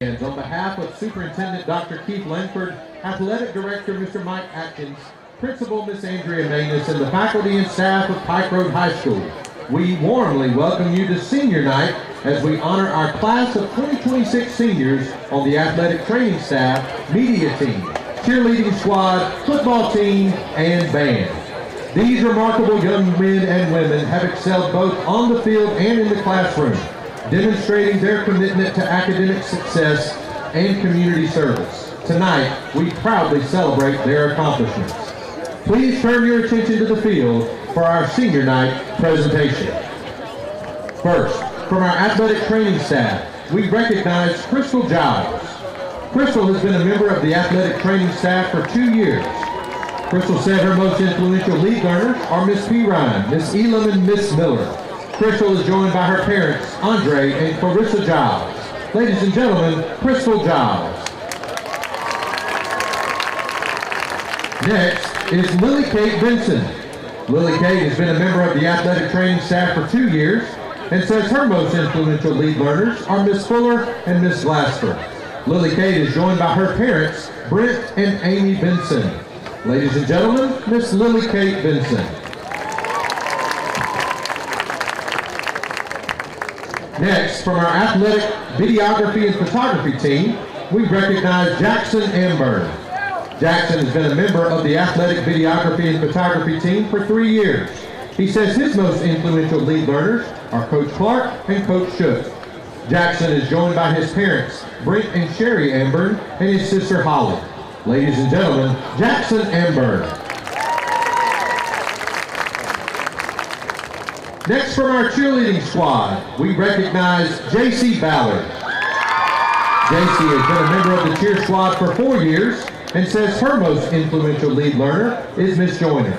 On behalf of Superintendent Dr. Keith Langford, Athletic Director Mr. Mike Atkins, Principal Miss Andrea Magnus, and the faculty and staff of Pike Road High School, we warmly welcome you to Senior Night as we honor our class of 2026 seniors on the athletic training staff, media team, cheerleading squad, football team, and band. These remarkable young men and women have excelled both on the field and in the classroom, demonstrating their commitment to academic success and community service. Tonight, we proudly celebrate their accomplishments. Please turn your attention to the field for our Senior Night presentation. First, from our athletic training staff, we recognize Crystal Giles. Crystal has been a member of the athletic training staff for 2 years. Crystal said her most influential lead learners are Miss P. Ryan, Miss Elam, and Miss Miller. Crystal is joined by her parents, Andre and Clarissa Giles. Ladies and gentlemen, Crystal Giles. Next is Lily Kate Benson. Lily Kate has been a member of the athletic training staff for 2 years and says her most influential lead learners are Miss Fuller and Miss Glasper. Lily Kate is joined by her parents, Brent and Amy Benson. Ladies and gentlemen, Miss Lily Kate Benson. Next, from our athletic videography and photography team, we recognize Jackson Amber. Jackson has been a member of the athletic videography and photography team for 3 years. He says his most influential lead learners are Coach Clark and Coach Shook. Jackson is joined by his parents, Brent and Sherry Amber, and his sister Holly. Ladies and gentlemen, Jackson Amber. Next, from our cheerleading squad, we recognize J.C. Ballard. J.C. has been a member of the cheer squad for 4 years and says her most influential lead learner is Miss Joyner.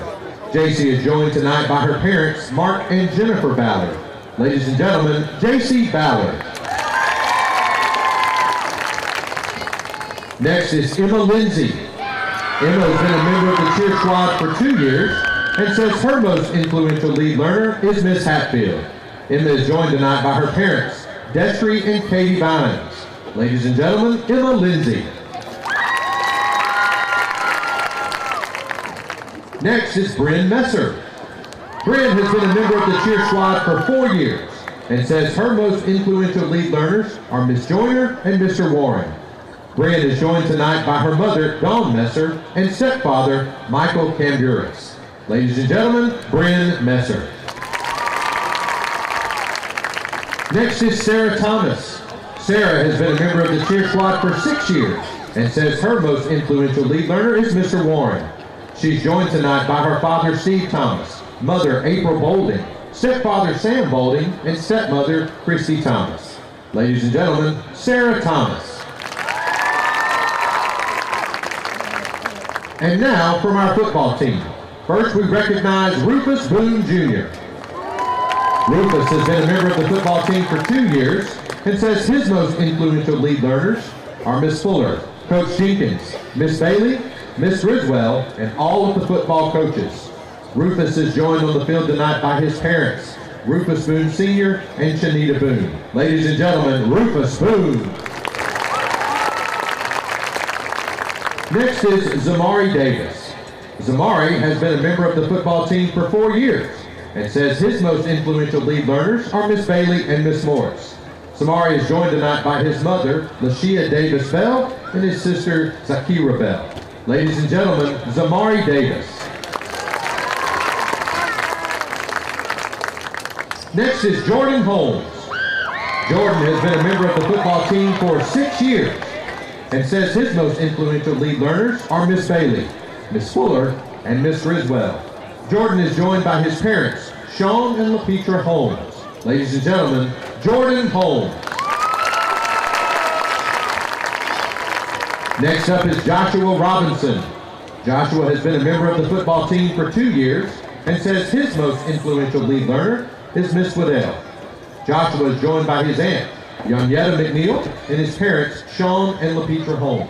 J.C. is joined tonight by her parents, Mark and Jennifer Ballard. Ladies and gentlemen, J.C. Ballard. Next is Emma Lindsay. Emma has been a member of the cheer squad for 2 years and says her most influential lead learner is Miss Hatfield. Emma is joined tonight by her parents, Destry and Katie Vines. Ladies and gentlemen, Emma Lindsay. Next is Bryn Messer. Bryn has been a member of the cheer squad for 4 years and says her most influential lead learners are Miss Joyner and Mr. Warren. Bryn is joined tonight by her mother, Dawn Messer, and stepfather, Michael Camburis. Ladies and gentlemen, Bryn Messer. Next is Sarah Thomas. Sarah has been a member of the cheer squad for 6 years and says her most influential lead learner is Mr. Warren. She's joined tonight by her father, Steve Thomas, mother, April Bolding, stepfather, Sam Bolding, and stepmother, Christy Thomas. Ladies and gentlemen, Sarah Thomas. And now from our football team. First, we recognize Rufus Boone Jr. Rufus has been a member of the football team for 2 years and says his most influential lead learners are Miss Fuller, Coach Jenkins, Miss Bailey, Miss Riswell, and all of the football coaches. Rufus is joined on the field tonight by his parents, Rufus Boone Sr. and Shanita Boone. Ladies and gentlemen, Rufus Boone. Next is Zamari Davis. Zamari has been a member of the football team for 4 years and says his most influential lead learners are Miss Bailey and Miss Morris. Zamari is joined tonight by his mother, Lashia Davis Bell, and his sister, Zakira Bell. Ladies and gentlemen, Zamari Davis. Next is Jordan Holmes. Jordan has been a member of the football team for 6 years and says his most influential lead learners are Miss Bailey, Miss Fuller, and Miss Riswell. Jordan is joined by his parents, Sean and LaPetra Holmes. Ladies and gentlemen, Jordan Holmes. Next up is Joshua Robinson. Joshua has been a member of the football team for 2 years and says his most influential lead learner is Miss Waddell. Joshua is joined by his aunt, Yonyetta McNeil, and his parents, Sean and LaPetra Holmes.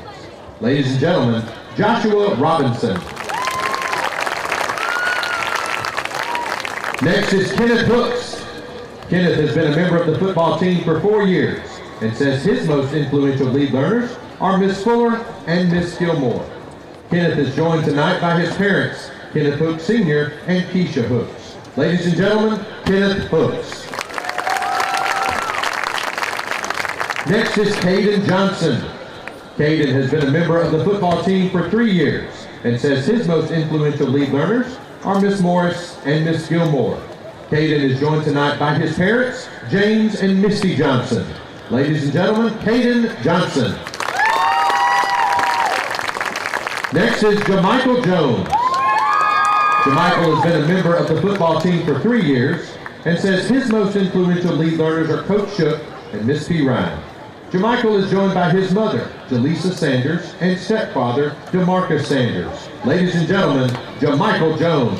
Ladies and gentlemen, Joshua Robinson. Next is Kenneth Hooks. Kenneth has been a member of the football team for 4 years and says his most influential lead learners are Miss Fuller and Miss Gilmore. Kenneth is joined tonight by his parents, Kenneth Hooks Sr. and Keisha Hooks. Ladies and gentlemen, Kenneth Hooks. Next is Caden Johnson. Caden has been a member of the football team for 3 years and says his most influential lead learners are Miss Morris and Miss Gilmore. Caden is joined tonight by his parents, James and Misty Johnson. Ladies and gentlemen, Caden Johnson. Next is Jamichael Jones. Jamichael has been a member of the football team for 3 years and says his most influential lead learners are Coach Shook and Miss P. Ryan. Jamichael is joined by his mother, Jaleesa Sanders, and stepfather, DeMarcus Sanders. Ladies and gentlemen, Jamichael Jones.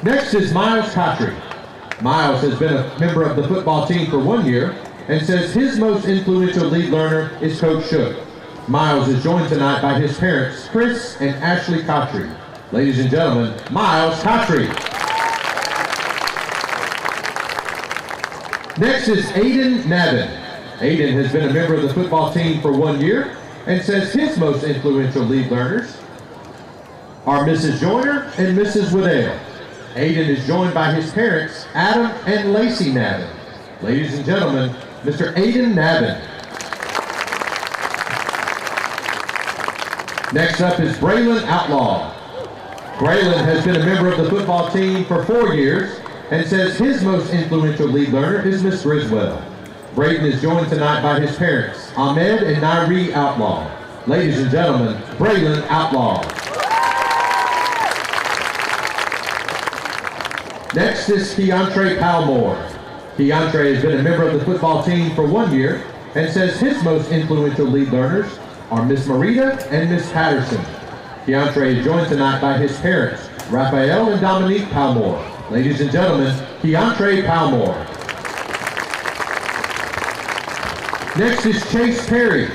Next is Miles Cotry. Miles has been a member of the football team for 1 year and says his most influential lead learner is Coach Shook. Miles is joined tonight by his parents, Chris and Ashley Cotry. Ladies and gentlemen, Miles Cotry. Next is Aiden Navin. Aiden has been a member of the football team for 1 year and says his most influential lead learners are Mrs. Joyner and Mrs. Waddell. Aiden is joined by his parents, Adam and Lacey Navin. Ladies and gentlemen, Mr. Aiden Navin. Next up is Braylon Outlaw. Braylon has been a member of the football team for 4 years and says his most influential lead learner is Miss Griswell. Braden is joined tonight by his parents, Ahmed and Nairi Outlaw. Ladies and gentlemen, Braylon Outlaw. Next is Keontre Palmore. Keontre has been a member of the football team for 1 year and says his most influential lead learners are Miss Marita and Miss Patterson. Keontre is joined tonight by his parents, Raphael and Dominique Palmore. Ladies and gentlemen, Keontre Palmore. Next is Chase Perry.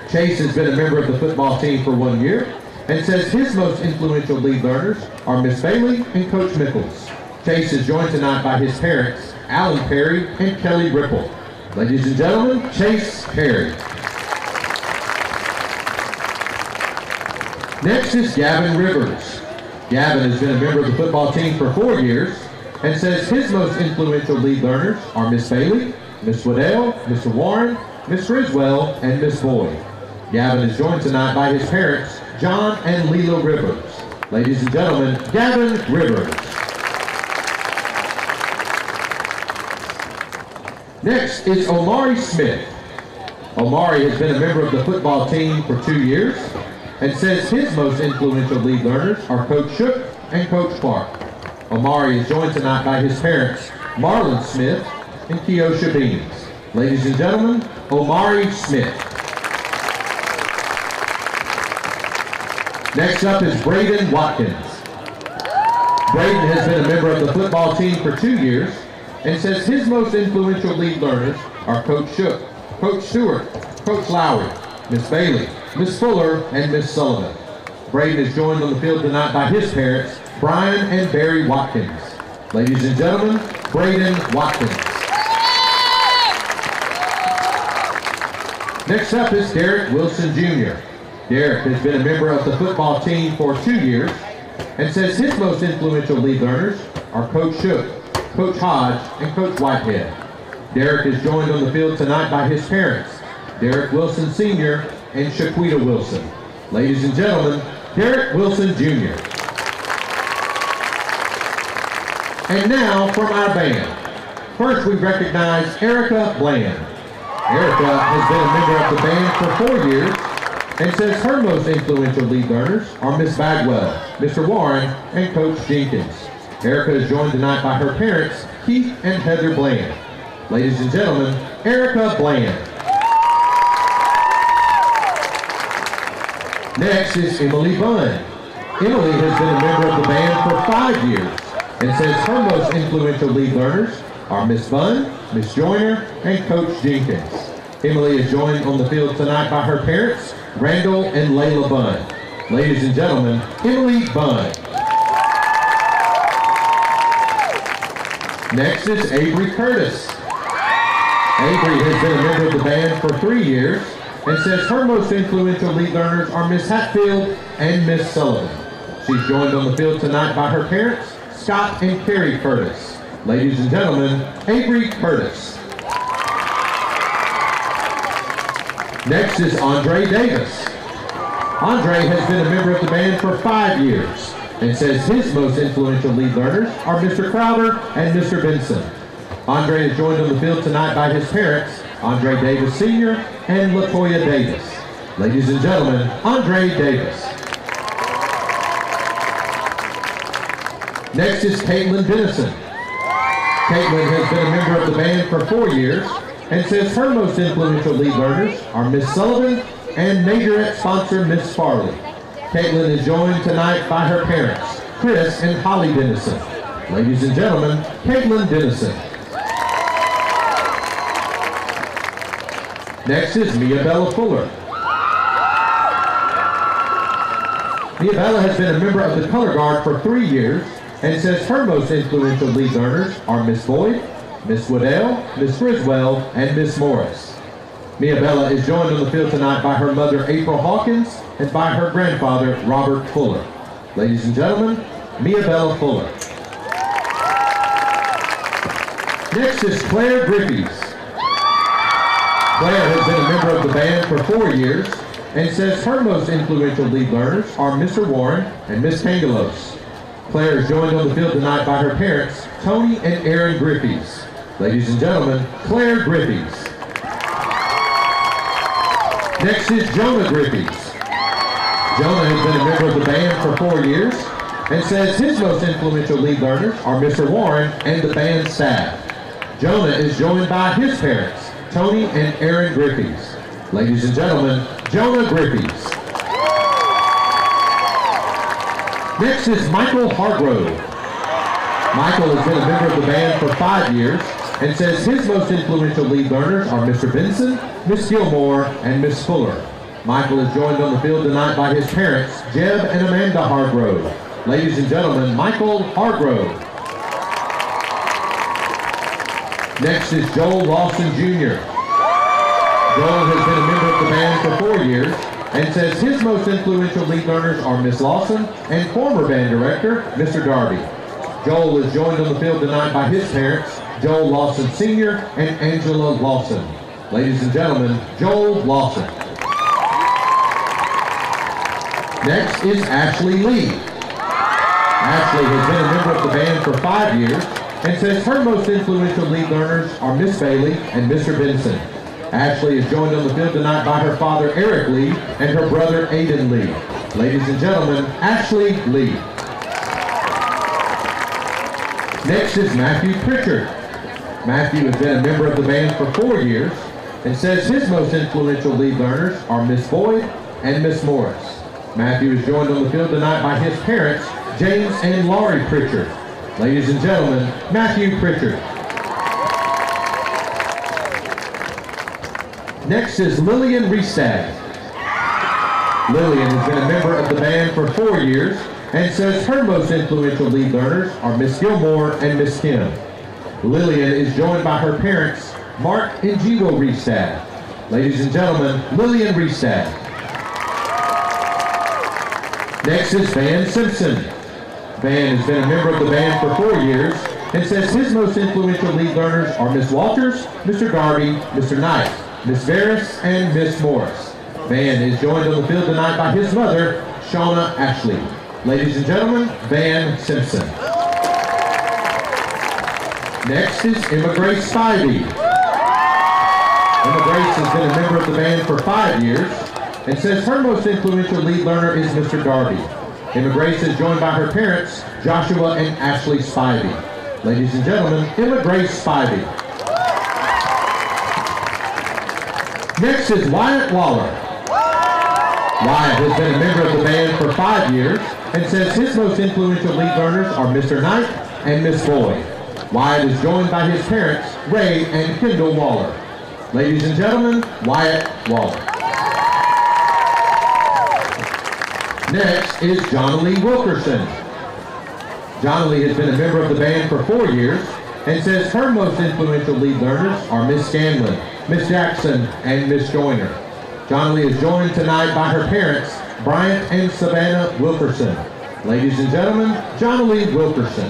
Chase has been a member of the football team for 1 year and says his most influential lead learners are Miss Bailey and Coach Mickles. Chase is joined tonight by his parents, Alan Perry and Kelly Ripple. Ladies and gentlemen, Chase Perry. Next is Gavin Rivers. Gavin has been a member of the football team for 4 years and says his most influential lead learners are Miss Bailey, Miss Waddell, Mr. Warren, Miss Griswell, and Miss Boyd. Gavin is joined tonight by his parents, John and Leela Rivers. Ladies and gentlemen, Gavin Rivers. Next is Omari Smith. Omari has been a member of the football team for 2 years and says his most influential lead learners are Coach Shook and Coach Clark. Omari is joined tonight by his parents, Marlon Smith and Keosha Beans. Ladies and gentlemen, Omari Smith. Next up is Braden Watkins. Braden has been a member of the football team for 2 years and says his most influential lead learners are Coach Shook, Coach Stewart, Coach Lowry, Miss Bailey, Miss Fuller, and Miss Sullivan. Braden is joined on the field tonight by his parents, Brian and Barry Watkins. Ladies and gentlemen, Braden Watkins. Next up is Derek Wilson Jr. Derek has been a member of the football team for 2 years and says his most influential lead learners are Coach Shook, Coach Hodge, and Coach Whitehead. Derek is joined on the field tonight by his parents, Derek Wilson Sr. and Shaquita Wilson. Ladies and gentlemen, Derek Wilson Jr. And now from our band. First we recognize Erica Bland. Erica has been a member of the band for 4 years and says her most influential lead learners are Miss Bagwell, Mr. Warren, and Coach Jenkins. Erica is joined tonight by her parents, Keith and Heather Bland. Ladies and gentlemen, Erica Bland. Next is Emily Bunn. Emily has been a member of the band for 5 years and says her most influential lead learners are Miss Bunn, Miss Joyner, and Coach Jenkins. Emily is joined on the field tonight by her parents, Randall and Layla Bunn. Ladies and gentlemen, Emily Bunn. Next is Avery Curtis. Avery has been a member of the band for 3 years and says her most influential lead learners are Miss Hatfield and Miss Sullivan. She's joined on the field tonight by her parents, Scott and Carrie Curtis. Ladies and gentlemen, Avery Curtis. Next is Andre Davis. Andre has been a member of the band for 5 years and says his most influential lead learners are Mr. Crowder and Mr. Benson. Andre is joined on the field tonight by his parents, Andre Davis Sr. and Latoya Davis. Ladies and gentlemen, Andre Davis. Next is Caitlin Dennison. Caitlin has been a member of the band for 4 years and says her most influential lead learners are Miss Sullivan and majorette sponsor Miss Farley. Caitlin is joined tonight by her parents, Chris and Holly Dennison. Ladies and gentlemen, Caitlin Dennison. Next is Mia Bella Fuller. Mia Bella has been a member of the color guard for 3 years and says her most influential lead learners are Miss Boyd, Miss Waddell, Miss Griswell, and Miss Morris. Mia Bella is joined on the field tonight by her mother, April Hawkins, and by her grandfather, Robert Fuller. Ladies and gentlemen, Mia Bella Fuller. Next is Claire Griffiths. Claire has been a member of the band for 4 years and says her most influential lead learners are Mr. Warren and Miss Tangalos. Claire is joined on the field tonight by her parents, Tony and Aaron Griffiths. Ladies and gentlemen, Claire Griffiths. Next is Jonah Griffiths. Jonah has been a member of the band for 4 years and says his most influential lead learners are Mr. Warren and the band staff. Jonah is joined by his parents, Tony and Aaron Griffiths. Ladies and gentlemen, Jonah Griffiths. Next is Michael Hargrove. Michael has been a member of the band for 5 years and says his most influential lead learners are Mr. Benson, Miss Gilmore, and Miss Fuller. Michael is joined on the field tonight by his parents, Jeb and Amanda Hargrove. Ladies and gentlemen, Michael Hargrove. Next is Joel Lawson Jr. Joel has been a member of the band for 4 years and says his most influential lead learners are Miss Lawson and former band director, Mr. Darby. Joel is joined on the field tonight by his parents, Joel Lawson Sr. and Angela Lawson. Ladies and gentlemen, Joel Lawson. Next is Ashley Lee. Ashley has been a member of the band for 5 years and says her most influential lead learners are Miss Bailey and Mr. Benson. Ashley is joined on the field tonight by her father, Eric Lee, and her brother, Aiden Lee. Ladies and gentlemen, Ashley Lee. Next is Matthew Pritchard. Matthew has been a member of the band for 4 years and says his most influential lead learners are Miss Boyd and Miss Morris. Matthew is joined on the field tonight by his parents, James and Laurie Pritchard. Ladies and gentlemen, Matthew Pritchard. Next is Lillian Restad. Lillian has been a member of the band for 4 years and says her most influential lead learners are Miss Gilmore and Miss Kim. Lillian is joined by her parents, Mark and Jigo Restad. Ladies and gentlemen, Lillian Restad. Next is Van Simpson. Van has been a member of the band for 4 years and says his most influential lead learners are Miss Walters, Mr. Darby, Mr. Knight, Miss Varys, and Miss Morris. Van is joined on the field tonight by his mother, Shauna Ashley. Ladies and gentlemen, Van Simpson. Next is Emma Grace Spivey. Emma Grace has been a member of the band for 5 years and says her most influential lead learner is Mr. Darby. Emma Grace is joined by her parents, Joshua and Ashley Spivey. Ladies and gentlemen, Emma Grace Spivey. Next is Wyatt Waller. Wyatt has been a member of the band for 5 years and says his most influential lead learners are Mr. Knight and Miss Boyd. Wyatt is joined by his parents, Ray and Kendall Waller. Ladies and gentlemen, Wyatt Waller. Next is John Lee Wilkerson. John Lee has been a member of the band for 4 years and says her most influential lead learners are Miss Scanlon, Miss Jackson, and Miss Joyner. Jonalee is joined tonight by her parents, Bryant and Savannah Wilkerson. Ladies and gentlemen, Jonalee Wilkerson.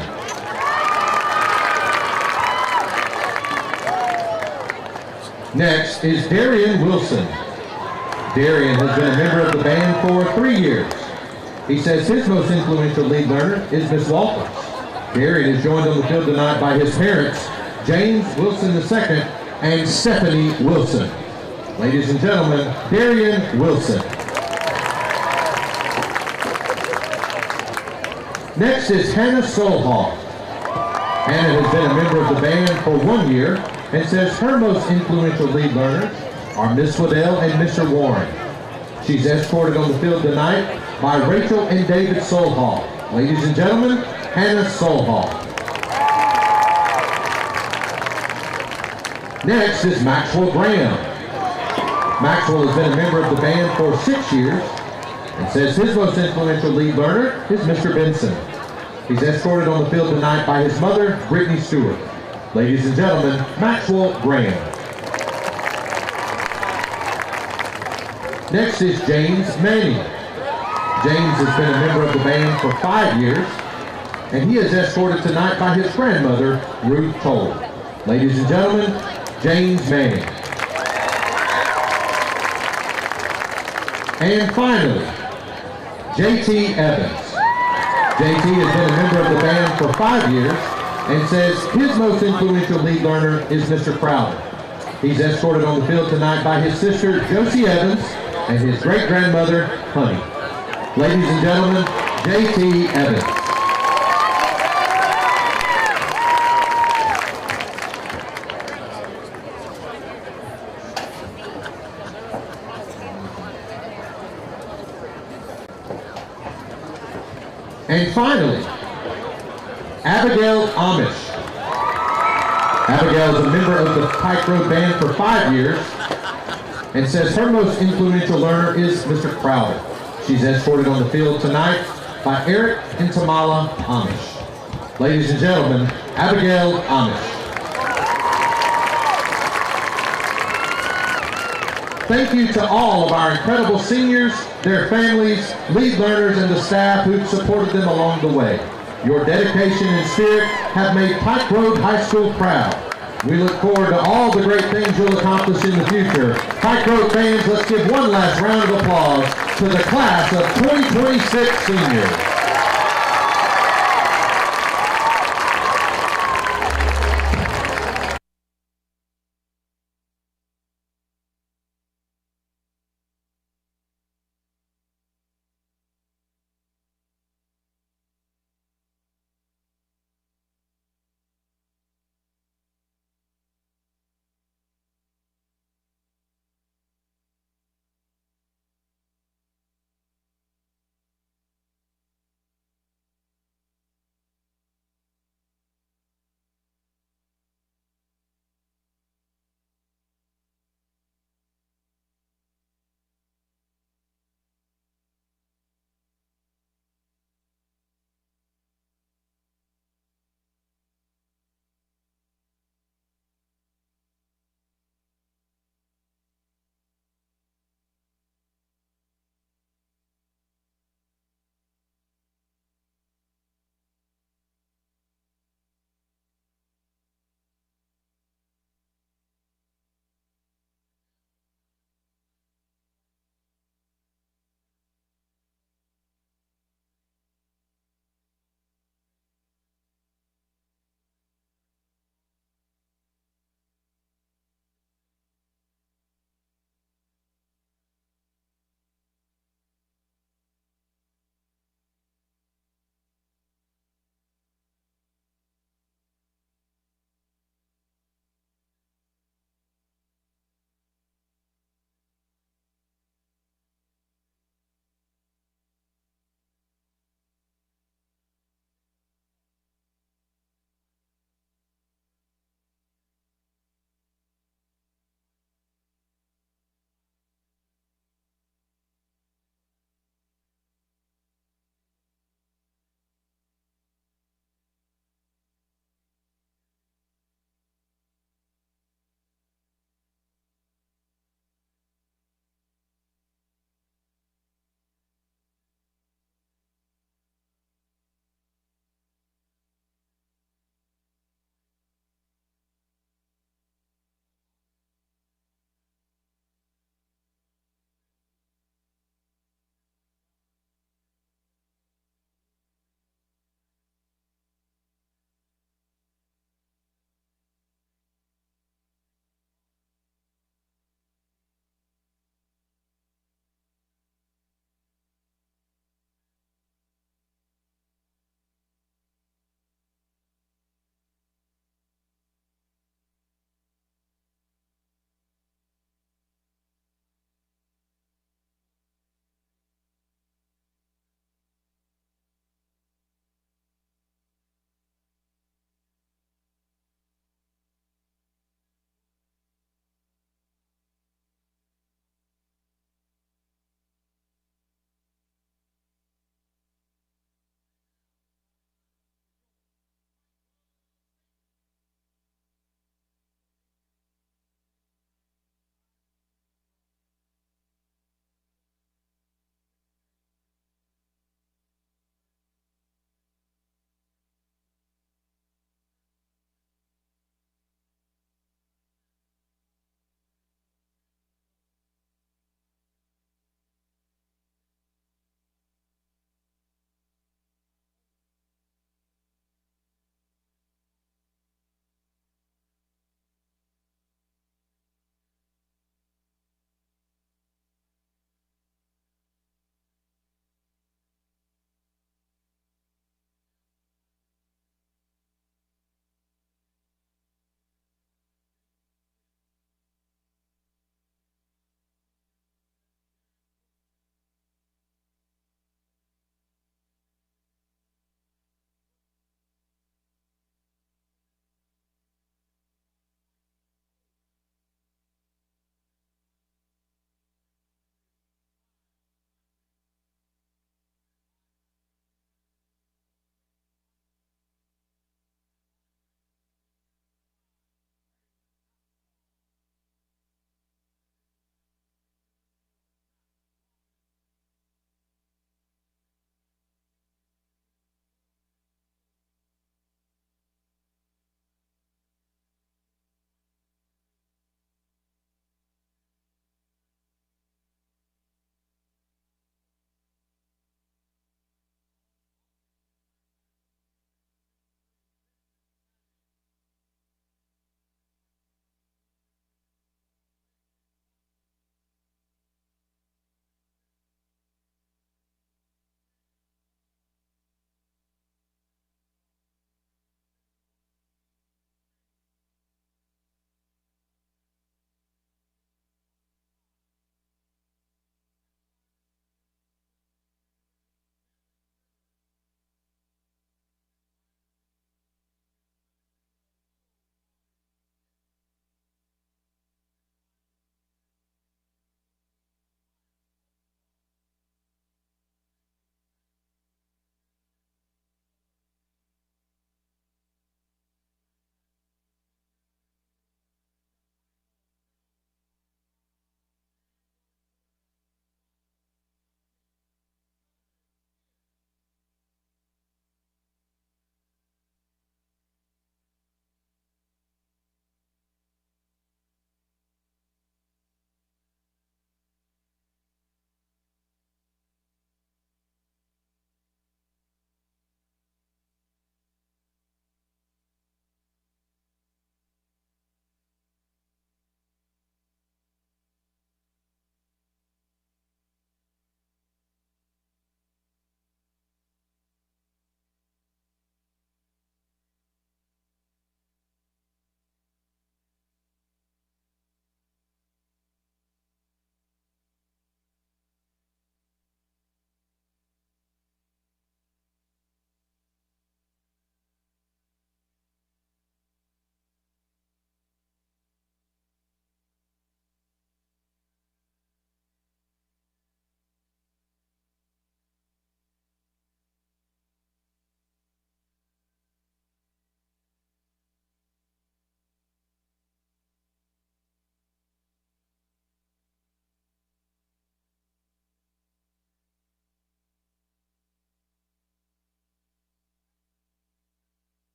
Next is Darian Wilson. Darian has been a member of the band for 3 years. He says his most influential lead learner is Miss Walters. Darian is joined on the field tonight by his parents, James Wilson II and Stephanie Wilson. Ladies and gentlemen, Darian Wilson. Next is Hannah Solhall. Hannah has been a member of the band for 1 year and says her most influential lead learners are Miss Waddell and Mr. Warren. She's escorted on the field tonight by Rachel and David Solhall. Ladies and gentlemen, Hannah Solhall. Next is Maxwell Graham. Maxwell has been a member of the band for 6 years and says his most influential lead learner is Mr. Benson. He's escorted on the field tonight by his mother, Brittany Stewart. Ladies and gentlemen, Maxwell Graham. Next is James Manning. James has been a member of the band for 5 years, and he is escorted tonight by his grandmother, Ruth Toll. Ladies and gentlemen, James Manning. And finally, J.T. Evans. J.T. has been a member of the band for 5 years and says his most influential lead learner is Mr. Crowder. He's escorted on the field tonight by his sister, Josie Evans, and his great-grandmother, Honey. Ladies and gentlemen, J.T. Evans. And finally, Abigail Amish. Abigail is a member of the Pike Road Band for 5 years and says her most influential learner is Mr. Crowder. She's escorted on the field tonight by Eric and Tamala Amish. Ladies and gentlemen, Abigail Amish. Thank you to all of our incredible seniors, their families, lead learners, and the staff who've supported them along the way. Your dedication and spirit have made Pike Road High School proud. We look forward to all the great things you'll accomplish in the future. Pike Road fans, let's give one last round of applause to the class of 2026 seniors.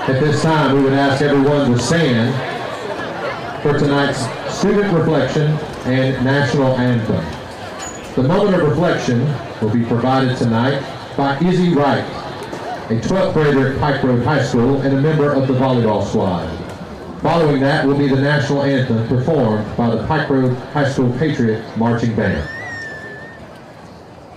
At this time, we would ask everyone to stand for tonight's student reflection and national anthem. The moment of reflection will be provided tonight by Izzy Wright, a 12th grader at Pike Road High School and a member of the volleyball squad. Following that will be the national anthem performed by the Pike Road High School Patriot Marching Band.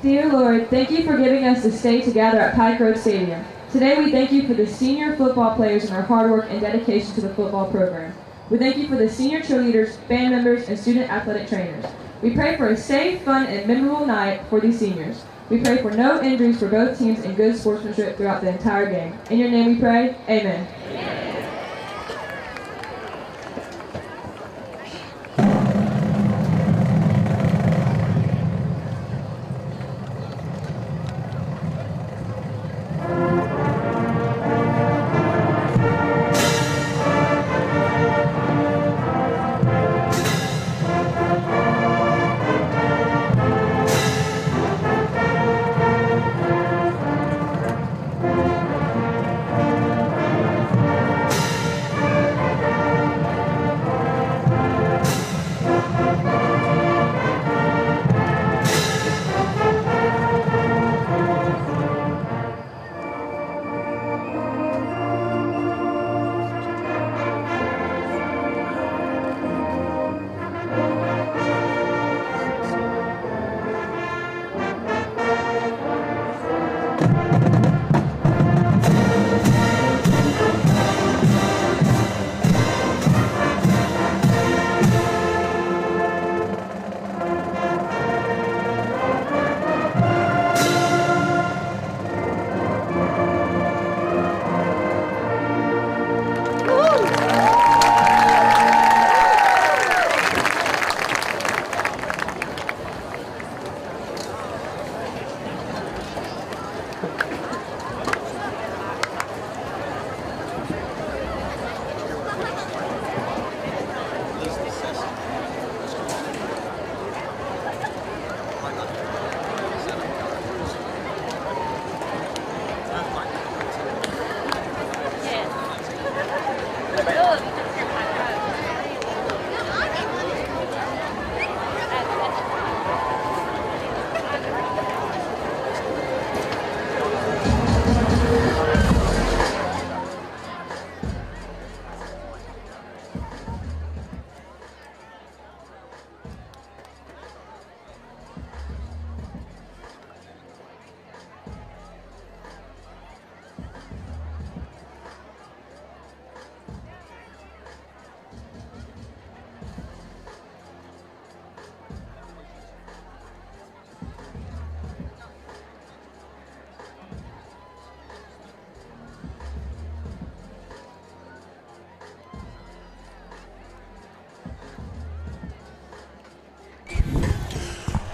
Dear Lord, thank you for giving us this day to gather at Pike Road Stadium. Today we thank you for the senior football players and their hard work and dedication to the football program. We thank you for the senior cheerleaders, band members, and student athletic trainers. We pray for a safe, fun, and memorable night for these seniors. We pray for no injuries for both teams and good sportsmanship throughout the entire game. In your name we pray, amen. Amen.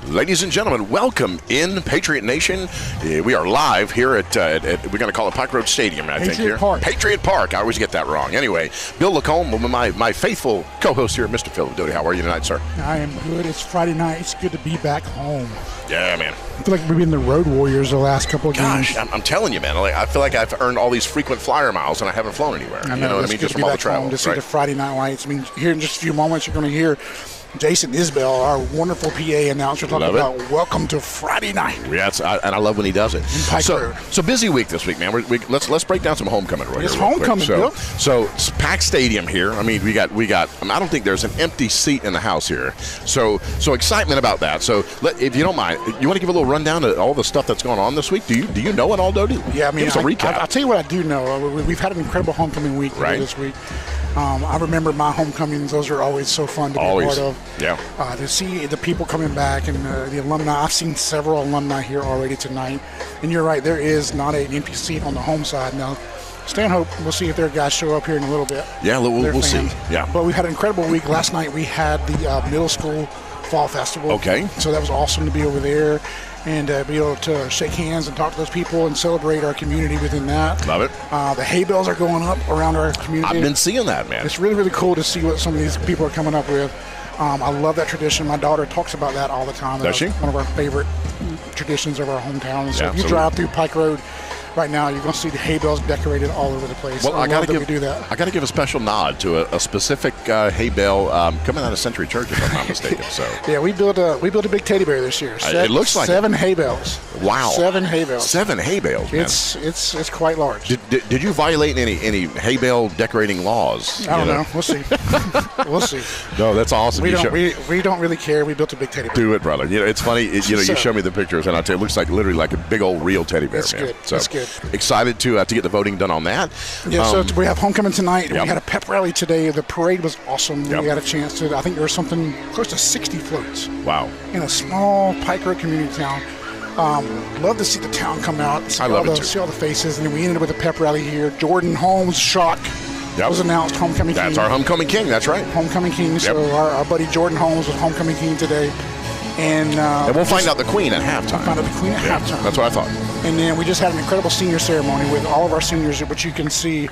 Ladies and gentlemen, welcome in Patriot Nation. We are live here at we're going to call it Pike Road Stadium, I think. Here. Park. Patriot Park. I always get that wrong. Anyway, Bill Lacombe, my faithful co-host here, Mr. Phil Doty. How are you tonight, sir? I am good. It's Friday night. It's good to be back home. Yeah, man. I feel like we've been the road warriors the last couple of games. Gosh, I'm telling you, man. I feel like I've earned all these frequent flyer miles and I haven't flown anywhere. I know, you know what I mean? Just from all the travel. To see the Friday night lights. I mean, here in just a few moments, you're going to hear Jason Isbell, our wonderful PA announcer, talking about welcome to Friday night. Yeah, and I love when he does it. So busy week this week, man. Let's break down some homecoming right It's here. homecoming, Bill. So it's packed stadium here. I mean, we got. I don't think there's an empty seat in the house here. So excitement about that. So if you don't mind, you want to give a little rundown of all the stuff that's going on this week? Do you know it all, Doty? Yeah, I mean, give us a recap. I'll tell you what I do know. We've had an incredible homecoming week this week. I remember my homecomings; those are always so fun to be a part of. Yeah. To see the people coming back and the alumni. I've seen several alumni here already tonight, and you're right. There is not an empty seat on the home side now. Stanhope, we'll see if their guys show up here in a little bit. Yeah, we'll see. Yeah. But we had an incredible week. Last night we had the middle school fall festival. Okay. So that was awesome to be over there and be able to shake hands and talk to those people and celebrate our community within that. Love it. The hay bales are going up around our community. I've been seeing that, man. It's really, really cool to see what some of these people are coming up with. I love that tradition. My daughter talks about that all the time. Does she? One of our favorite traditions of our hometown. So yeah, if you drive through Pike Road, right now, you're going to see the hay bales decorated all over the place. Well, I got to do that. I got to give a special nod to a specific hay bale coming out of Century Church, if I'm not mistaken. So yeah, we built a big teddy bear this year. It looks like 7 hay bales. Wow, 7 hay bales. 7 hay bales. Man. It's quite large. Did you violate any hay bale decorating laws? I don't know. We'll see. We'll see. No, that's awesome. We don't really care. We built a big teddy bear. Do it, brother. It's funny. You show me the pictures, and I tell you, it looks like literally like a big old real teddy bear. That's man. good. So that's good. Excited to get the voting done on that. Yeah. So we have homecoming tonight. Yep. We had a pep rally today. The parade was awesome. Yep. We had a chance to. I think there was something close to 60 floats. Wow. In a small Pike Road community town. Love to see the town come out. See all the faces, and then we ended with a pep rally here. Jordan Holmes Shock was announced homecoming king. That's our homecoming king. That's right. Homecoming king. Yep. So our buddy Jordan Holmes was homecoming king today. And we'll find out the queen at halftime. We'll find out the queen at halftime. That's what I thought. And then we just had an incredible senior ceremony with all of our seniors, which you can see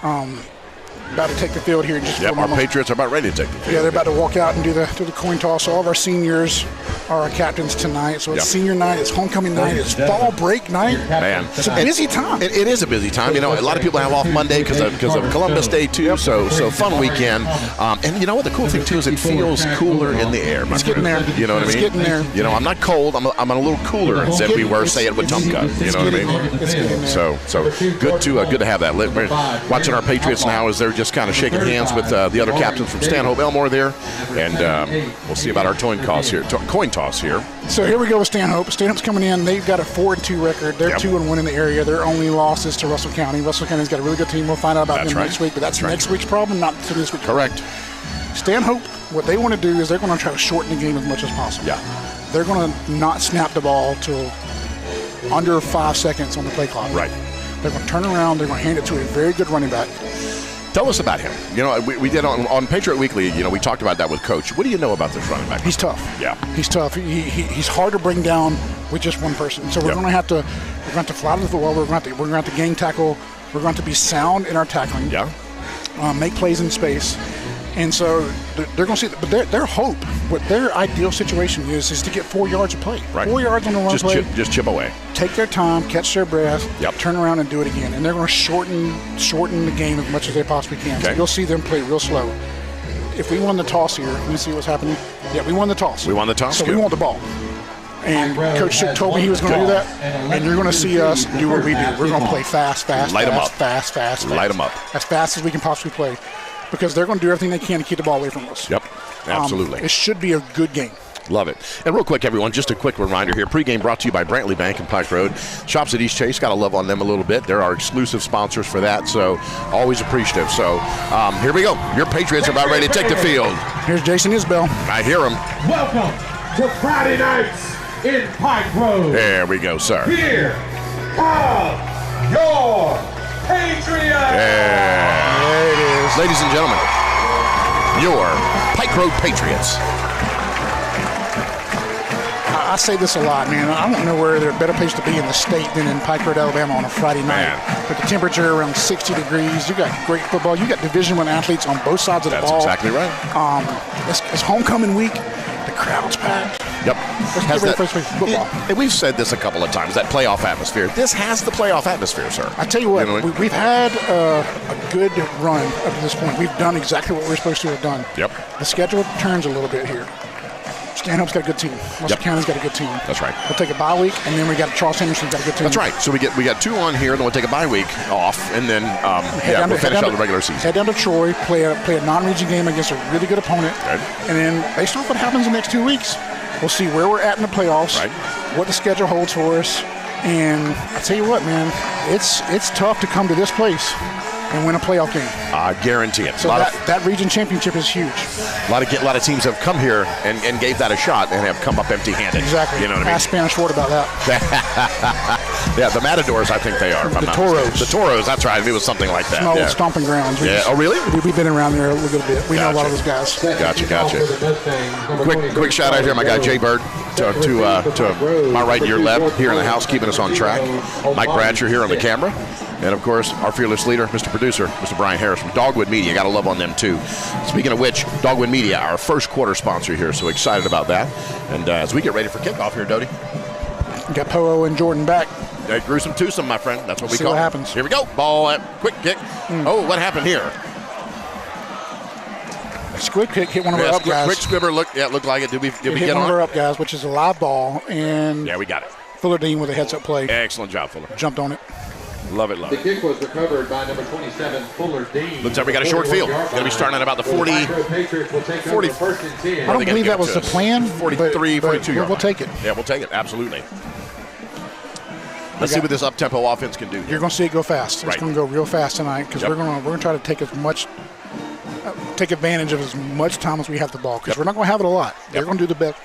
about to take the field here in just a Our moment. Patriots are about ready to take the field. Yeah, they're about to walk out and do the coin toss. So all of our seniors are our captains tonight. So it's senior night, it's homecoming night, it's fall break night. Man, it's a busy time. It is a busy time. A lot of people have off Monday because of Columbus Day too. So fun weekend. And you know what? The cool thing too is it feels cooler in the air. It's getting there. You know what I mean? It's getting there. I'm not cold. I'm a little cooler than we were, say, at Wetumpka. You know what I mean? It's getting there. So good to have that. We're watching our Patriots now as they're just kind of shaking hands with the other captains from Stanhope Elmore there, and we'll see about our coin toss here. So here we go with Stanhope. Stanhope's coming in. They've got a 4-2 record. They're 2-1 in the area. Their only loss is to Russell County. Russell County's got a really good team. We'll find out about them next week, but that's next week's problem, not this week. Correct. Stanhope, what they want to do is they're going to try to shorten the game as much as possible. Yeah. They're going to not snap the ball till under 5 seconds on the play clock. Right. They're going to turn around. They're going to hand it to a very good running back. Tell us about him. We did on Patriot Weekly, we talked about that with Coach. What do you know about this running back? He's tough. Yeah. He's tough. He's hard to bring down with just one person. So we're going to have to fly to the wall. We're going to have to gang tackle. We're going to be sound in our tackling. Yeah. Make plays in space. And so they're going to see, but their hope, what their ideal situation is to get 4 yards of play. Right. 4 yards on the run play. Just chip away. Take their time, catch their breath, turn around and do it again. And they're going to shorten the game as much as they possibly can. Okay. So you'll see them play real slow. If we won the toss here, let me see what's happening. Yeah, we won the toss. We won the toss. So we want the ball. And Coach Shook told me he was going to do that. And you're going to see us do what we do. We're going to play fast. Light them up. Fast. Light them up. As fast as we can possibly play. Because they're going to do everything they can to keep the ball away from us. Yep, absolutely. It should be a good game. Love it. And real quick, everyone, just a quick reminder here. Pre-game brought to you by Brantley Bank and Pike Road. Shops at East Chase. Got to love on them a little bit. They're our exclusive sponsors for that, so always appreciative. So here we go. Your Patriots are about ready to take the field. Here's Jason Isbell. I hear him. Welcome to Friday nights in Pike Road. There we go, sir. Here are your Patriots. There it is. Ladies and gentlemen, your Pike Road Patriots. I say this a lot, man. I don't know where there's a better place to be in the state than in Pike Road, Alabama on a Friday night. With the temperature around 60 degrees. You got great football. You got Division I athletes on both sides of the ball. That's exactly right. It's homecoming week. The crowd's packed. Yep. Football. And we've said this a couple of times, that playoff atmosphere. This has the playoff atmosphere, sir. I tell you what, we've had a good run up to this point. We've done exactly what we're supposed to have done. Yep. The schedule turns a little bit here. Stanhope's got a good team. Russell County's got a good team. That's right. We'll take a bye week, and then we got Charles Henderson's got a good team. That's right. So we got 2 on here, then we'll take a bye week off, and then we'll finish out the regular season. Head down to Troy, play a non-region game against a really good opponent, and then based off what happens in the next 2 weeks, we'll see where we're at in the playoffs, what the schedule holds for us, and I tell you what, man, it's tough to come to this place and win a playoff game. I guarantee it. So that region championship is huge. A lot of teams have come here and gave that a shot and have come up empty-handed. Exactly. You know what I mean? Ask Spanish Fort about that. Yeah, the Matadors, I think they are. The Toros. The Toros, that's right. It was something like that. Small stomping grounds. Oh, really? We've been around there a little bit. We know a lot of those guys. Gotcha. Quick shout out here, my guy Jay Bird, to my right and your left, here in the house, keeping us on track. Mike Bradshaw here on the camera. And, of course, our fearless leader, Mr. Producer, Mr. Brian Harris from Dogwood Media. Got to love on them, too. Speaking of which, Dogwood Media, our first quarter sponsor here, so excited about that. And as we get ready for kickoff here, Dodie. Got Poe and Jordan back. Gruesome twosome, my friend. That's what we See call what it. happens. Here we go. Ball, quick kick. Oh, what happened here? Squid kick hit one of our up guys. Quick squibber looked like it. Did we hit get one on of our it? up guys, which is a live ball, and Yeah, we got it. Fuller Dean with a heads-up play. Excellent job, Fuller. Jumped on it. Love it, love The it. kick was recovered by number 27, Fuller Dean. Looks like we got a short field. Going to be starting at about the 40. Patriots will take 40. over first and 10. I don't believe that was the plan. 43, 42 yard We'll line. take it. Yeah, we'll take it. Absolutely. Let's see what this up-tempo offense can do here. You're going to see it go fast. It's Right. going to go real fast tonight because we're going to try to take take advantage of as much time as we have the ball because we're not going to have it a lot. They're going to do the best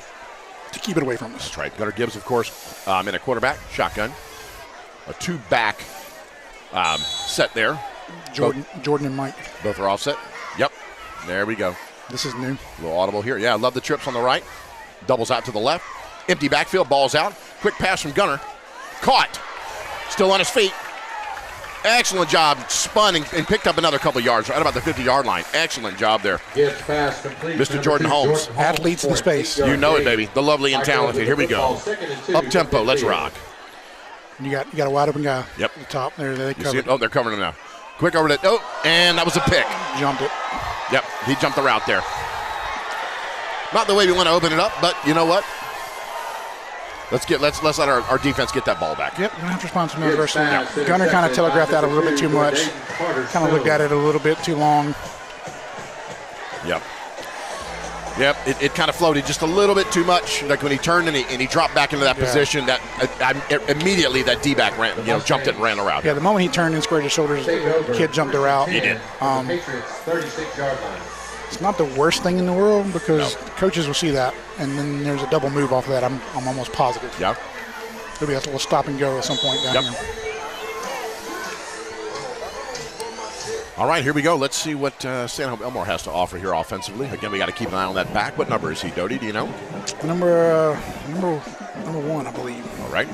to keep it away from us. That's right. Gunnar Gibbs, of course, in a quarterback shotgun, a two-back set there. Jordan and Mike. Both are offset. Yep. There we go. This is new. A little audible here. Yeah, I love the trips on the right. Doubles out to the left. Empty backfield. Ball's out. Quick pass from Gunnar. Caught. Still on his feet. Excellent job. Spun and picked up another couple yards right about the 50-yard line. Excellent job there. Gibbs pass complete. Mr. Jordan Holmes. Athletes in the space. You know it, baby. The lovely and talented. Here we go. Up-tempo. Let's rock. You got a wide open guy. Yep. At the top there. They You see covered. it? Oh, they're covering him now. Quick over to. Oh, and that was a pick. Jumped it. Yep, he jumped the route there. Not the way we want to open it up, but you know what? Let's let our defense get that ball back. Yep, we're going to have to respond to some adversity. Gunnar kind of telegraphed that a little bit too much. Kind of looked at it a little bit too long. Yep. Yep, it kind of floated just a little bit too much. Like when he turned and he dropped back into that position, that immediately that D-back jumped it and ran the route. Yeah, the moment he turned and squared his shoulders, the kid jumped the route. He did. Patriots 36-yard line. It's not the worst thing in the world because coaches will see that, and then there's a double move off of that. I'm almost positive. Yeah. There'll be a little stop and go at some point down here. All right, here we go. Let's see what Stanhope Elmore has to offer here offensively. Again, we got to keep an eye on that back. What number is he, Doty? Do you know? Number one, I believe. All right.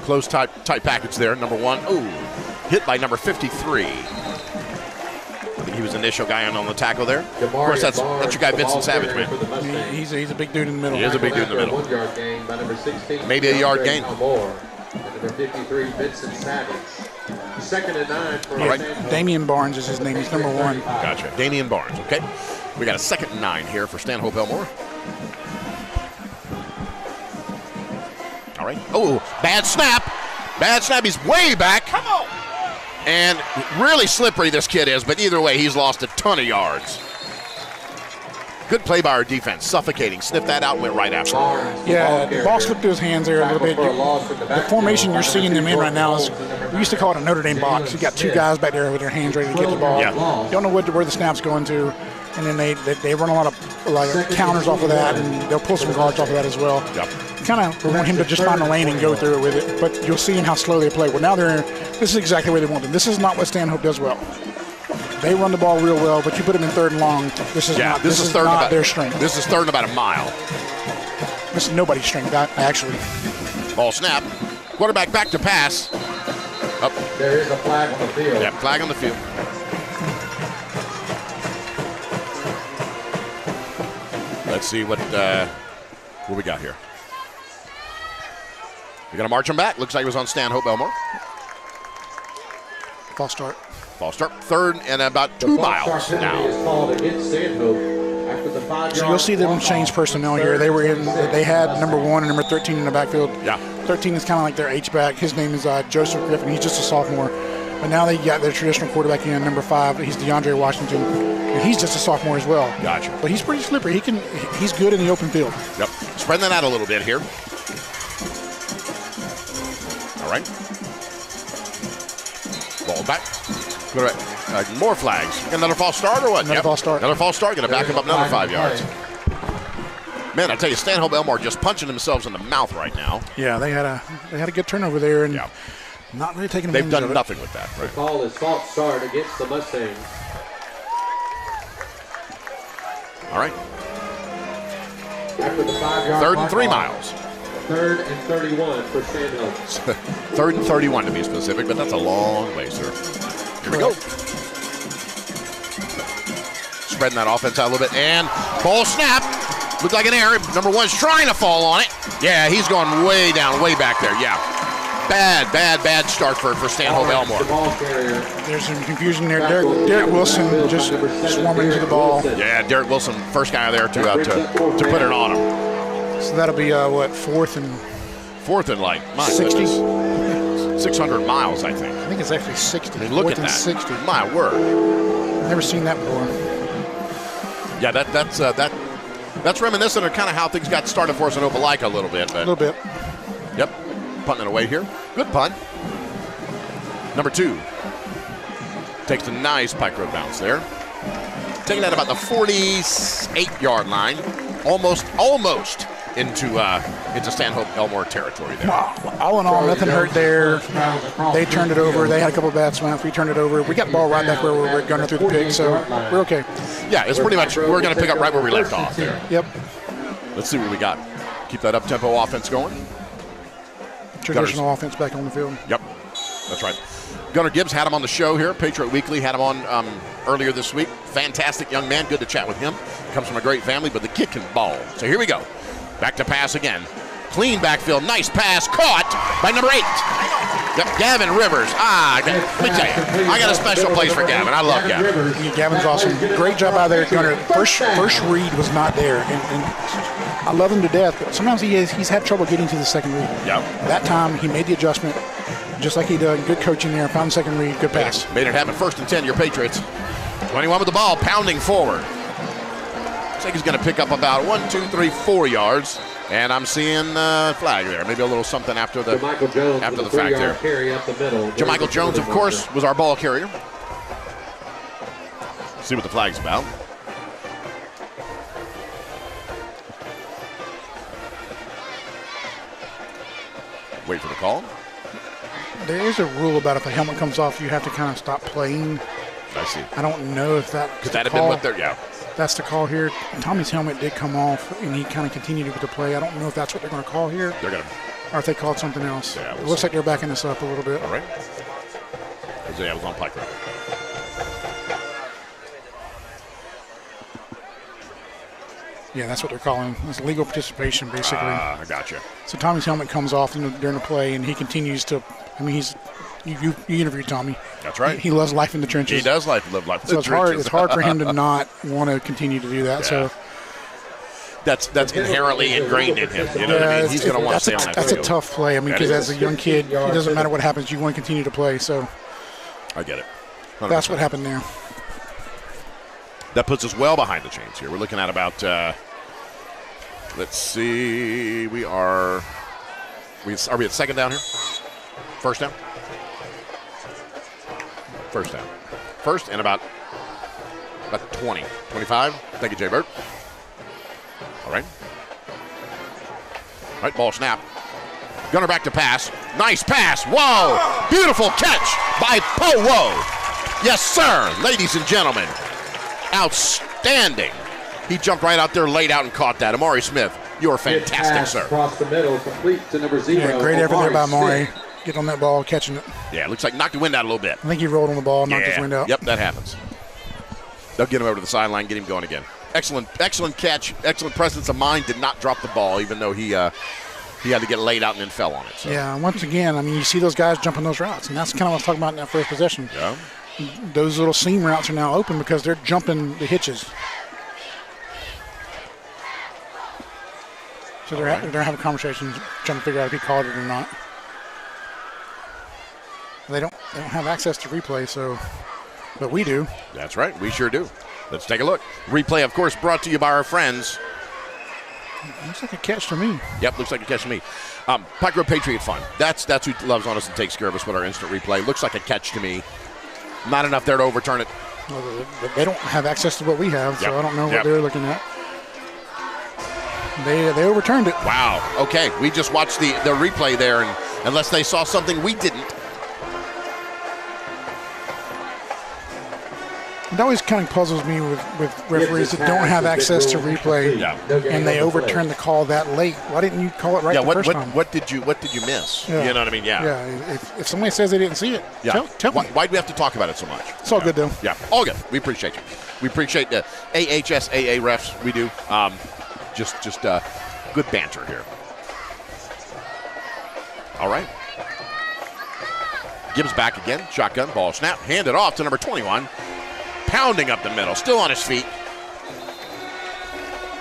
Close, tight package there. Number one. Oh, hit by number 53. I think he was the initial guy on the tackle there. Of course, that's your guy, Vincent Savage, man. He's a big dude in the middle. He is a big dude in the middle. 1 yard gain by number 16. Maybe a yard gain. Number 53, Vincent Savage. 2nd and 9 for All right. Damian Barnes is his name. He's number one. Gotcha. Damian Barnes, okay. We got a 2nd and 9 here for Stanhope Elmore. All right. Oh, bad snap. Bad snap. He's way back. Come on. And really slippery this kid is, but either way, he's lost a ton of yards. Good play by our defense. Suffocating. Sniffed that out and went right after him. Yeah, the ball slipped through his hands there a little bit. The formation you're seeing them in right now is, we used to call it a Notre Dame box. You got two guys back there with their hands ready to get the ball. Yeah. You don't know where the snap's going to, and then they run a lot of counters off of that, and they'll pull some guards off of that as well. Yep. Kind of want him to just find a lane and go through it with it, but you'll see how slow they play. Well, now this is exactly where they want them. This is not what Stanhope does well. They run the ball real well, but you put them in 3rd and long. This is not their strength. This is 3rd and about a mile. This is nobody's strength, actually. Ball snap. Quarterback back to pass. Up. There is a flag on the field. Yeah, flag on the field. Let's see what we got here. We got to march him back. Looks like it was on Stanhope Elmore. False start. False start. 3rd and about 2 miles now. Is called against Stanhope after the 5 So you'll see them change personnel here. They had number 1 and number 13 in the backfield. Yeah. 13 is kind of like their H-back. His name is Joseph Griffin. He's just a sophomore. But now they got their traditional quarterback in, number 5. He's DeAndre Washington. And he's just a sophomore as well. Gotcha. But he's pretty slippery. He's good in the open field. Yep. Spread that out a little bit here. All right. Ball back. More flags. Another false start or what? Another false start. Another false start. Going to back him up another 5 yards. Man, I tell you, Stanhope Elmore just punching themselves in the mouth right now. Yeah, they had a good turnover there, and not really taking advantage of it. They've done nothing with that. Right? The call is false start against the Mustangs. All right. After the 5-yard 3rd and 3 miles. 3rd and 31 for Stanhope. 3rd and 31 to be specific, but that's a long way, sir. Here we go. Spreading that offense out a little bit, and ball snap. Looked like an error. Number 1's trying to fall on it. Yeah, he's going way down, way back there. Yeah. Bad start for Stanhope Elmore. There's some confusion there. Derek Wilson just swarming to the ball. Yeah, Derek Wilson, first guy there to put it on him. So that'll be, what, fourth and like, my 60? goodness. 600 miles, I think. I think it's actually 60. I mean, look at that. 60. My word. Never seen that before. Yeah, that's reminiscent of kind of how things got started for us in Opelika a little bit. A little bit. Yep. Punting it away here. Good punt. Number 2 takes a nice Pike Road bounce there. Taking that about the 48-yard line. Almost into Stanhope Elmore territory there. All in all, nothing hurt there. They turned it over. They had a couple of bad snaps. We turned it over. We got the ball right back where we were gunning through the pick, so we're okay. Yeah, it's pretty much, we're going to pick up right where we left off there. Yep. Let's see what we got. Keep that up-tempo offense going. Traditional offense back on the field. Yep, that's right. Gunnar Gibbs had him on the show here. Patriot Weekly had him on earlier this week. Fantastic young man. Good to chat with him. Comes from a great family, but the kid can ball. So here we go. Back to pass again. Clean backfield. Nice pass. Caught by number 8. Yep, Gavin Rivers. Let me tell you, I got a special place for Gavin. I love Gavin. Yeah, Gavin's awesome. Great job out there, Gunnar. First read was not there, and I love him to death, but sometimes he's had trouble getting to the second read. Yep. That time, he made the adjustment, just like he did. Good coaching there. Found the second read. Good pass. Made it happen. 1st and 10, your Patriots. 21 with the ball, pounding forward. Looks like he's going to pick up about 1, 2, 3, 4 yards. And I'm seeing flag there. Maybe a little something after the fact there. Jermichael Jones, of course, was our ball carrier. See what the flag's about. Wait for the call. There is a rule about if the helmet comes off, you have to kind of stop playing. I see. I don't know if that could that have been what they're, yeah. That's the call here. Tommy's helmet did come off, and he kind of continued with the play. I don't know if that's what they're going to call here. They're going to. Or if they called something else. Yeah, it looks like they're backing us up a little bit. All right. Isaiah was on Pike Road. Yeah, that's what they're calling. It's legal participation, basically. I gotcha. So Tommy's helmet comes off during the play, and he continues to. I mean, you interviewed Tommy. That's right. He loves life in the trenches. He does live life in the trenches. So it's hard for him to not want to continue to do that. Yeah. So that's inherently ingrained in him. You know what I mean? He's going to want to stay on that That's field. a tough play. I mean, because as a young kid, it doesn't matter what happens. You want to continue to play. So I get it. 100%. That's what happened there. That puts us well behind the chains here. We're looking at about. Let's see. Are we at second down here? First down? First down. First and about 20. 25. Thank you, Jay Bird. All right. All right, ball snap. Gunner back to pass. Nice pass. Whoa. Beautiful catch by Powo. Yes, sir. Ladies and gentlemen. Outstanding. He jumped right out there, laid out, and caught that. Amari Smith, you're fantastic, sir. Across the middle, complete to number 0. Yeah, great effort there by Amari. Get on that ball, catching it. Yeah, it looks like knocked the wind out a little bit. I think he rolled on the ball, knocked his wind out. Yep, that happens. They'll get him over to the sideline, get him going again. Excellent catch, excellent presence of mind. Did not drop the ball, even though he had to get laid out and then fell on it. So. Yeah, once again, I mean, you see those guys jumping those routes, and that's kind of what I was talking about in that first possession. Yeah. Those little seam routes are now open because they're jumping the hitches. So they're having conversations, trying to figure out if he called it or not. They don't have access to replay, but we do. That's right, we sure do. Let's take a look. Replay, of course, brought to you by our friends. Looks like a catch to me. Yep, looks like a catch to me. Pike Road Patriot Fund. That's who loves on us and takes care of us with our instant replay. Looks like a catch to me. Not enough there to overturn it. Well, they don't have access to what we have, so I don't know what they're looking at. They overturned it. Wow. Okay, we just watched the replay there, and unless they saw something we didn't. It always kind of puzzles me with referees that don't have access to replay, and they overturn the call that late. Why didn't you call it right the first time? What did you miss? Yeah. You know what I mean? Yeah. Yeah. If somebody says they didn't see it, tell me. Why do we have to talk about it so much? It's all good though. Yeah, all good. We appreciate you. We appreciate the AHSAA refs. We do. Just good banter here. All right. Gibbs back again. Shotgun, ball snap. Hand it off to number 21. Pounding up the middle. Still on his feet.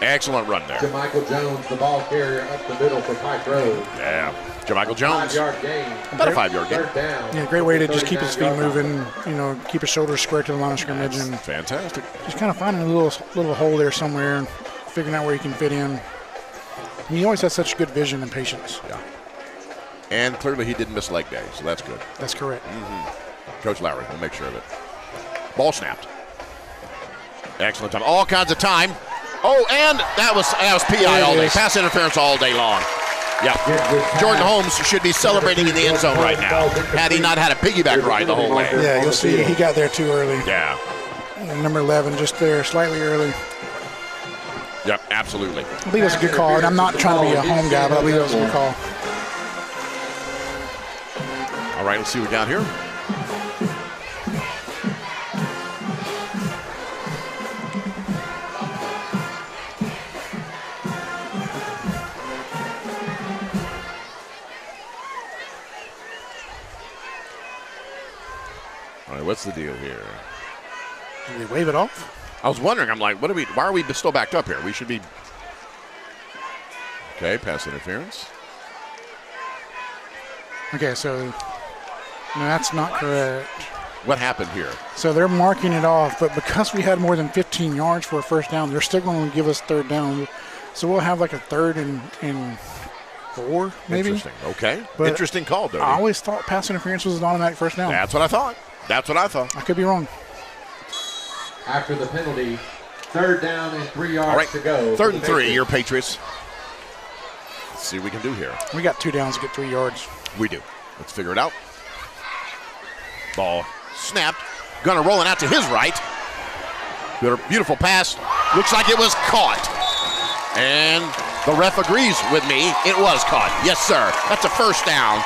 Excellent run there. Jermichael Jones, the ball carrier up the middle for Pike Road. Yeah. Jermichael Jones. 5-yard gain. About a 5-yard gain. Third down. Yeah, great way to just keep his feet moving, keep his shoulders square to the line of scrimmage. And fantastic. just kind of finding a little hole there somewhere and figuring out where he can fit in. He always has such good vision and patience. Yeah. And clearly he didn't miss leg day, so that's good. That's correct. Coach Lowry will make sure of it. Ball snapped. Excellent time. All kinds of time. Oh, and that was PI all day. Pass interference all day long. Yeah. Jordan Holmes should be celebrating in the end zone right now had he not had a piggyback ride the whole way. Yeah, you'll see he got there too early. Yeah. And number 11 just there slightly early. Yep, absolutely. I believe that's a good call, and I'm not trying to be a home guy, but I believe that was a good call. All right, let's see what we got here. All right, what's the deal here? Did they wave it off? I was wondering, I'm like, why are we still backed up here? We should be. Okay, pass interference. Okay, so no, that's not correct. What happened here? So they're marking it off, but because we had more than 15 yards for a first down, they're still going to give us third down. So we'll have like a 3rd and 4, maybe. Interesting. Okay. But interesting call, Dodie. I always thought pass interference was an automatic first down. That's what I thought. I could be wrong. After the penalty, 3rd down and 3 yards All right. to go. 3rd and 3, your Patriots. Let's see what we can do here. We got 2 downs to get 3 yards. We do. Let's figure it out. Ball snapped. Gunner rolling out to his right. Beautiful pass. Looks like it was caught. And the ref agrees with me. It was caught. Yes, sir. That's a first down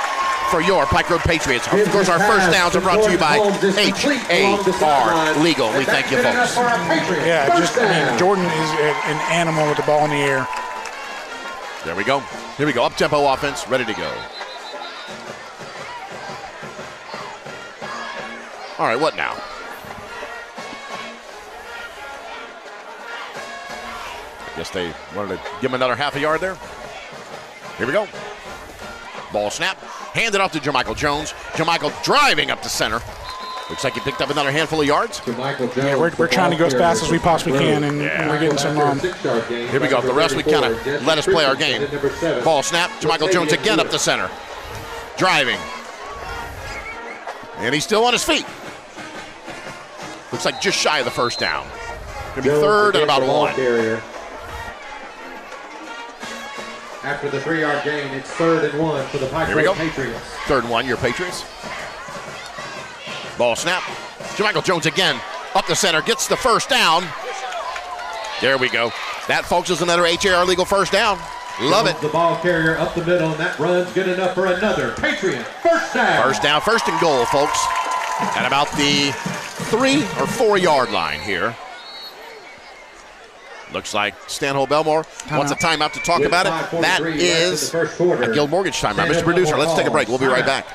for your Pike Road Patriots. Of course, our first downs are brought to you by HAR Legal. We thank you, folks. Yeah, Jordan is an animal with the ball in the air. There we go. Here we go. Up-tempo offense, ready to go. All right, what now? I guess they wanted to give him another half a yard there. Here we go. Ball snap. Hand it off to Jermichael Jones. Jermichael driving up the center. Looks like he picked up another handful of yards. Yeah, we're trying to go as fast as we possibly can, and we're getting some Here we go. The rest we kind of let us play our game. Ball snap. Jermichael Jones again up the center. Driving. And he's still on his feet. Looks like just shy of the first down. Going to be 3rd and about 1. After the 3-yard gain, it's 3rd and 1 for the Pike Road Patriots. 3rd and 1, your Patriots. Ball snap. Jermichael Jones again up the center, gets the first down. There we go. That, folks, is another HAR Legal first down. Love it. The ball carrier up the middle, and that run's good enough for another Patriot first down. First down, 1st and goal, folks. At about the 3 or 4 yard line here. Looks like Stanhope Elmore wants a timeout to talk about it. That is a Guild Mortgage timeout. Mr. Producer, let's take a break. We'll be right back.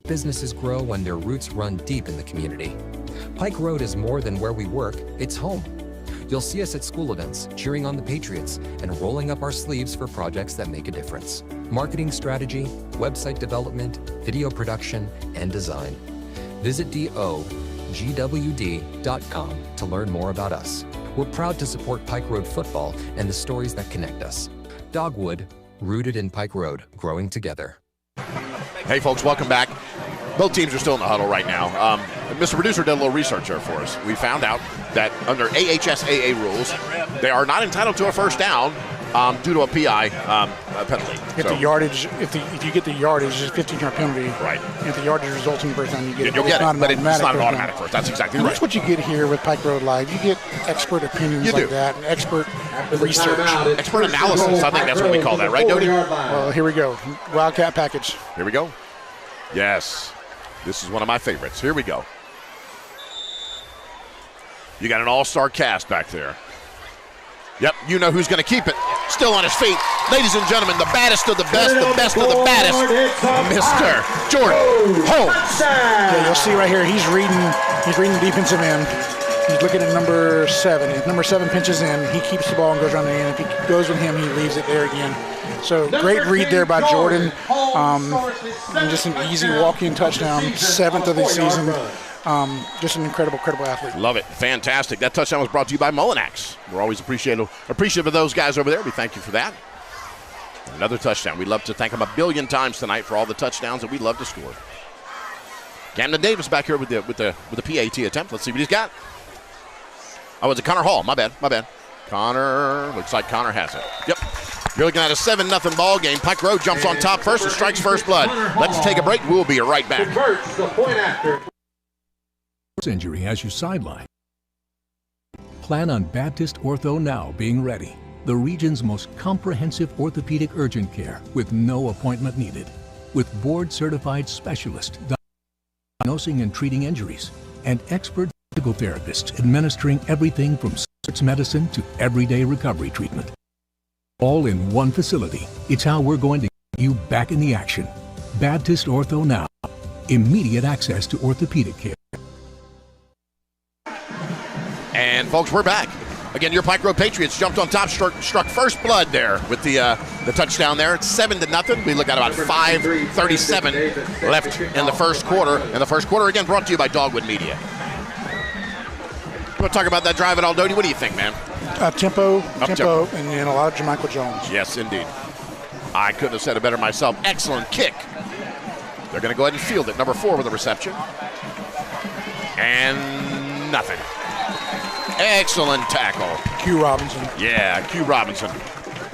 Businesses grow when their roots run deep in the community. Pike Road is more than where we work, it's home. You'll see us at school events, cheering on the Patriots, and rolling up our sleeves for projects that make a difference. Marketing strategy, website development, video production, and design. Visit dogwd.com to learn more about us. We're proud to support Pike Road football and the stories that connect us. Dogwood, rooted in Pike Road, growing together. Hey, folks, welcome back. Both teams are still in the huddle right now. Mr. Producer did a little research there for us. We found out that under AHSAA rules, they are not entitled to a first down due to a PI penalty. If you get the yardage, it's a 15-yard penalty. Right. If the yardage results in the first down, you get it. You'll get it, but it's not an automatic first. first. That's exactly and right. That's what you get here with Pike Road Live. You get expert opinions like that and expert research. Expert analysis, I think that's what we call that, right, Dodie? Well, here we go. Wildcat package. Here we go. Yes. This is one of my favorites. Here we go. You got an all-star cast back there. Yep, you know who's going to keep it. Still on his feet. Ladies and gentlemen, the baddest of the best, the best of the baddest, Mr. Jordan Holmes. Yeah, you'll see right here, he's reading the defensive end. He's looking at number 7. If number 7 pinches in, he keeps the ball and goes around the end. If he goes with him, he leaves it there again. So great read there by Jordan. And just an easy walk-in touchdown, 7th of the season. Just an incredible athlete. Love it. Fantastic. That touchdown was brought to you by Mullinax. We're always appreciative of those guys over there. We thank you for that. Another touchdown. We'd love to thank them a billion times tonight for all the touchdowns that we love to score. Camden Davis back here with the PAT attempt. Let's see what he's got. Oh, it's a Connor Hall. My bad. Connor, looks like Connor has it. Yep. You're looking at a 7-0 ball game. Pike Road jumps on top first and strikes first blood. Let's take a break. We'll be right back. The point after. Injury as you sideline. Plan on Baptist Ortho Now being ready. The region's most comprehensive orthopedic urgent care with no appointment needed. With board-certified specialists diagnosing and treating injuries and expert physical therapists administering everything from sports medicine to everyday recovery treatment. All in one facility. It's how we're going to get you back in the action. Baptist Ortho Now. Immediate access to orthopedic care. And folks, we're back. Again, your Pike Road Patriots jumped on top, struck first blood there with the touchdown there. It's 7-0. We look at about 5:37 left in the first quarter. And the first quarter, again, brought to you by Dogwood Media. You want to talk about that drive at Aldoti? What do you think, man? Tempo, and a lot of Jermichael Jones. Yes, indeed. I couldn't have said it better myself. Excellent kick. They're going to go ahead and field it. Number 4 with a reception. And nothing. Excellent tackle. Q Robinson. Yeah, Q Robinson.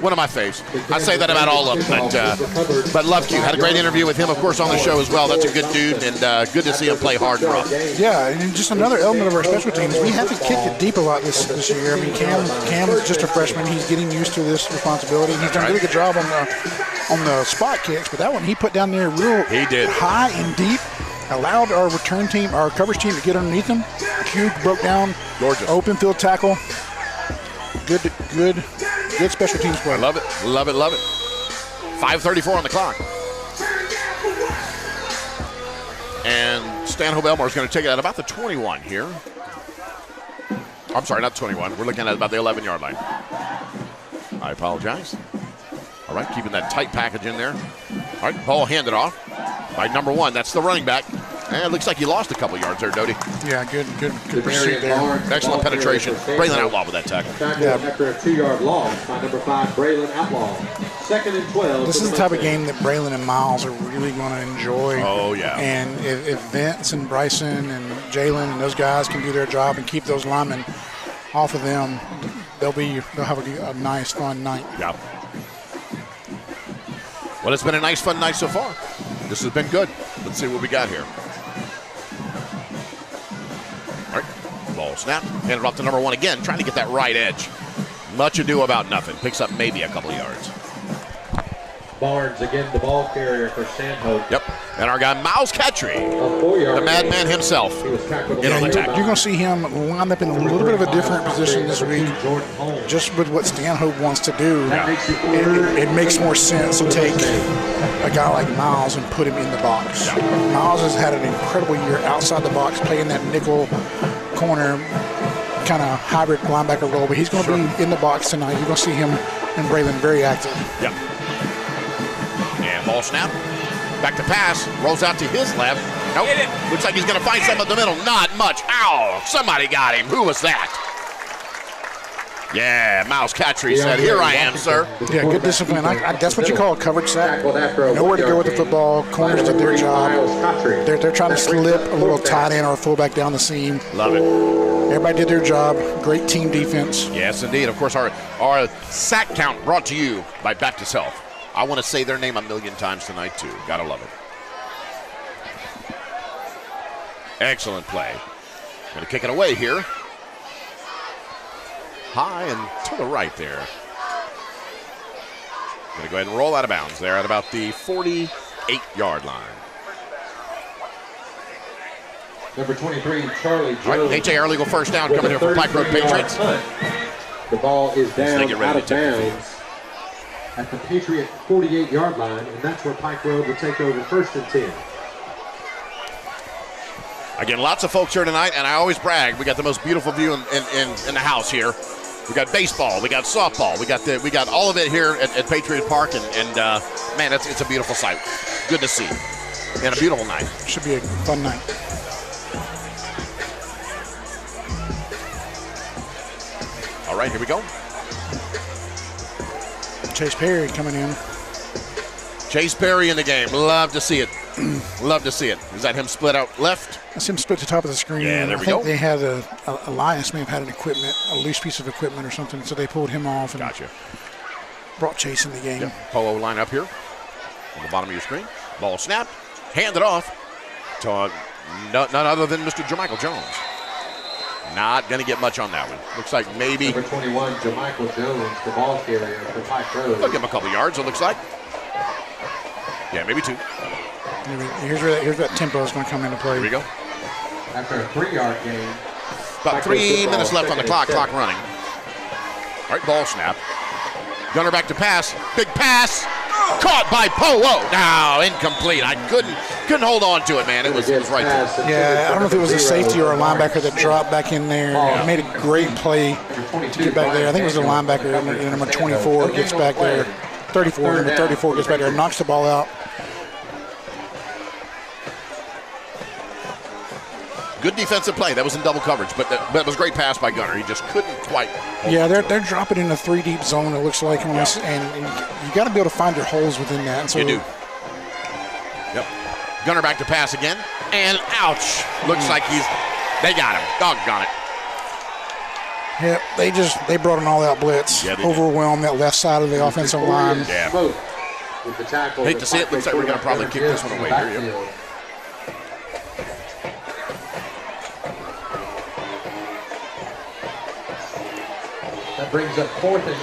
One of my faves. I say that about all of them, but love Q. Had a great interview with him, of course, on the show as well. That's a good dude, and good to see him play hard and rough. Yeah, and just another element of our special teams. We haven't kicked it deep a lot this year. I mean, Cam is just a freshman. He's getting used to this responsibility. He's done a really good job on the spot kicks, but that one he put down there high and deep. Allowed our return team, our coverage team, to get underneath him. Q broke down. Gorgeous. Open field tackle. Good special teams play. Love it. 5:34 on the clock. And Stanhope Elmore is going to take it at about the 21 here. I'm sorry, not 21. We're looking at about the 11-yard line. I apologize. All right, keeping that tight package in there. All right, ball handed off by number 1. That's the running back. And it looks like he lost a couple yards there, Doty. Yeah, good pursuit there. Excellent penetration. Braylon Outlaw with that tackle. After a 2-yard loss by number 5, Braylon Outlaw. 2nd and 12. This is the type of game that Braylon and Miles are really going to enjoy. Oh, yeah. And if Vince and Bryson and Jalen and those guys can do their job and keep those linemen off of them, they'll have a nice, fun night. Yeah. Well, it's been a nice, fun night so far. This has been good. Let's see what we got here. All right, ball snap. Handed off to number 1 again, trying to get that right edge. Much ado about nothing. Picks up maybe a couple of yards. Barnes again, the ball carrier for Stanhope. Yep, and our guy Miles Catry, the madman himself, in on the tackle. You're going to see him wind up in a little bit of a different position this week, just with what Stanhope wants to do. Yeah. It makes more sense to take a guy like Miles and put him in the box. Yeah. Miles has had an incredible year outside the box, playing that nickel corner kind of hybrid linebacker role, but he's going to be in the box tonight. You're going to see him and Braylon very active. Yep. And ball snap. Back to pass. Rolls out to his left. Nope. Looks like he's going to find something in the middle. Not much. Ow. Somebody got him. Who was that? Yeah, Miles Catry said, "Here I am, sir." Yeah, good discipline. That's what you call a coverage sack. Nowhere to go with the football. Corners did their job. They're trying to slip a little tight end or a fullback down the seam. Love it. Everybody did their job. Great team defense. Yes, indeed. Of course, our sack count brought to you by Baptist Health. I want to say their name a million times tonight, too. Gotta love it. Excellent play. Going to kick it away here. High and to the right there. Going to go ahead and roll out of bounds there at about the 48-yard line. Number 23, Charlie Jones. All right, H.A. our legal first down coming here from Pike Road Patriots. The ball is down get ready out to of take the bounds at the Patriot 48-yard line, and that's where Pike Road will take over 1st and 10. Again, lots of folks here tonight, and I always brag. We got the most beautiful view in the house here. We got baseball, we got softball, we got all of it here at Patriot Park, and man, it's a beautiful sight. Good to see, and a beautiful night. Should be a fun night. All right, here we go. Chase Perry coming in. Chase Perry in the game. Love to see it. Love to see it. Is that him split out left? That's him split to the top of the screen. Yeah, there we I think go. they had Elias may have had a loose piece of equipment or something, so they pulled him off and Gotcha. brought Chase in the game. Yep. Polo line up here on the bottom of your screen. Ball snapped. Handed off to none other than Mr. Jermichael Jones. Not going to get much on that one. Looks like maybe. Number 21, Jermichael Jones, the ball carrier for Pike Road. They'll give him a couple yards, it looks like. Yeah, maybe 2. Here's where that tempo is going to come into play. Here we go. After a 3-yard gain. About 3 minutes left on the clock. Clock running. All right, ball snap. Gunner back to pass. Big pass. Caught by Polo. No, incomplete. I couldn't hold on to it, man. It was right there. Yeah, I don't know if it was a safety or a linebacker that dropped back in there. He made a great play to get back there. I think it was a linebacker, number 24 gets back there. 34, number 34 gets back there, knocks the ball out. Good defensive play. That was in double coverage, but that was a great pass by Gunner. He just couldn't quite. Yeah, they're dropping in a 3-deep zone, it looks like, on us, and you got to be able to find your holes within that. And so you do. Yep. Gunner back to pass again, and ouch. Looks like they got him. Doggone it. Yeah, they brought an all-out blitz, overwhelmed that left side of the offensive line. Yeah. Hate to see it. Looks like we're going to probably kick this one away here. Yep. That brings up 4th and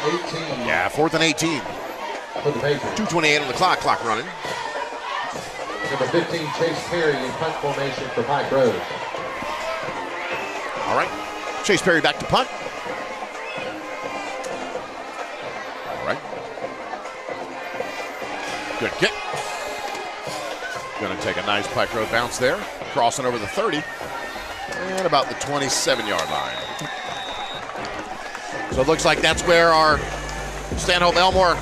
18. Yeah, 4th and 18. For the Patriots. 2:28 on the clock. Clock running. Number 15, Chase Perry in punt formation for Pike Road. All right. Chase Perry back to punt. All right. Good kick. Going to take a nice Pike Road bounce there. Crossing over the 30. And about the 27-yard line. So it looks like that's where our Stanhope Elmore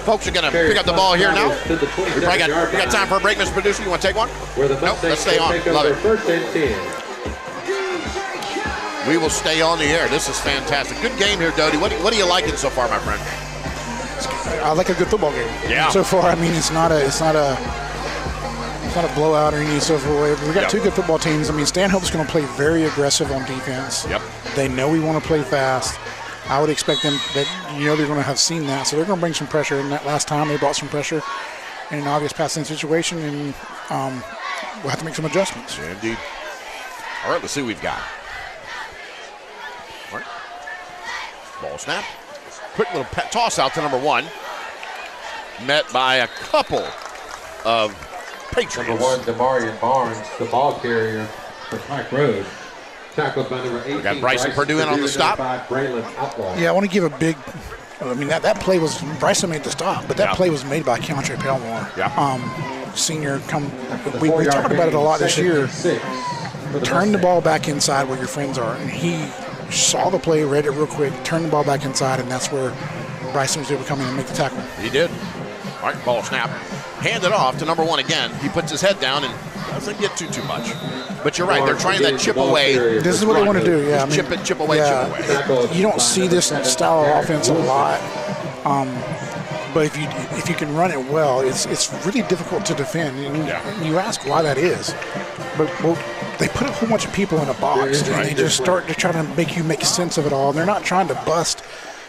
folks are going to pick up the ball here now. We got time for a break, Mr. Producer. You want to take one? Nope, let's stay on. Love it. 1st and 10. We will stay on the air. This is fantastic. Good game here, Doty. What are you liking so far, my friend? I like a good football game. Yeah. So far, I mean, it's not a blowout or anything so forth. We got two good football teams. I mean, Stanhope's going to play very aggressive on defense. Yep. They know we want to play fast. I would expect them that they're going to have seen that, so they're going to bring some pressure. And that last time they brought some pressure in an obvious passing situation, and we'll have to make some adjustments. Yeah, indeed. All right, let's see what we've got. All right. Ball snap. Quick little toss out to number 1. Met by a couple of Patriots. Number 1, Demarion Barnes, the ball carrier for Pike Road. Tackled by number 18. We got Bryson Purdue in on the stop. Yeah, I want to give a big. I mean, that play was Bryson made the stop, but that play was made by Stanhope Elmore. Yeah. Senior, we talked about it a lot this year. Turn the ball back inside where your friends are, and he saw the play, read it real quick, turned the ball back inside, and that's where Bryson was able to come in and make the tackle. He did. All right, ball snap. Hand it off to number 1 again. He puts his head down and doesn't get too much. But you're right, they're trying that chip away. This is what they want to do, yeah. Chip away, chip away. You don't see this style of offense a lot. But if you can run it well, it's really difficult to defend. And you ask why that is. But they put a whole bunch of people in a box, and they just start to try to make you make sense of it all. And they're not trying to bust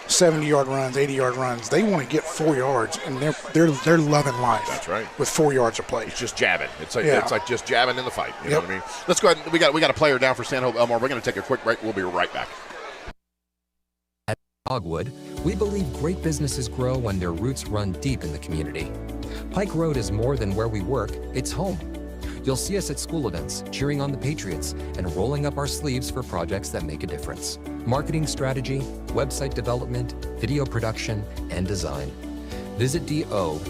70-yard runs, 80-yard runs. They want to get 4 yards, and they're loving life. That's right. With 4 yards of play. It's just jabbing. It's like just jabbing in the fight. You know what I mean? Let's go ahead. We got a player down for Stanhope Elmore. We're going to take a quick break. We'll be right back. At Dogwood, we believe great businesses grow when their roots run deep in the community. Pike Road is more than where we work, it's home. You'll see us at school events, cheering on the Patriots, and rolling up our sleeves for projects that make a difference. marketing strategy, website development, video production, and design. Visit dogwd.com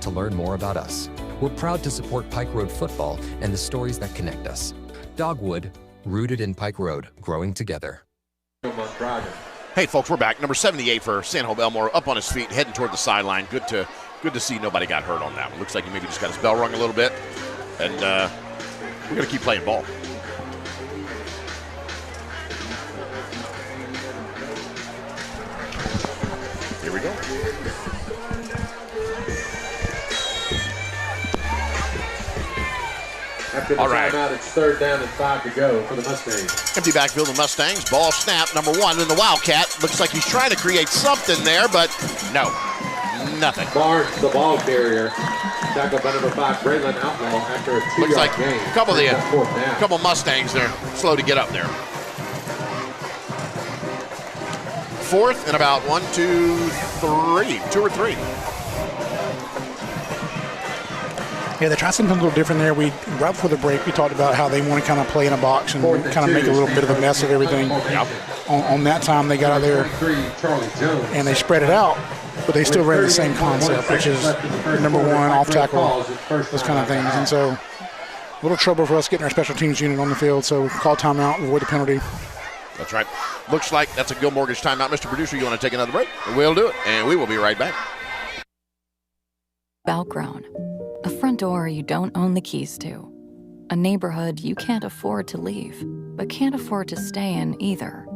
to learn more about us. We're proud to support Pike Road football and the stories that connect us. Dogwood, rooted in Pike Road, growing together. Hey, folks, we're back. Number 78 for Stanhope Elmore, up on his feet, heading toward the sideline. Good to see nobody got hurt on that one. Looks like he maybe just got his bell rung a little bit. And we're going to keep playing ball. Here we go. After the timeout, it's 3rd down and 5 to go for the Mustangs. Empty backfield, the Mustangs. Ball snap, number 1 in the Wildcat. Looks like he's trying to create something there, but no, nothing. Barnes, the ball carrier. Tackled by number 5, Braylon Outlaw after a 2-yard Looks like gain. a couple Mustangs there, slow to get up there. 4th and about 1, 2, 3, 2 or 3. Yeah, they tried something a little different there. Right before the break, we talked about how they want to kind of play in a box and kind of make a little bit of a mess of everything. Yep. On that time, they got out there and they spread it out, but they still ran the same concept, which is number 1, off tackle, those kind of things. And so a little trouble for us getting our special teams unit on the field, so we call timeout, avoid the penalty. That's right. Looks like that's a Gil Mortgage timeout. Mr. Producer, you want to take another break? We'll do it, and we will be right back. Outgrown. A front door you don't own the keys to. A neighborhood you can't afford to leave, but can't afford to stay in either.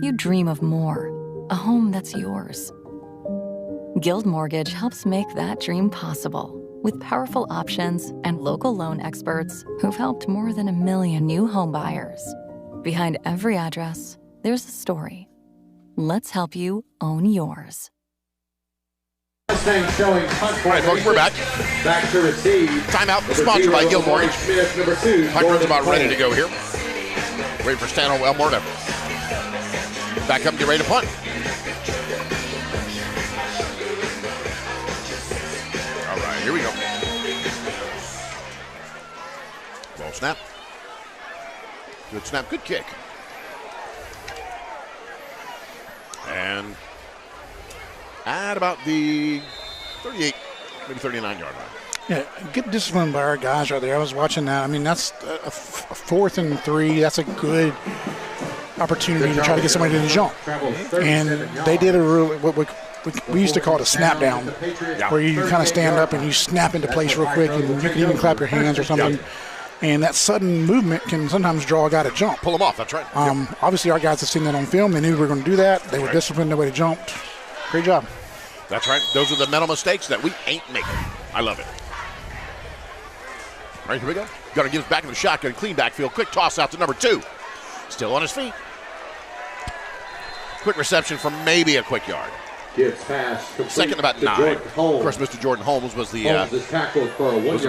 You dream of more, a home that's yours. Guild Mortgage helps make that dream possible with powerful options and local loan experts who've helped more than 1 million new home buyers. Behind every address, there's a story. Let's help you own yours. All right, folks, we're back. Back to receive. Timeout sponsored by Gil Mortgage. Number 2. Pike Road's about ready to go here. Wait for Stanhope Elmore to back up and get ready to punt. All right, here we go. Ball snap. Good snap, good kick. And at about the 38, maybe 39-yard line. Yeah, good discipline by our guys right there. I was watching that. I mean, that's a 4th and 3. That's a good opportunity to try to get somebody to jump. And they did a really, what we used to call it a snap down, where you kind of stand up and you snap into place real quick, and you can even clap your hands or something. Yep. And that sudden movement can sometimes draw a guy to jump. Pull him off, that's right. Obviously, our guys have seen that on film. They knew we were going to do that. They were disciplined, nobody jumped. Great job. That's right. Those are the mental mistakes that we ain't making. I love it. All right, here we go. Gunner gives back in the shotgun, clean backfield. Quick toss out to number 2. Still on his feet. Quick reception for maybe a quick yard. Gives pass. Second about 9. Of course, Mr. Jordan Holmes was the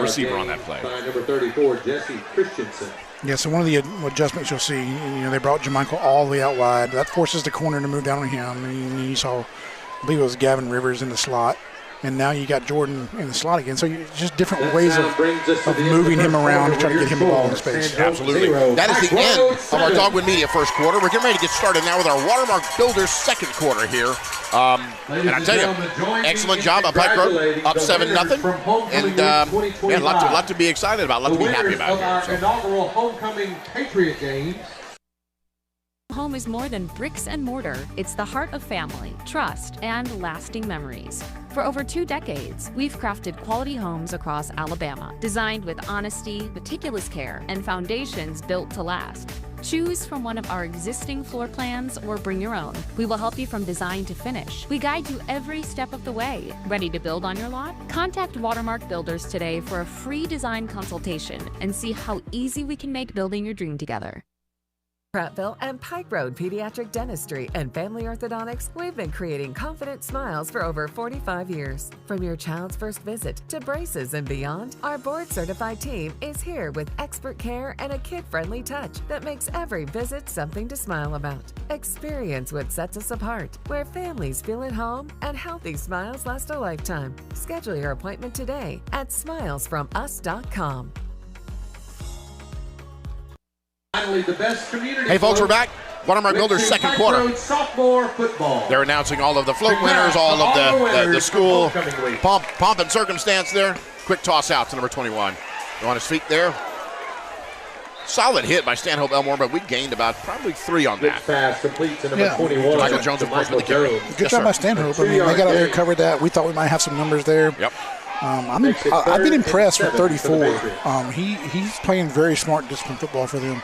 receiver on that play. By number 34, Jesse Christensen. Yeah, so one of the adjustments you'll see, they brought Jermichael all the way out wide. That forces the corner to move down on him. And you saw, I believe it was Gavin Rivers in the slot. And now you got Jordan in the slot again. So just different ways of moving him around to try to get him the ball in space. Absolutely. That is the end of our Dogwood Media first quarter. We're getting ready to get started now with our Watermark Builders second quarter here. And I tell you, excellent job by Pike Road, up 7-0. And a lot to be excited about, a lot to be happy about here. So. Inaugural homecoming Patriot games. Home is more than bricks and mortar. It's the heart of family, trust, and lasting memories. For over 2 decades, we've crafted quality homes across Alabama, designed with honesty, meticulous care, and foundations built to last. Choose from one of our existing floor plans or bring your own. We will help you from design to finish. We guide you every step of the way. Ready to build on your lot? Contact Watermark Builders today for a free design consultation and see how easy we can make building your dream together. Prattville and Pike Road Pediatric Dentistry and Family Orthodontics, we've been creating confident smiles for over 45 years. From your child's first visit to braces and beyond, our board-certified team is here with expert care and a kid-friendly touch that makes every visit something to smile about. Experience what sets us apart, where families feel at home and healthy smiles last a lifetime. Schedule your appointment today at smilesfromus.com. Finally, the best community. Hey, folks, we're back. Watermark Builders second quarter. Road sophomore football. They're announcing all of the float winners, all of the school pomp and circumstance there. Quick toss out to number 21. On his feet there. Solid hit by Stanhope Elmore, but we gained about probably 3 on that. Pass complete to number 21. Michael Jones, of course, with the carry. Good job by Stanhope. I mean, they got out there, covered that. We thought we might have some numbers there. Yep. I've been impressed with 34. He's playing very smart, disciplined football for them.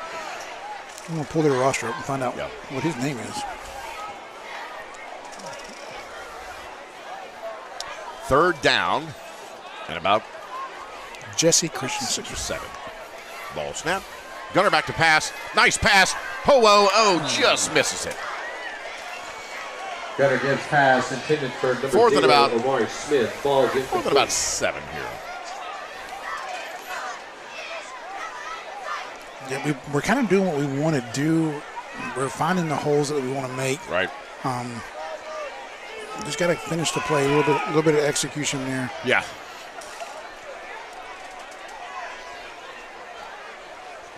I'm going to pull their roster up and find out what his name is. Third down and about Jesse Christian, 6 or 7. Ball snap. Gunner back to pass. Nice pass. Just misses it. Gunner gives pass intended for number 4th and about Omari Smith. Falls in 4th and about 7 here. Yeah, we're kind of doing what we want to do. We're finding the holes that we want to make. Right. Just got to finish the play. A little bit of execution there. Yeah.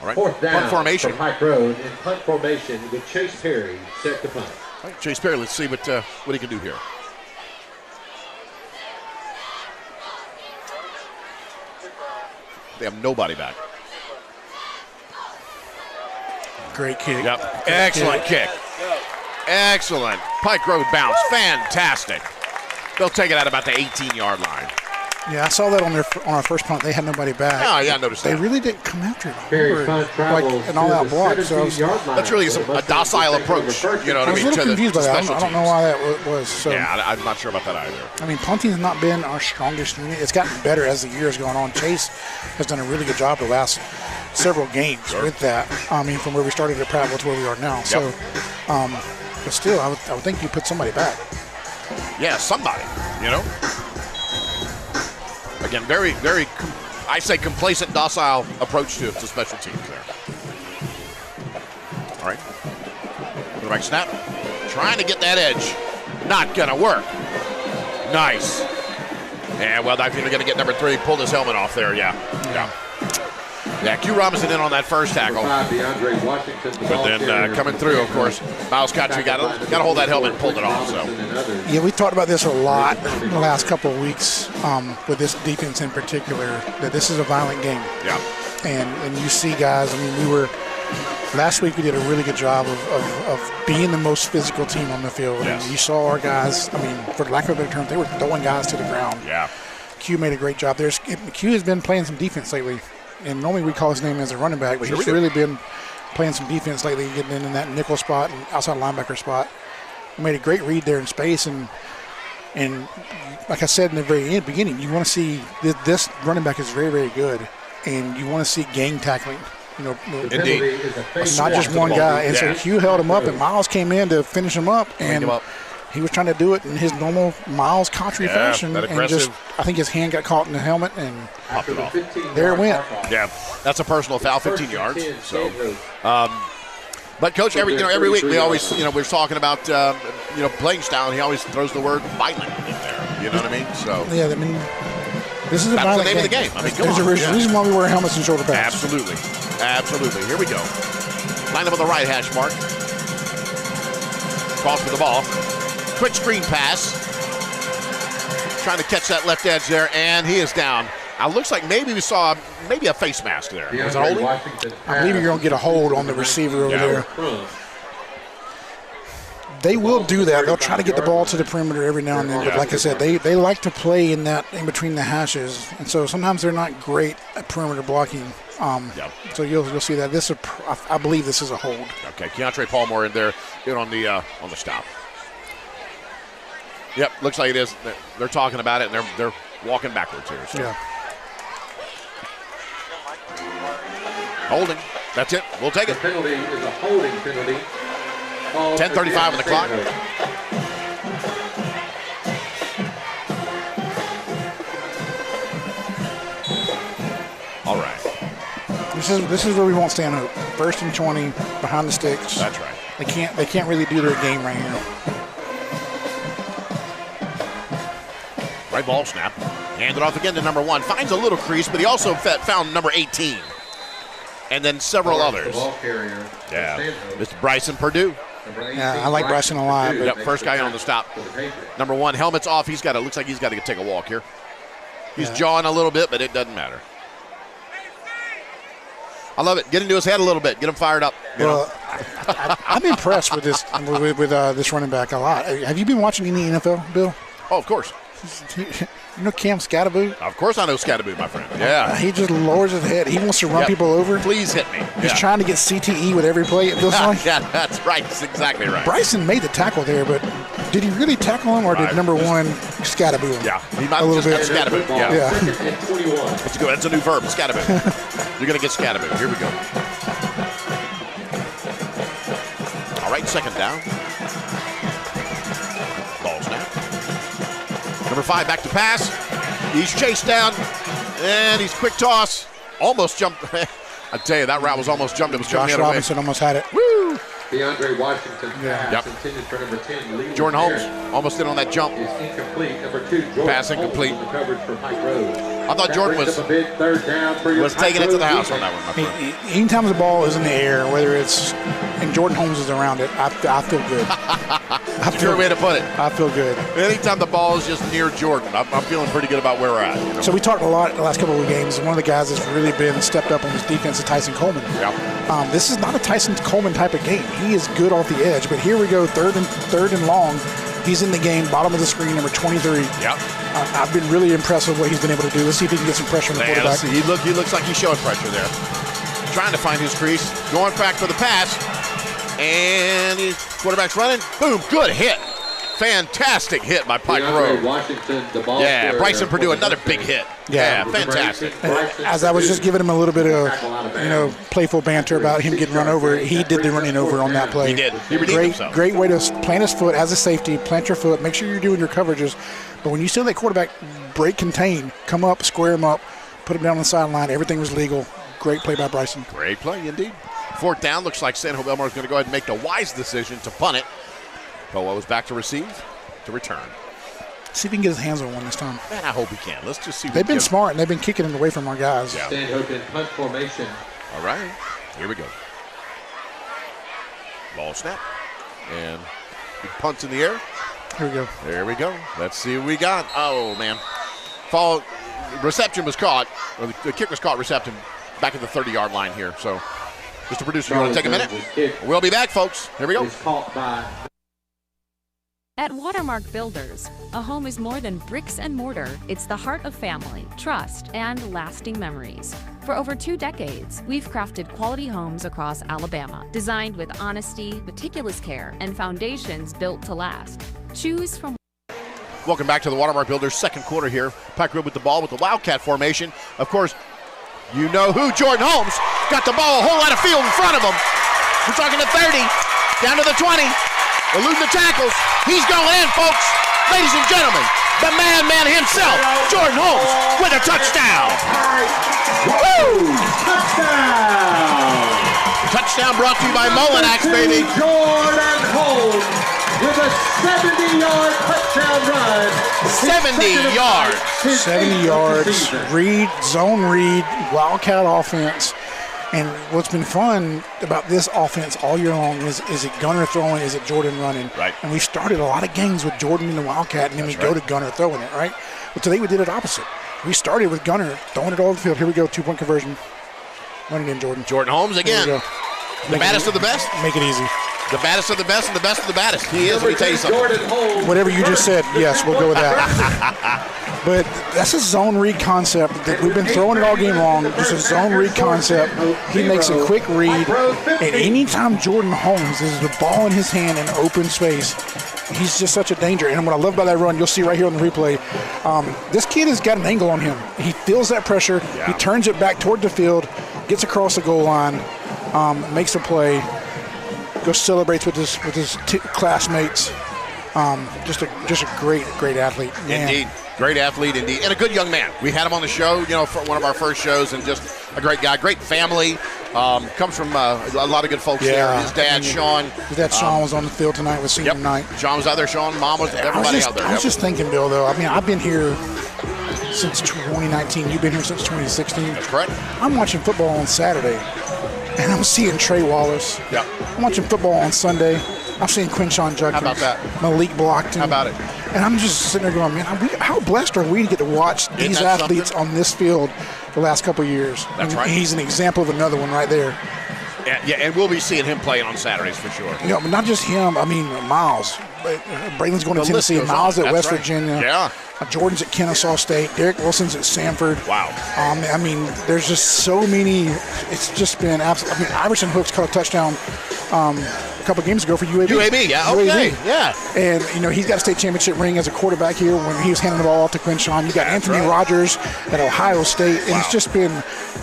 All right. 4th down punt formation. from Pike Road in punt formation with Chase Perry set to punt. All right, Chase Perry, let's see what he can do here. They have nobody back. Great kick. Yep. Excellent kick. Excellent. Pike Road bounce. Fantastic. They'll take it at about the 18-yard line. Yeah, I saw that on our first punt. They had nobody back. Oh, yeah, I noticed that. They really didn't come after it Perry's punt travels an all-out block. So that's really a docile approach. You know what I mean? I was a little confused by that. I don't know why that was. So. Yeah, I'm not sure about that either. I mean, punting has not been our strongest unit. It's gotten better as the year has gone on. Chase has done a really good job the last several games with that. I mean, from where we started at Prattville to where we are now. Yep. So, but still, I would think you put somebody back. Yeah, somebody, you know. Again, very, very, I say complacent, docile approach to special teams there. All right. Quarterback snap. Trying to get that edge. Not going to work. Nice. And, well, I think they're going to get number 3. Pulled his helmet off there, yeah. Yeah, Q Robinson in on that first tackle. But then coming through, of course, Miles Country got to hold that helmet and pulled it off. So yeah, we talked about this a lot in the last couple of weeks with this defense in particular, that this is a violent game. Yeah. And you see guys, I mean, last week we did a really good job of being the most physical team on the field. Yes. And you saw our guys, I mean, for lack of a better term, they were throwing guys to the ground. Yeah. Q made a great job. Q has been playing some defense lately. And normally we call his name as a running back, but he's really been playing some defense lately, getting in that nickel spot and outside linebacker spot. He made a great read there in space, and like I said in the very beginning, you want to see this running back is very, very good, and you want to see gang tackling. You know, indeed, not just one guy. And so Q held him up, and Miles came in to finish him up, and he was trying to do it in his normal Miles Country fashion, and just I think his hand got caught in the helmet and popped it off. There it went. Yeah, that's a personal foul, 15 yards. So, but coach, every week we always, we're talking about playing style, and he always throws the word violent in there. You know what I mean? So yeah, I mean, this is a violent the name of the game. I mean, there's a reason why we wear helmets and shoulder pads. Absolutely. Here we go. Line up on the right hash mark. Cross with the ball. Quick screen pass. Trying to catch that left edge there, and he is down. Looks like maybe we saw a face mask there. Was it holding? I believe you're going to get a hold on the receiver over there. They will do that. They'll try to get the ball to the perimeter every now and then. But like I said, they like to play in between the hashes, and so sometimes they're not great at perimeter blocking. So you'll see that I believe this is a hold. Okay, Keontre Palmore in there, on the stop. Yep, looks like it is. They're talking about it, and they're walking backwards here. So. Yeah. Holding. That's it. We'll take it. The penalty is a holding penalty. 10:35 on the clock. All right. This is where we won't stand up. 1st and 20 behind the sticks. That's right. They can't really do their game right here. Right ball snap. Hand it off again to number 1. Finds a little crease, but he also found number 18. and then several others. Yeah, Mr. Bryson Purdue. Yeah, I like Bryson a lot. Yep, first guy on the stop. Number 1, helmet's off. Looks like he's got to take a walk here. He's jawing a little bit, but it doesn't matter. I love it. Get into his head a little bit. Get him fired up. Well, I'm impressed with this this running back a lot. Have you been watching any NFL, Bill? Oh, of course. You know Cam Scatterboot? Of course I know Scatterboot, my friend. Yeah. He just lowers his head. He wants to run people over. Please hit me. He's trying to get CTE with every play, it feels like. Yeah, that's right. That's exactly right. Bryson made the tackle there, but did he really tackle him, or did number 1 Scatterboot him? Yeah, he might have just got Scatterboot. Yeah. Let's go. That's a new verb, Scatterboot. You're going to get Scatterboot. Here we go. All right, second down. Ball snap. Number 5 back to pass. He's chased down, and he's quick toss. Almost jumped. I tell you, that route was almost jumped. It was Josh Robinson almost had it. Woo! DeAndre Washington pass intended for number 10. Jordan Holmes almost in on that jump. Is incomplete. Number 2, Jordan pass incomplete. Holmes, the coverage for Pike Road. I thought Jordan was taking it to the house on that one, my friend. Anytime the ball is in the air, whether it's and Jordan Holmes is around it, I feel good. That's a good way to put it. I feel good. Anytime the ball is just near Jordan, I'm feeling pretty good about where we're at. You know? So we talked a lot the last couple of games. One of the guys that's really been stepped up on his defense is Tyson Coleman. Yeah. This is not a Tyson Coleman type of game. He is good off the edge, but here we go, third and long. He's in the game, bottom of the screen, number 23. Yep. I've been really impressed with what he's been able to do. Let's see if he can get some pressure on the quarterback. He looks like he's showing pressure there. Trying to find his crease. Going back for the pass. And quarterback's running. Boom, good hit. Fantastic hit by Pike Road. Washington, the ball Bryson Purdue, another big hit. Yeah, fantastic. As I was just giving him a little bit of, playful banter about him getting run over, he did the running over on that play. He did. He redeemed himself. Great way to plant his foot as a safety, plant your foot, make sure you're doing your coverages. But when you see that quarterback break contain, come up, square him up, put him down on the sideline, everything was legal. Great play by Bryson. Great play indeed. 4th down, looks like Stanhope Elmore is going to go ahead and make the wise decision to punt it. Boa was back to receive, to return. See if he can get his hands on one this time. Man, I hope he can. Let's just see. They've been smart, and they've been kicking it away from our guys. Yeah. Stanhope in punt formation. All right, here we go. Ball snap, and he punts in the air. Here we go. There we go. Let's see what we got. Oh, man. Reception was caught, or the kick was caught reception back at the 30-yard line here. So, Mr. Producer, you want to take a minute? We'll be back, folks. Here we go. At Watermark Builders, a home is more than bricks and mortar. It's the heart of family, trust, and lasting memories. For over 2 decades, we've crafted quality homes across Alabama, designed with honesty, meticulous care, and foundations built to last. Choose from. Welcome back to the Watermark Builders second quarter here. Pike Road with the ball with the Wildcat formation. Of course, you know who. Jordan Holmes got the ball a whole lot of field in front of him. We're talking to 30, down to the 20. Eluding the tackles. He's going in, folks. Ladies and gentlemen, the man himself, Jordan Holmes, with a touchdown. Woo! Touchdown! Touchdown brought to you by Mullinax, baby. Jordan Holmes with a 70-yard touchdown run. 70 yards. 70 yards. Zone read, Wildcat offense. And what's been fun about this offense all year long is it Gunner throwing, is it Jordan running? Right. And we started a lot of games with Jordan and the Wildcat, and then we go to Gunner throwing it, right? But today we did it opposite. We started with Gunner throwing it all over the field. Here we go, 2-point conversion. Running in, Jordan. Jordan Holmes again. The baddest of the best. Make it easy. The baddest of the best and the best of the baddest. He is. Let me tell you something. Whatever you just said, yes, we'll go with that. But that's a zone read concept that we've been throwing it all game long. Just a zone read concept. He makes a quick read. And anytime Jordan Holmes is the ball in his hand in open space, he's just such a danger. And what I love about that run, you'll see right here on the replay, this kid has got an angle on him. He feels that pressure. He turns it back toward the field, gets across the goal line, makes a play, goes celebrates with his classmates. Just a great athlete. Man. Indeed. Great athlete indeed. And a good young man. We had him on the show, for one of our first shows, and just a great guy. Great family. Comes from a lot of good folks here. His dad, Sean. His dad, Sean, was on the field tonight with senior night. Sean was out there. Sean, Mom was, everybody out there. I was just thinking, Bill, though. I mean, I've been here since 2019. You've been here since 2016. That's correct. I'm watching football on Saturday, and I'm seeing Trey Wallace. Yeah. I'm watching football on Sunday. I'm seeing Quinshawn Judkins. How about that? Malik Blockton. How about it? And I'm just sitting there going, man, how blessed are we to get to watch these athletes on this field the last couple of years? That's right. He's an example of another one right there. Yeah, and we'll be seeing him playing on Saturdays for sure. You know, but not just him. I mean, Miles. Braylon's going to Tennessee. Miles at West Virginia. Yeah. Jordan's at Kennesaw State. Derek Wilson's at Samford. Wow. I mean, there's just so many. It's just been absolutely. I mean, Iverson Hooks caught a touchdown a couple games ago for UAB. UAB, yeah, okay, yeah. And, you know, he's got a state championship ring as a quarterback here when he was handing the ball off to Quinshawn. You got Anthony Rogers at Ohio State. And it's just been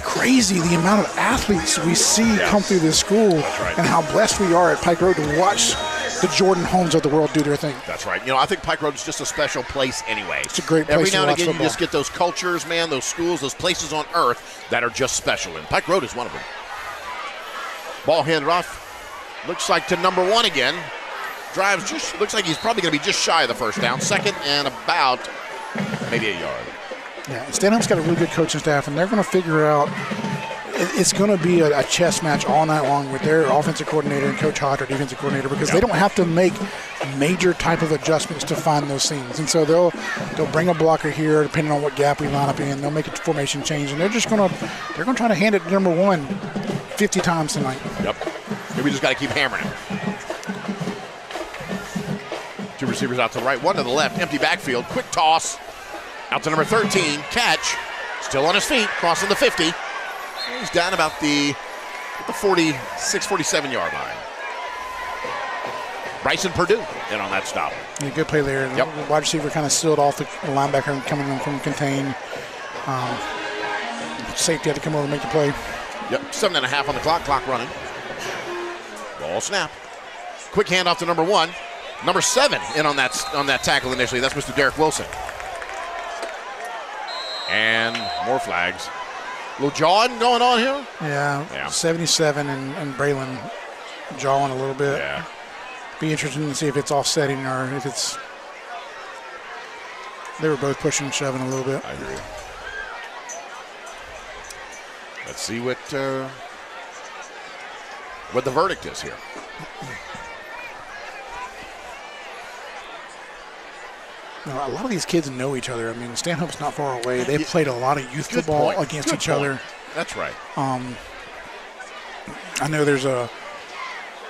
crazy the amount of athletes we see come through this school and how blessed we are at Pike Road to watch the Jordan Holmes of the world do their thing. That's right. You know, I think Pike Road is just a special place anyway. It's a great place Every now to and watch again, football. you just get those cultures, man, those schools, those places on earth that are just special. And Pike Road is one of them. Ball handed off. Looks like to number 1 again. Drives just, looks like he's probably going to be just shy of the first down. Second and about maybe a yard. Yeah, Stanhope's got a really good coaching staff, and they're going to figure out it's going to be a chess match all night long with their offensive coordinator and Coach Hodge, our defensive coordinator, because they don't have to make major type of adjustments to find those seams. And so they'll bring a blocker here, depending on what gap we line up in. They'll make a formation change, and they're going to try to hand it to number 1 50 times tonight. Yep. We just got to keep hammering it. 2 receivers out to the right, 1 to the left. Empty backfield. Quick toss. Out to number 13. Catch. Still on his feet. Crossing the 50. He's down about the 46, 47-yard line. Bryson Purdue in on that stop. Yeah, good play there. Yep. The wide receiver kind of sealed off the linebacker coming in from contain. Safety had to come over and make the play. Yep. 7.5 on the clock. Clock running. Ball snap. Quick handoff to number 1. Number 7 in on that tackle initially. That's Mr. Derek Wilson. And more flags. A little jawing going on here? Yeah. 77 and Braylon jawing a little bit. Yeah. Be interesting to see if it's offsetting or if it's. They were both pushing and shoving a little bit. I agree. Let's see what the verdict is here. Now, a lot of these kids know each other. I mean, Stanhope's not far away. They've played a lot of youth football against each other. That's right. I know there's I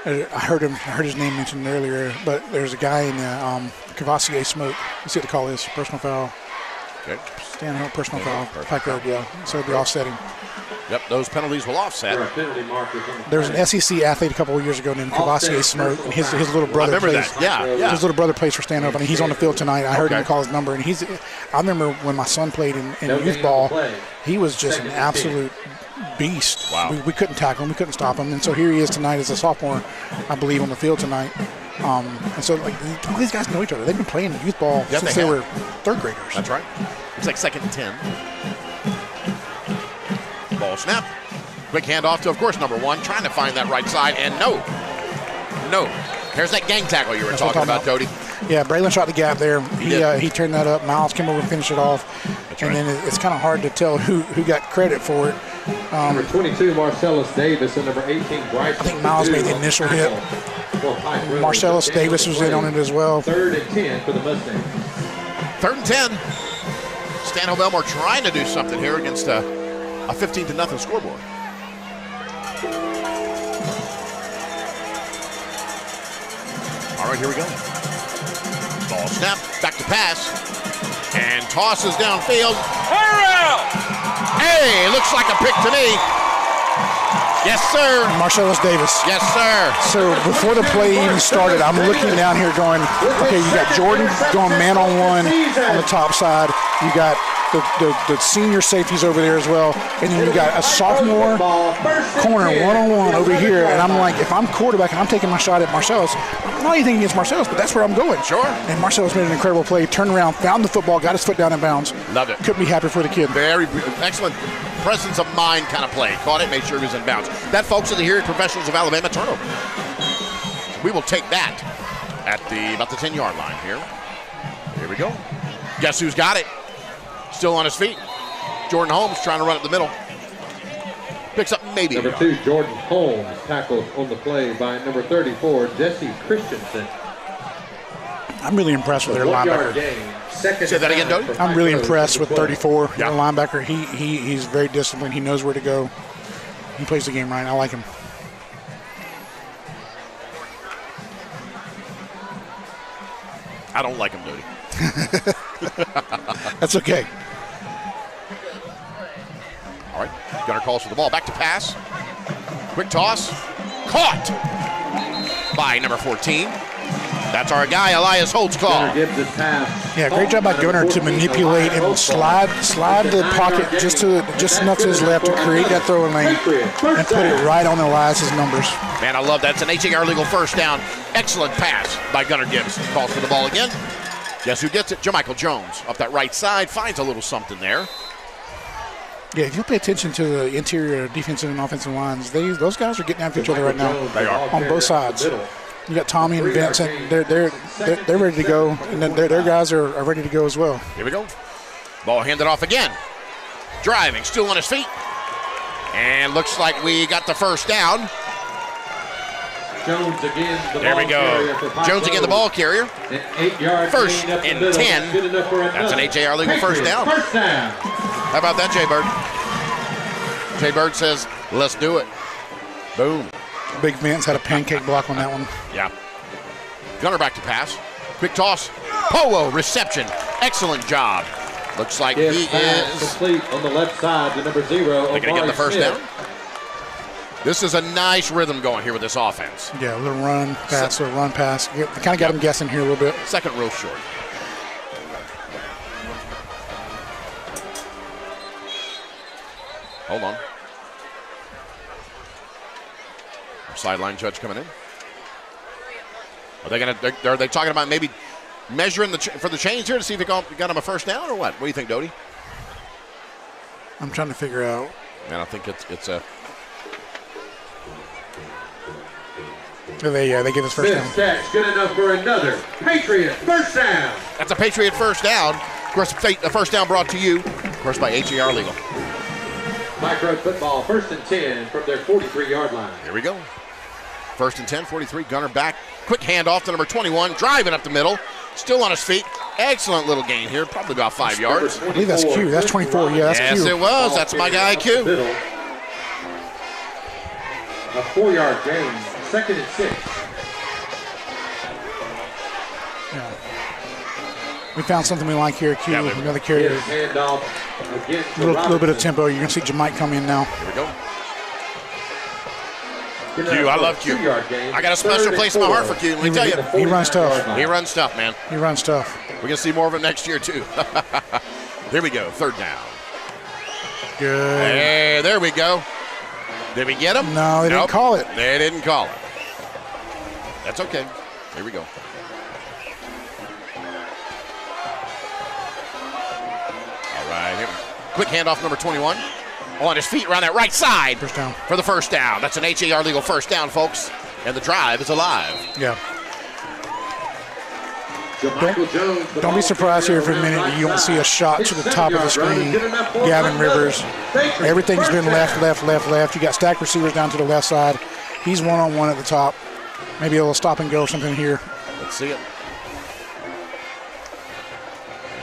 heard his name mentioned earlier, but there's a guy in the Cavassier smoke. Let's see what they call this, personal foul. Okay. Stanhope personal foul. Pike Road, yeah. So it'll be offsetting. Yep, those penalties will offset. There was an SEC athlete a couple of years ago named Cavassier Smoke, and his little brother plays. Yeah. His little brother plays for Stanhope, and he's on the field tonight. I heard him call his number, and I remember when my son played in youth ball, he was just an absolute beast. Wow. We couldn't tackle him, we couldn't stop him, and so here he is tonight as a sophomore, I believe, on the field tonight. And so all these guys know each other. They've been playing youth ball since they were third graders. That's right. It's like 2nd and 10. Ball snap. Quick handoff to, of course, number 1. Trying to find that right side, and no. There's that gang tackle you were talking about, Cody. Yeah, Braylon shot the gap there. He turned that up. Miles came over and finished it off. And then it's kind of hard to tell who got credit for it. Number 22, Marcellus Davis, and number 18, Bryson. I think Miles made the initial hit. Marcellus Davis was in on it as well. 3rd and 10 for the Mustangs. 3rd and 10. Stanhope Elmore trying to do something here against a 15-0 scoreboard. All right, here we go. Ball snap, back to pass, and tosses downfield. Hey, looks like a pick to me. Yes, sir. Marcellus Davis. Yes, sir. So before the play even started, I'm looking down here going, okay, you got Jordan going man-on-one on the top side. You got the senior safeties over there as well. And then you got a sophomore corner one-on-one over here. And I'm like, if I'm quarterback and I'm taking my shot at Marcellus, I'm not anything against Marcellus, but that's where I'm going. Sure. And Marcellus made an incredible play, turned around, found the football, got his foot down in bounds. Loved it. Couldn't be happy for the kid. Very excellent presence of mind kind of play. Caught it, made sure he was in bounds. That, folks, are the Erie Professionals of Alabama turnover. We will take that at about the 10-yard line here. Here we go. Guess who's got it? Still on his feet. Jordan Holmes trying to run up the middle. Picks up maybe. Number 2, Jordan Holmes, tackled on the play by number 34, Jesse Christensen. I'm really impressed with their linebacker. Say that again, Doty. I'm really impressed with 34. Yeah. Their linebacker. He's very disciplined. He knows where to go. He plays the game right. I like him. I don't like him, Doty. That's okay. All right, Gunner calls for the ball. Back to pass. Quick toss. Caught by number 14. That's our guy, Elias Holtzclaw. Yeah, great job by Gunner to manipulate and slide the pocket just enough to his left to create that throwing lane and put it right on Elias's numbers. Man, I love that. It's an HAR legal first down. Excellent pass by Gunner Gibbs. Calls for the ball again. Guess who gets it? Jermichael Jones up that right side. Finds a little something there. Yeah, if you pay attention to the interior defensive and offensive lines, those guys are getting after each other right now. They are. On both sides. You got Tommy and Vince, and they're ready to go, and then their guys are ready to go as well. Here we go. Ball handed off again. Driving, still on his feet. And looks like we got the first down. Jones again, there we go. Jones again, the ball carrier. 8-yard first and 10. That's an HAR legal first down. How about that, Jay Bird? Jay Bird says, let's do it. Boom. Big Vince had a pancake block on that one. Yeah. Gunner back to pass. Quick toss. Powo reception. Excellent job. Looks like he is complete on the left side to number 0. They're going to get the first down. This is a nice rhythm going here with this offense. Yeah, a little run, pass, a run, pass. Kind of got him guessing here a little bit. Second real short. Hold on. Our sideline judge coming in. Are they talking about maybe measuring for the chains here to see if he got him a first down or what? What do you think, Doty? I'm trying to figure out. Man, I think it's a. They give us first down. Catch, good enough for another Patriot first down. That's a Patriot first down. Of course, the first down brought to you, of course, by HAR Legal. Pike Road football, 1st and 10 from their 43-yard line. Here we go. 1st and 10, 43. Gunner back. Quick handoff to number 21. Driving up the middle. Still on his feet. Excellent little gain here. Probably about 5 yards. I believe that's Q. That's 24. Yeah, that's Q. Yes, it was. That's my guy, Q. A 4-yard gain. 2nd and 6. Yeah. We found something we like here, Q. Yeah, another carrier. Handoff again. A little bit of tempo. You're going to see Jamike come in now. Here we go. Q, I love Q. I got a special place in my heart for Q. Let me tell you. He runs tough. He runs tough, man. He runs tough. We're going to see more of him next year, too. Here we go. 3rd down. Good. Hey, there we go. Did we get him? No, they didn't call it. They didn't call it. That's okay. Here we go. All right. Here. Quick handoff, number 21. On his feet around that right side. First down. For the first down. That's an HAR legal first down, folks. And the drive is alive. Yeah. Don't be surprised here for a minute that you don't see a shot to the top of the screen. Gavin Rivers. Everything's been left. You got stacked receivers down to the left side. He's one-on-one at the top. Maybe a little stop and go or something here. Let's see it.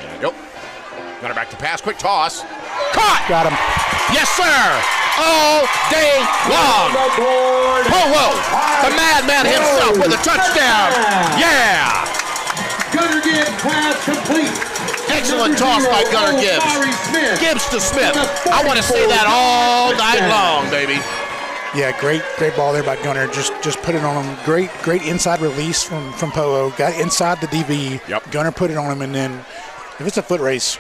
There you go. Gunner back to pass. Quick toss. Caught! Got him. Yes, sir! All day long. Whoa, the madman himself with a touchdown. Yeah! Gunner Gibbs, pass complete. Excellent toss by Gunner Gibbs. Gibbs to Smith. I want to say that all night long, baby. Yeah, great ball there by Gunner. Just put it on him. Great inside release from Powo. Got inside the DB. Yep. Gunner put it on him, and then if it's a foot race.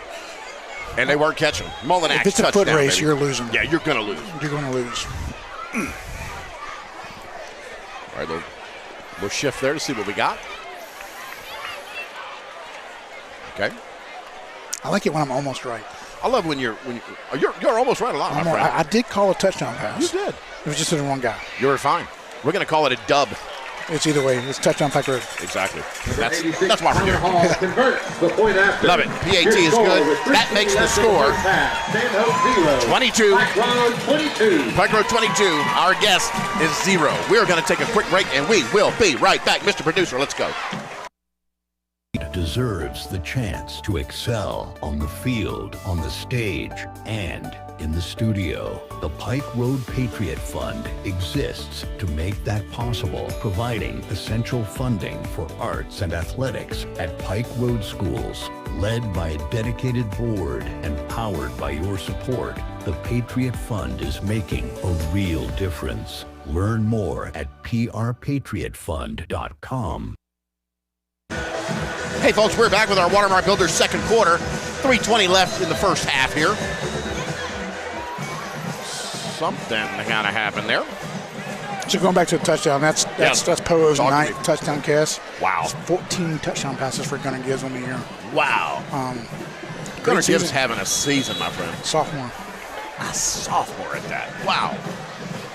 And they weren't catching. Mullinax, if it's a foot race, baby. you're losing. Yeah, you're going to lose. You're going to lose. All right, we'll shift there to see what we got. Okay. I like it when I'm almost right. I love when you're almost right a lot, my friend. I did call a touchdown pass. You did. It was just to the wrong guy. You were fine. We're going to call it a dub. It's either way. It's touchdown, Pike Road. Exactly. That's why we're here. Hall converts the point after. Love it. PAT is good. That makes the score 22. Pike Road 22. Our guest is 0. We are going to take a quick break, and we will be right back. Mr. Producer, let's go. Deserves the chance to excel on the field, on the stage, and in the studio. The Pike Road Patriot Fund exists to make that possible, providing essential funding for arts and athletics at Pike Road schools. Led by a dedicated board and powered by your support, the Patriot Fund is making a real difference. Learn more at prpatriotfund.com. Hey folks, we're back with our Watermark Builders second quarter. 3:20 left in the first half here. Something kind of happened there. So going back to the touchdown, that's Poe's ninth touchdown catch. Wow. 14 touchdown passes for Gunnar Gibbs on the year. Wow. Gunnar Gibbs having a season, my friend. Sophomore. A sophomore at that. Wow.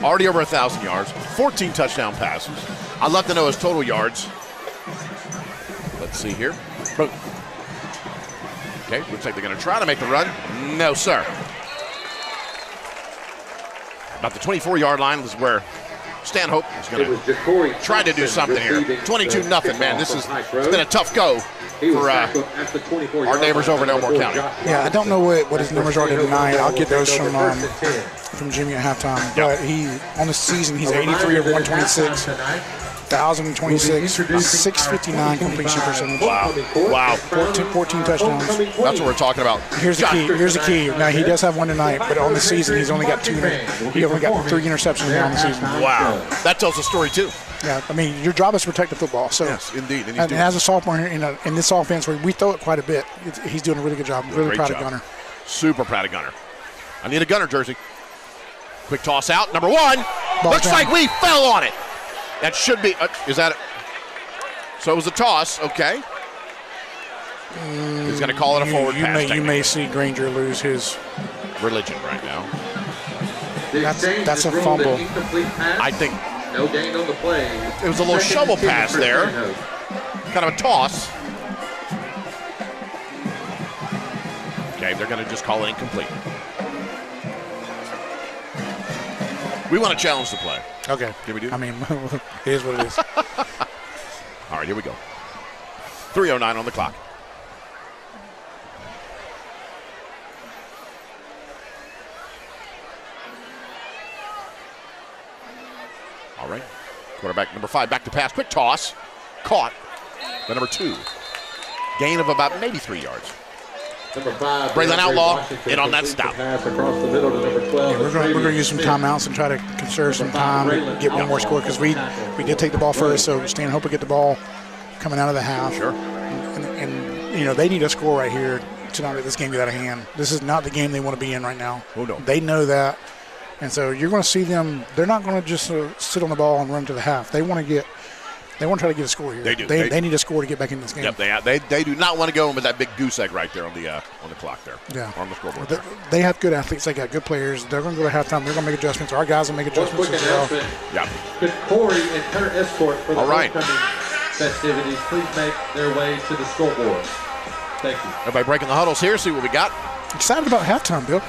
Already over 1,000 yards, 14 touchdown passes. I'd love to know his total yards. Let's see here. Okay, looks like they're going to try to make the run. No, sir. About the 24-yard line was where Stanhope is going to try to do something here. 22-0, man. It's been a tough go for our neighbors over in Elmore County. Yeah, I don't know what his numbers are tonight. I'll get those from Jimmy at halftime. But on the season, he's 83 of 126. 1,026, 659 completion percentage. Wow. 14 touchdowns. That's what we're talking about. Here's the key. Now, he does have one tonight, but on the season, he's only got 3 interceptions on the season. Wow. That tells a story, too. Yeah, I mean, your job is to protect the football. So, yes, indeed. And as a sophomore in this offense where we throw it quite a bit, he's doing a really good job. Really proud of Gunnar. Super proud of Gunnar. I need a Gunnar jersey. Quick toss out. Number 1. Looks like we fell on it. That should be, is that it? So it was a toss, okay. He's going to call it a forward pass. You may see Granger lose his religion right now. That's a fumble. I think no gain on the play. It was a little shovel pass there. Kind of a toss. Okay, they're going to just call it incomplete. We want to challenge the play. Okay. Can we do? I mean, it is what it is. All right, here we go. 3:09 on the clock. All right. Quarterback number 5 back to pass. Quick toss. Caught. The number 2. Gain of about maybe 3 yards. Number 5, Braylon Outlaw in on that stop. We're going to use some timeouts and try to conserve some time and get one more score because we did take the ball first, so Stanhope will get the ball coming out of the half. Sure. And they need a score right here to not let this game get out of hand. This is not the game they want to be in right now. Oh, no. They know that. And so you're going to see them. They're not going to just sit on the ball and run to the half. They want to try to get a score here. They do. They need a score to get back in this game. Yep, they do not want to go in with that big goose egg right there on the clock there. Yeah. On the scoreboard. They have good athletes. They got good players. They're going to go to halftime. They're going to make adjustments. Our guys will make adjustments as well. Yeah. Could Corey and Hunter Escort for the homecoming festivities please make their way to the scoreboard? Thank you. Everybody breaking the huddles here. See what we got. Excited about halftime, Bill.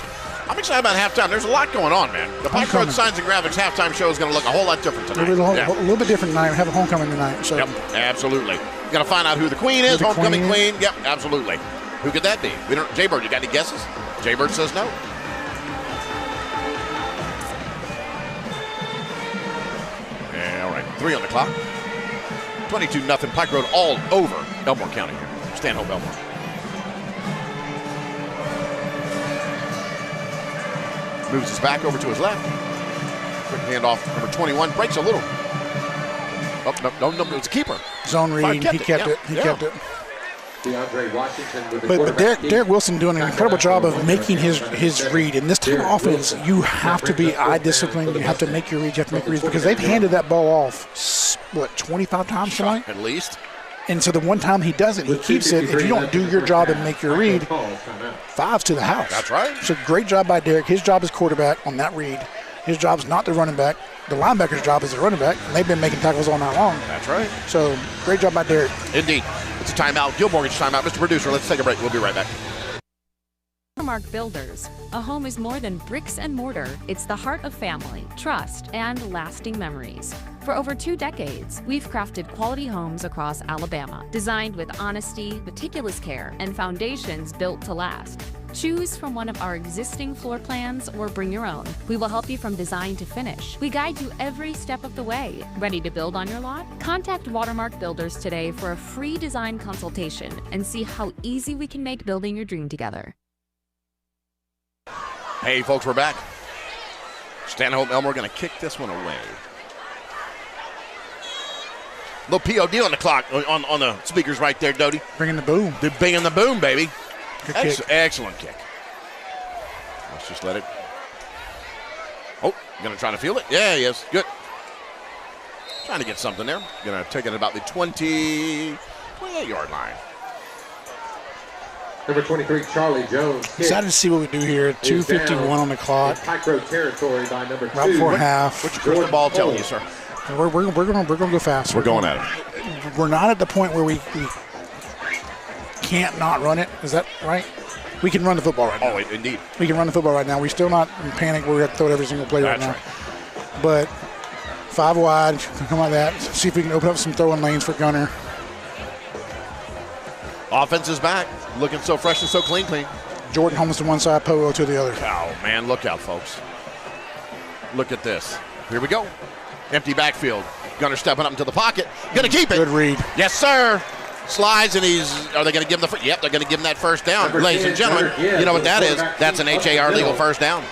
I'm excited about halftime. There's a lot going on, man. The Pike Road Signs and Graphics halftime show is going to look a whole lot different tonight. A little bit different tonight. We have a homecoming tonight. So. Yep, absolutely. We're going to find out who the queen is, homecoming queen. Yep, absolutely. Who could that be? Jaybird, you got any guesses? Jaybird says no. Yeah, all right. 3 on the clock. 22-0 Pike Road all over Elmore County here. Stanhope Elmore. Moves his back over to his left. Quick handoff, number 21. Breaks a little. Oh, no, it's a keeper. Zone read, he kept it. He kept it. DeAndre Washington with the but Derek Wilson doing an incredible job of making his read. In this type of offense, you have to be eye disciplined. You have to make your reads. You have to make reads because they've handed that ball off, 25 times tonight? At least. And so the one time he does it, he keeps it. If you don't do your job and make your read, 5's to the house. That's right. So great job by Derek. His job as quarterback on that read. His job's not the running back. The linebacker's job is the running back, and they've been making tackles all night long. That's right. So, great job by Derek. Indeed. It's a timeout. Gilmore gets timeout. Mr. Producer, let's take a break. We'll be right back. Watermark Builders. A home is more than bricks and mortar. It's the heart of family, trust, and lasting memories. For over 2 decades, we've crafted quality homes across Alabama, designed with honesty, meticulous care, and foundations built to last. Choose from one of our existing floor plans or bring your own. We will help you from design to finish. We guide you every step of the way. Ready to build on your lot? Contact Watermark Builders today for a free design consultation and see how easy we can make building your dream together. Hey, folks, we're back. Stanhope Elmore going to kick this one away. Little POD on the clock, on the speakers right there, Doty. Bringing the boom. They're bringing the boom, baby. Good kick. Excellent kick. Let's just let it. Oh, going to try to field it? Yeah, he is. Good. Trying to get something there. Going to take it about the 28-yard line. Number 23, Charlie Jones. Excited to see what we do here. 2:51 on the clock. Pike Road territory by number 2. Right before half. What's your crystal ball telling you, sir? We're going to go fast. We're going at it. We're not at the point where we can't not run it. Is that right? We can run the football right now. Oh, indeed. We can run the football right now. We're still not in panic. We're going to throw it every single play right now. But 5 wide, something like that. See if we can open up some throwing lanes for Gunner. Offense is back. Looking so fresh and so clean. Jordan Holmes to one side, Pogo to the other. Oh, man, look out, folks. Look at this. Here we go. Empty backfield. Gunner stepping up into the pocket. Going to keep it. Good read. Yes, sir. Slides, and are they going to give him yep, they're going to give him that first down. Ladies and gentlemen, you know what that is? That's an HAR legal first down.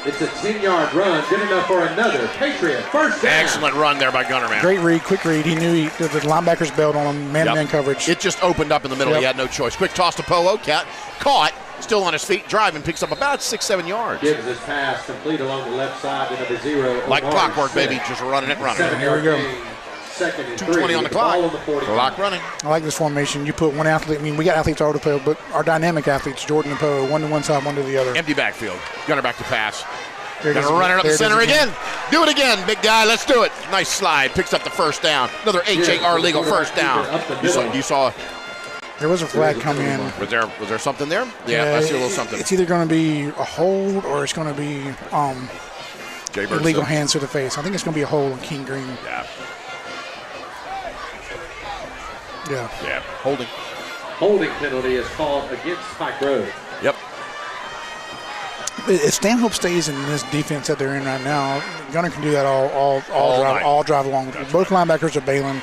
It's a 10-yard run, good enough for another Patriot first down. Excellent run there by Gunner, man. Great read, quick read. He knew the linebacker's bailed on him, man-to-man coverage. It just opened up in the middle. He had no choice. Quick toss to Poe. Caught, still on his feet, driving, picks up about 6-7 yards. Gives his pass complete along the left side to number 0. Like clockwork, baby, just running it. Here we go. 2:20 on the clock. Clock running. I like this formation. You put one athlete. I mean, we got athletes all over the field, but our dynamic athletes, Jordan and Poe, one to one side, one to the other. Empty backfield. Gunner back to pass. Gonna run it up the center again. Do it again, big guy. Let's do it. Nice slide. Picks up the first down. Another HAR legal first down. You saw. There was a flag come in. Was there something there? Yeah, I see a little something. It's either going to be a hold or it's going to be illegal hands to the face. I think it's going to be a hold on King Green. Yeah. Yeah. Holding. Holding penalty is called against Pike Road. Yep. If Stanhope stays in this defense that they're in right now, Gunner can do that all drive along. Both linebackers are bailing.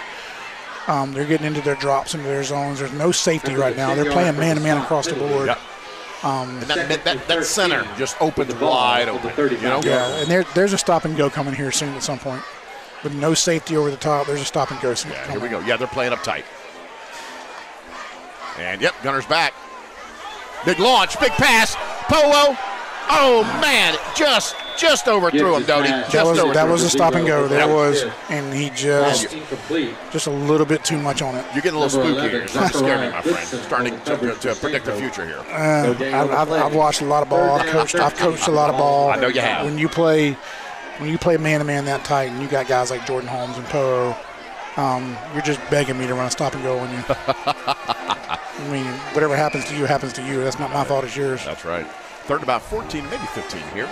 They're getting into their drops, into their zones. There's no safety right now. They're playing man-to-man across the board. Yep. And that center just opened wide open. You know? Yeah, and there's a stop and go coming here soon at some point. With no safety over the top, there's a stop and go. Yeah, here we go. Yeah, they're playing up tight. And, yep, Gunner's back. Big launch, big pass. Polo. Oh, man, just overthrew him, Doty. That was a stop and go. There was, and he just a little bit too much on it. You're getting a little spooky here. You're starting to scare me, my friend. Starting to predict the future here. I've watched a lot of ball. I've coached a lot of ball. I know you have. When you play man-to-man that tight, and you got guys like Jordan Holmes and Poe, you're just begging me to run a stop and go on you. I mean, whatever happens to you, happens to you. That's not my fault, it's yours. That's right. Third and about 14, maybe 15 here.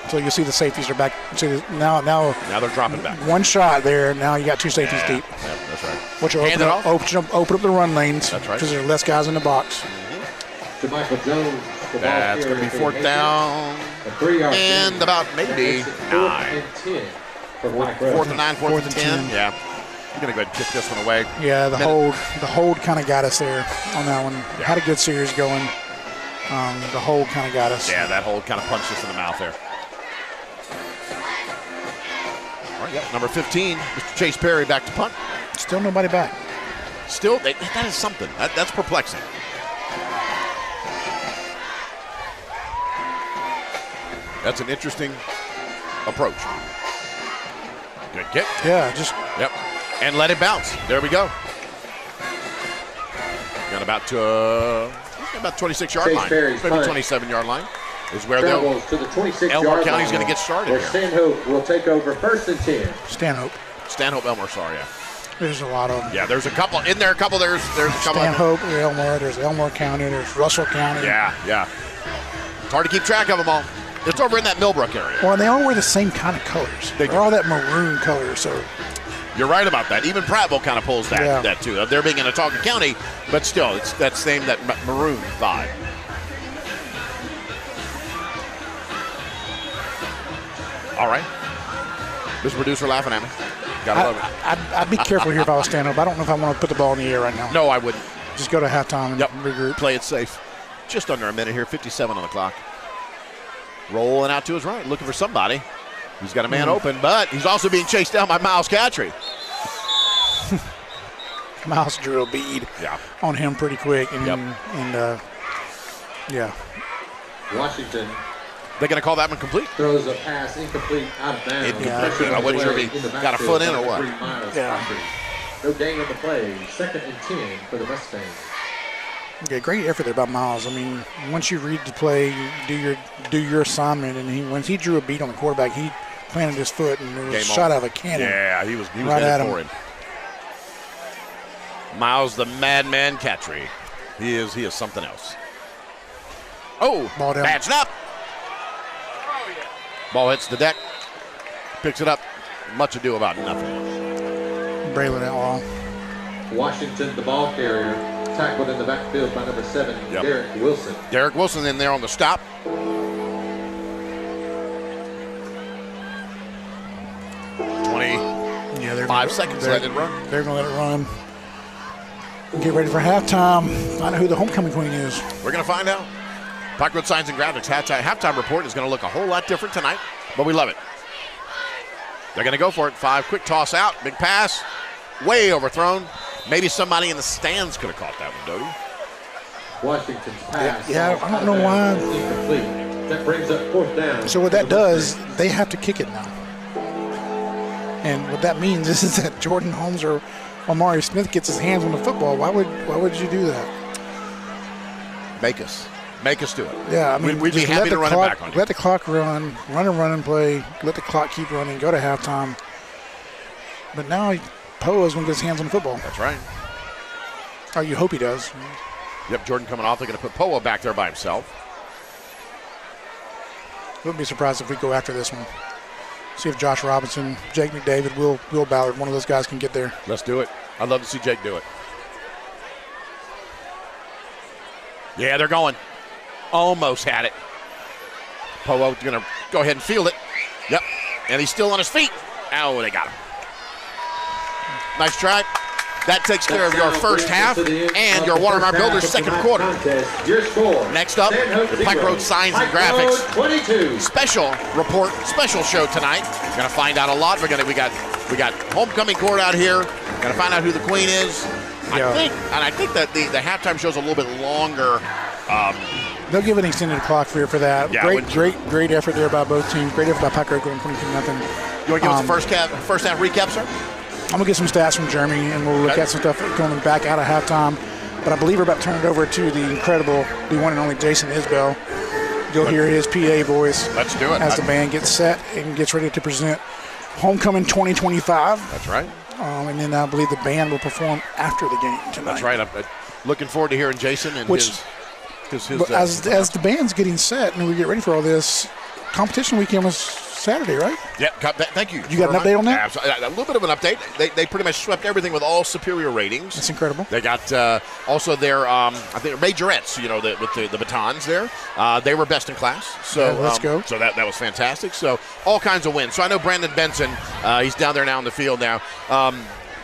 So you see the safeties are back. See now they're dropping back. One shot there. Now you got two safeties deep. Yeah, that's right. Which will open up the run lanes. That's right. Because there are less guys in the box. To Michael Jones. That's going to be fourth down. And about maybe 9. 4th and 9, 4th and 10. Yeah. I'm going to go ahead and kick this one away. Yeah, the hold kind of got us there on that one. Yeah. Had a good series going. The hold kind of got us. Yeah, that hold kind of punched us in the mouth there. All right, yeah, number 15, Mr. Chase Perry back to punt. Still nobody back. Still, that is something. That's perplexing. That's an interesting approach. Good kick. Yeah, Yep. And let it bounce. There we go. Got about 26-yard line. Maybe 27-yard line. is where travels to the 26-yard Elmore line. County's going to get started Where here. Stanhope will take over 1st and 10. Stanhope Elmore, sorry, yeah. There's a lot of them. Yeah, there's a couple. In there, there's a couple. Stanhope, Elmore, there's Elmore County, there's Russell County. Yeah. It's hard to keep track of them all. It's over in that Millbrook area. Well, they all wear the same kind of colors. They're all that maroon color, so. You're right about that. Even Prattville kind of pulls that too. They're being in Autauga County, but still, it's that maroon vibe. All right. This producer laughing at me. Gotta love it. I'd be careful here if I was Stanhope. I don't know if I want to put the ball in the air right now. No, I wouldn't. Just go to halftime and regroup. Play it safe. Just under a minute here, 57 on the clock. Rolling out to his right, looking for somebody. He's got a man open, but he's also being chased down by Miles Catry. Miles drew a bead on him pretty quick. Washington. They're going to call that one complete? Throws a pass incomplete out of bounds. I wasn't sure if he got a foot in or what. No gain on the play. 2nd and 10 for the Mustangs. Okay, great effort there by Miles. I mean, once you read the play, you do your assignment, and once he drew a beat on the quarterback, he planted his foot and it was a shot out of a cannon. Yeah, he was right headed for him. Miles the Madman Catry. He is something else. Oh, bad snap. Ball hits the deck. Picks it up. Much ado about nothing. Braylon Outlaw. Washington, the ball carrier, tackled in the backfield by number 7, Derek Wilson. Derek Wilson in there on the stop. 25 seconds, let it run. They're going to let it run. Get ready for halftime. Find out who the homecoming queen is. We're going to find out. Pike Road Signs and Graphics halftime report is going to look a whole lot different tonight, but we love it. They're going to go for it. 5, quick toss out, big pass, way overthrown. Maybe somebody in the stands could have caught that one, Doty. Washington's pass. Yeah, I don't know why. Incomplete. That brings up 4th down. So what that does, they have to kick it now. And what that means is that Jordan Holmes or Amari Smith gets his hands on the football. Why would you do that? Make us do it. Yeah, I mean, we'd be happy to run it back on you. Let the clock run and play. Let the clock keep running. Go to halftime. But now Poa is going to get his hands on the football. That's right. Oh, you hope he does. Yep, Jordan coming off. They're going to put Poa back there by himself. Wouldn't be surprised if we go after this one. See if Josh Robinson, Jake McDavid, Will Ballard, one of those guys can get there. Let's do it. I'd love to see Jake do it. Yeah, they're going. Almost had it. Poa going to go ahead and field it. Yep, and he's still on his feet. Oh, they got him. Nice try. That takes care of your first half and your Watermark Builders second quarter. Next up, the Pike Road Signs and Graphics special report, special show tonight. We're gonna find out a lot. We got homecoming court out here. Gonna find out who the queen is. I think that the halftime show's a little bit longer. They'll give an extended clock for that. Yeah, great effort there by both teams. Great effort by Pike Road going 22-0. You want to give us the first half recap, sir? I'm going to get some stats from Jeremy, and we'll look at some stuff going back out of halftime. But I believe we're about to turn it over to the incredible, the one and only Jason Isbell. You'll hear his PA voice. Let's do it. As the band gets set and gets ready to present Homecoming 2025. That's right. And then I believe the band will perform after the game tonight. That's right. I'm looking forward to hearing Jason and his as the band's getting set and we get ready for all this, competition weekend was Saturday, right? Yeah, thank you. You got an update on that? A little bit of an update. They pretty much swept everything with all superior ratings. That's incredible. They got also their, I think, majorettes, with the batons there. They were best in class. So let's go. So that was fantastic. So all kinds of wins. So I know Brandon Benson, he's down there now in the field now.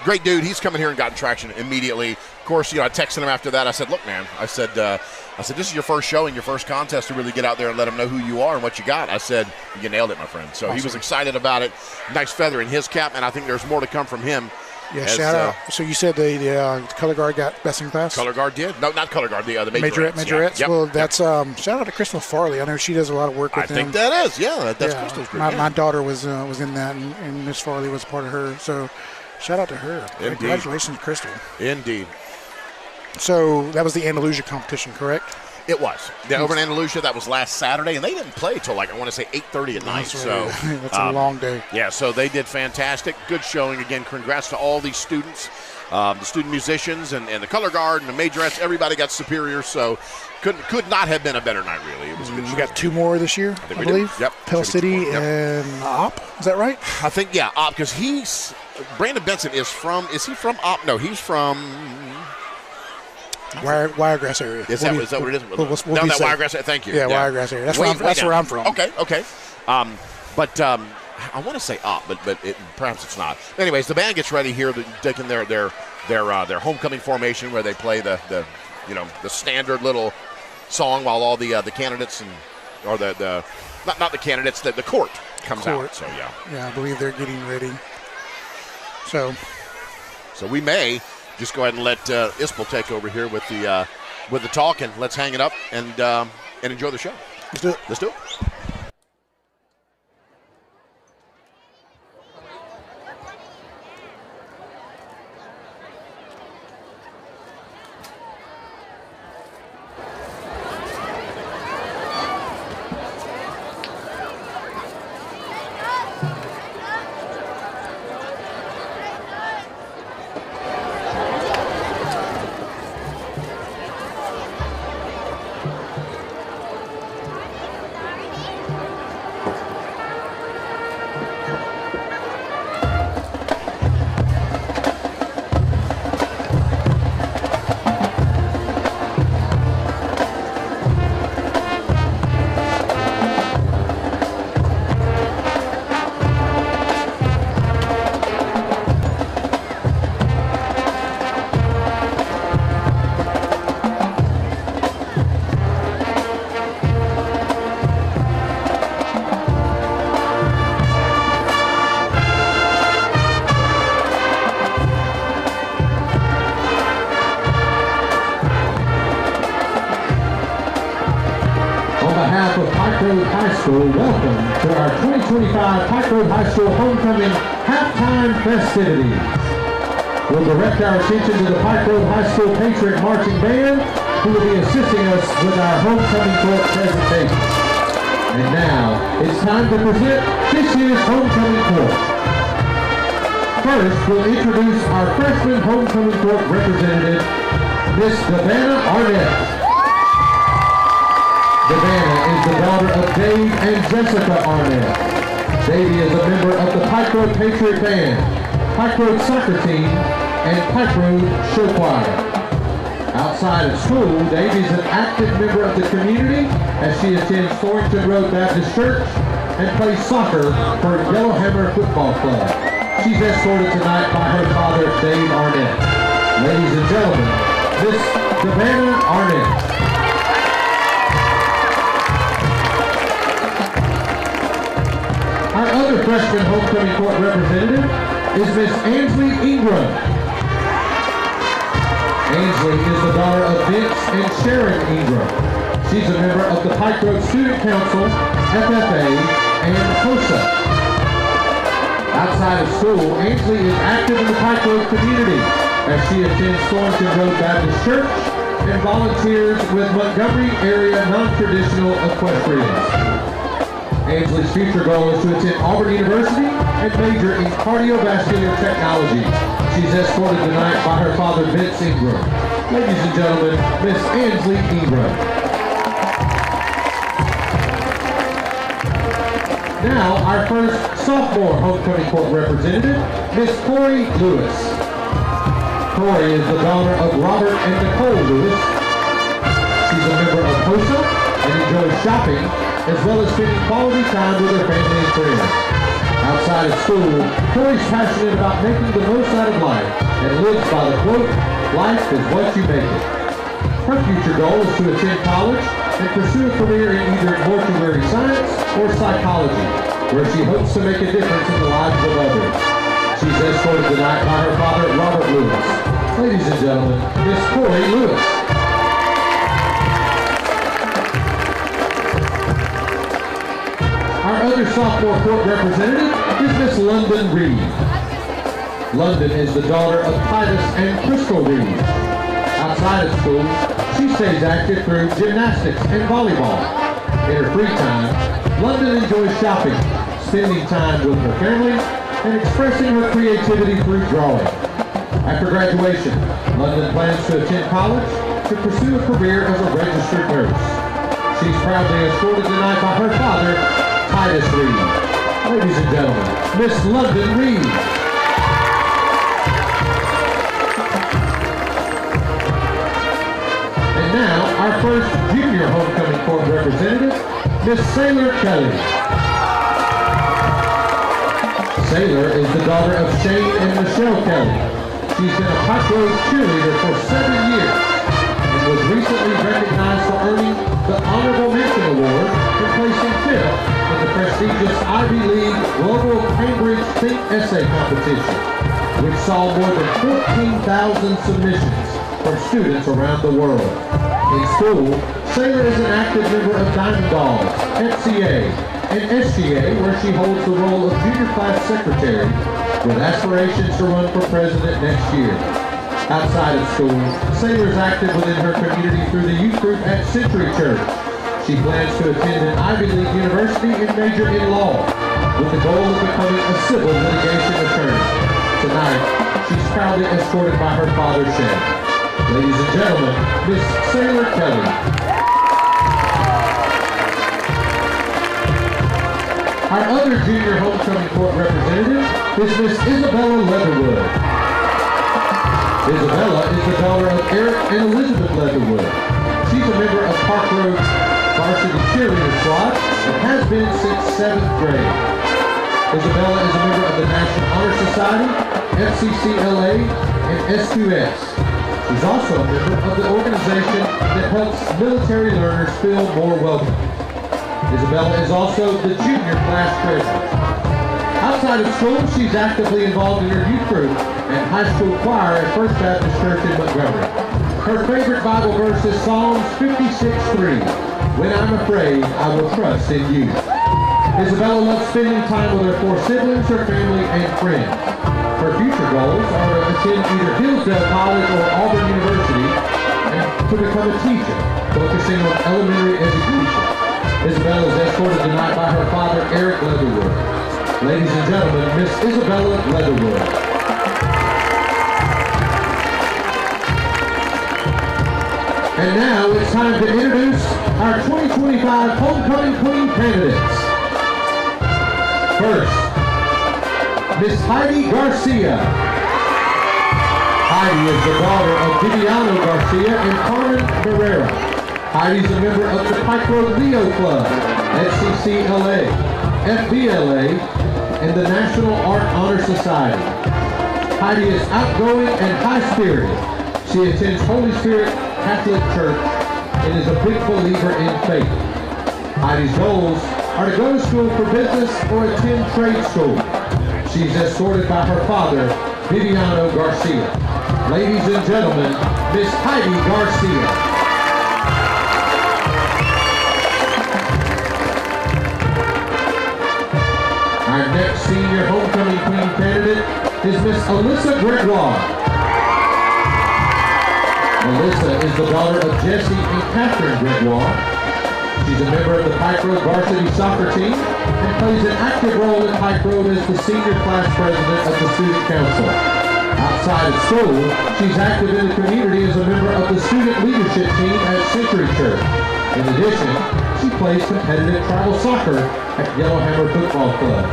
Great dude. He's coming here and gotten traction immediately. Of course, I texted him after that. I said, look, man, I said, this is your first show and your first contest to really get out there and let them know who you are and what you got. I said, you nailed it, my friend. So awesome. He was excited about it. Nice feather in his cap, and I think there's more to come from him. Yeah, shout out. So you said the color guard got best in class? Color guard did. No, not color guard, the majorettes. Majorettes. Yeah. Well, that's shout out to Crystal Farley. I know she does a lot of work with them. I think that is, that's Crystal's group. My daughter was in that, and Miss Farley was part of her. So shout out to her. Indeed. Congratulations, Crystal. Indeed. So that was the Andalusia competition, correct? It was. Over in Andalusia, that was last Saturday, and they didn't play till I want to say 8:30 at night. So that's a long day. Yeah, so they did fantastic. Good showing again. Congrats to all these students, the student musicians, and the color guard and the majorettes. Everybody got superior, so could not have been a better night, really. It was a good show. We got 2 more this year, I believe. Yep. Pell City and Opp. Is that right? I think, yeah, Opp, because Brandon Benson is he from Opp? No, he's from Wiregrass area. Is that what it is? We'll that Wiregrass area. Thank you. Yeah, Wiregrass area. That's where I'm from. Okay. But I want to say Opp, but perhaps it's not. Anyways, the band gets ready here, taking their homecoming formation where they play the standard little song while all the candidates not the candidates, the court comes out. So yeah, I believe they're getting ready. So we may just go ahead and let Ispel take over here with the talk, and let's hang it up and enjoy the show. Let's do it. Welcome to our 2025 Pike Road High School Homecoming Halftime Festivities. We'll direct our attention to the Pike Road High School Patriot Marching Band, who will be assisting us with our homecoming court presentation. And now, it's time to present this year's homecoming court. First, we'll introduce our freshman homecoming court representative, Miss Savannah Arnett. Savannah is the daughter of Dave and Jessica Arnett. Davey is a member of the Pike Road Patriot Band, Pike Road Soccer Team, and Pike Road Show Choir. Outside of school, Davey is an active member of the community as she attends Thornton Road Baptist Church and plays soccer for Yellowhammer Football Club. She's escorted tonight by her father, Dave Arnett. Ladies and gentlemen, Miss Savannah Arnett. Our other freshman homecoming court representative is Miss Ansley Ingram. Ansley is the daughter of Vince and Sharon Ingram. She's a member of the Pike Road Student Council, FFA, and HOSA. Outside of school, Ansley is active in the Pike Road community as she attends Thornton Road Baptist Church and volunteers with Montgomery area non-traditional equestrians. Ansley's future goal is to attend Auburn University and major in cardiovascular technology. She's escorted tonight by her father, Vince Ingram. Ladies and gentlemen, Miss Ansley Ingram. Now, our first sophomore homecoming court representative, Miss Corey Lewis. Corey is the daughter of Robert and Nicole Lewis. She's a member of HOSA and enjoys shopping, as well as spending quality time with her family and friends. Outside of school, Corey's passionate about making the most out of life and lives by the quote, "Life is what you make it." Her future goal is to attend college and pursue a career in either mortuary science or psychology, where she hopes to make a difference in the lives of others. She's escorted tonight by her father, Robert Lewis. Ladies and gentlemen, Miss Corey Lewis. Our other sophomore court representative is Miss London Reed. London is the daughter of Titus and Crystal Reed. Outside of school, she she stays active through gymnastics and volleyball. In her free time, London enjoys shopping, spending time with her family, and expressing her creativity through drawing. After graduation, London plans to attend college to pursue a career as a registered nurse. She's proudly escorted tonight by her father, Titus Reed. Ladies and gentlemen, Miss London Reed. And now, our first junior homecoming court representative, Miss Sailor Kelly. Sailor is the daughter of Shane and Michelle Kelly. She's been a Pike Road cheerleader for 7 years and was recently recognized for earning the Honorable Mention Award for placing 5th in the prestigious Ivy League Global Cambridge Think Essay Competition, which saw more than 14,000 submissions from students around the world. In school, Sailor is an active member of Diamond Dogs, FCA, and SGA, where she holds the role of junior class secretary with aspirations to run for president next year. Outside of school, Sailor is active within her community through the youth group at Century Church. She plans to attend an Ivy League university and major in law with the goal of becoming a civil litigation attorney. Tonight, she's proudly escorted by her father, Shane. Ladies and gentlemen, Miss Sailor Kelly. Our other junior homecoming court representative is Miss Isabella Leatherwood. Isabella is the daughter of Eric and Elizabeth Leatherwood. She's a member of Pike Road Varsity Cheerleading Squad and has been since 7th grade. Isabella is a member of the National Honor Society, FCCLA, and SQS. She's also a member of the organization that helps military learners feel more welcome. Isabella is also the junior class treasurer. Outside of school, she's actively involved in her youth group and high school choir at First Baptist Church in Montgomery. Her favorite Bible verse is Psalms 56:3. When I'm afraid, I will trust in you. Isabella loves spending time with her 4 siblings, her family, and friends. Her future goals are to attend either Hillsdale College or Auburn University and to become a teacher, focusing on elementary education. Isabella is escorted tonight by her father, Eric Leatherwood. Ladies and gentlemen, Miss Isabella Leatherwood. And now it's time to introduce our 2025 Homecoming Queen candidates. First, Miss Heidi Garcia. Heidi is the daughter of Viviano Garcia and Carmen Barrera. Heidi's a member of the Pike Road Leo Club, SCCLA, FBLA, and the National Art Honor Society. Heidi is outgoing and high-spirited. She attends Holy Spirit Catholic Church and is a big believer in faith. Heidi's goals are to go to school for business or attend trade school. She's escorted by her father, Viviano Garcia. Ladies and gentlemen, Miss Heidi Garcia. Our next senior homecoming queen candidate is Miss Alyssa Gregoire. Alyssa is the daughter of Jesse and Catherine Gregoire. She's a member of the Pike Road Varsity soccer team and plays an active role in Pike Road as the senior class president of the student council. Outside of school, she's active in the community as a member of the student leadership team at Century Church. In addition, she plays competitive travel soccer at Yellowhammer Football Club.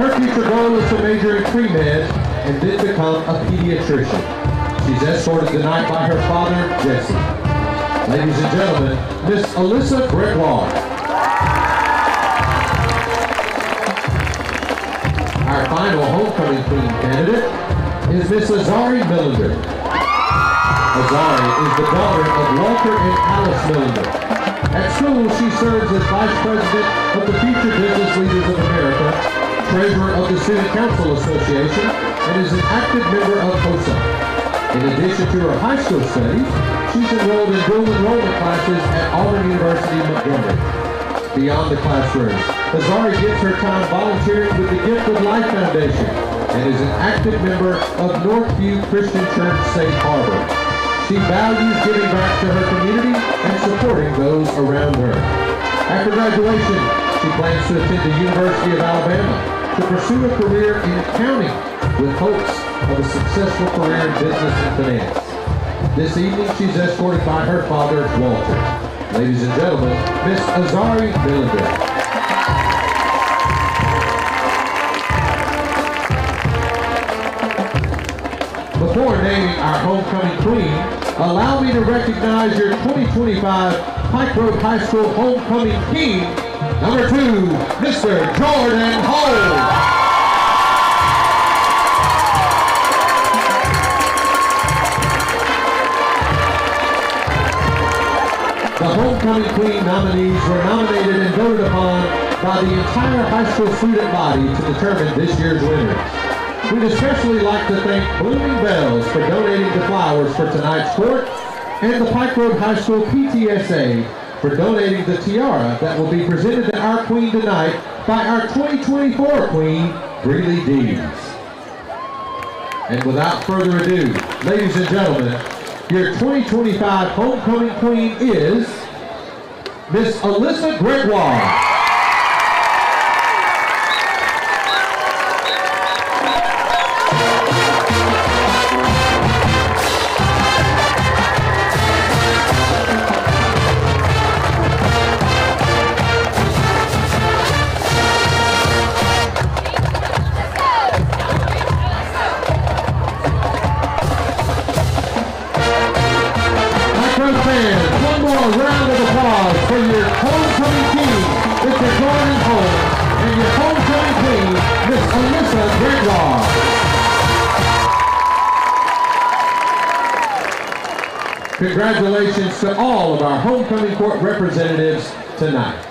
Her future goal is to major in pre-med and then become a pediatrician. She's escorted tonight by her father, Jesse. Ladies and gentlemen, Miss Alyssa Gregoire. Our final homecoming queen candidate is Miss Azari Millender. Azari is the daughter of Walter and Alice Millender. At school, she serves as Vice President of the Future Business Leaders of America, Treasurer of the Student Council Association, and is an active member of HOSA. In addition to her high school studies, she's enrolled in dual enrollment classes at Auburn University, Montgomery. Beyond the classroom, Azari gets her time volunteering with the Gift of Life Foundation and is an active member of Northview Christian Church Safe Harbor. She values giving back to her community and supporting those around her. After graduation, she plans to attend the University of Alabama to pursue a career in accounting with hopes of a successful career in business and finance. This evening, she's escorted by her father, Walter. Ladies and gentlemen, Miss Azari Billinger. Before naming our homecoming queen, allow me to recognize your 2025 Pike Road High School homecoming king, number 2, Mr. Jordan Hole. The homecoming queen nominees were nominated and voted upon by the entire high school student body to determine this year's winners. We'd especially like to thank Blooming Bells for donating the flowers for tonight's court, and the Pike Road High School PTSA for donating the tiara that will be presented to our queen tonight by our 2024 queen, Greeley Dees. And without further ado, ladies and gentlemen, your 2025 homecoming queen is Miss Alyssa Gregoire. One more round of applause for your homecoming king, Mr. Jordan Hole, and your homecoming queen, Miss Alyssa Gregoire. Congratulations to all of our homecoming court representatives tonight.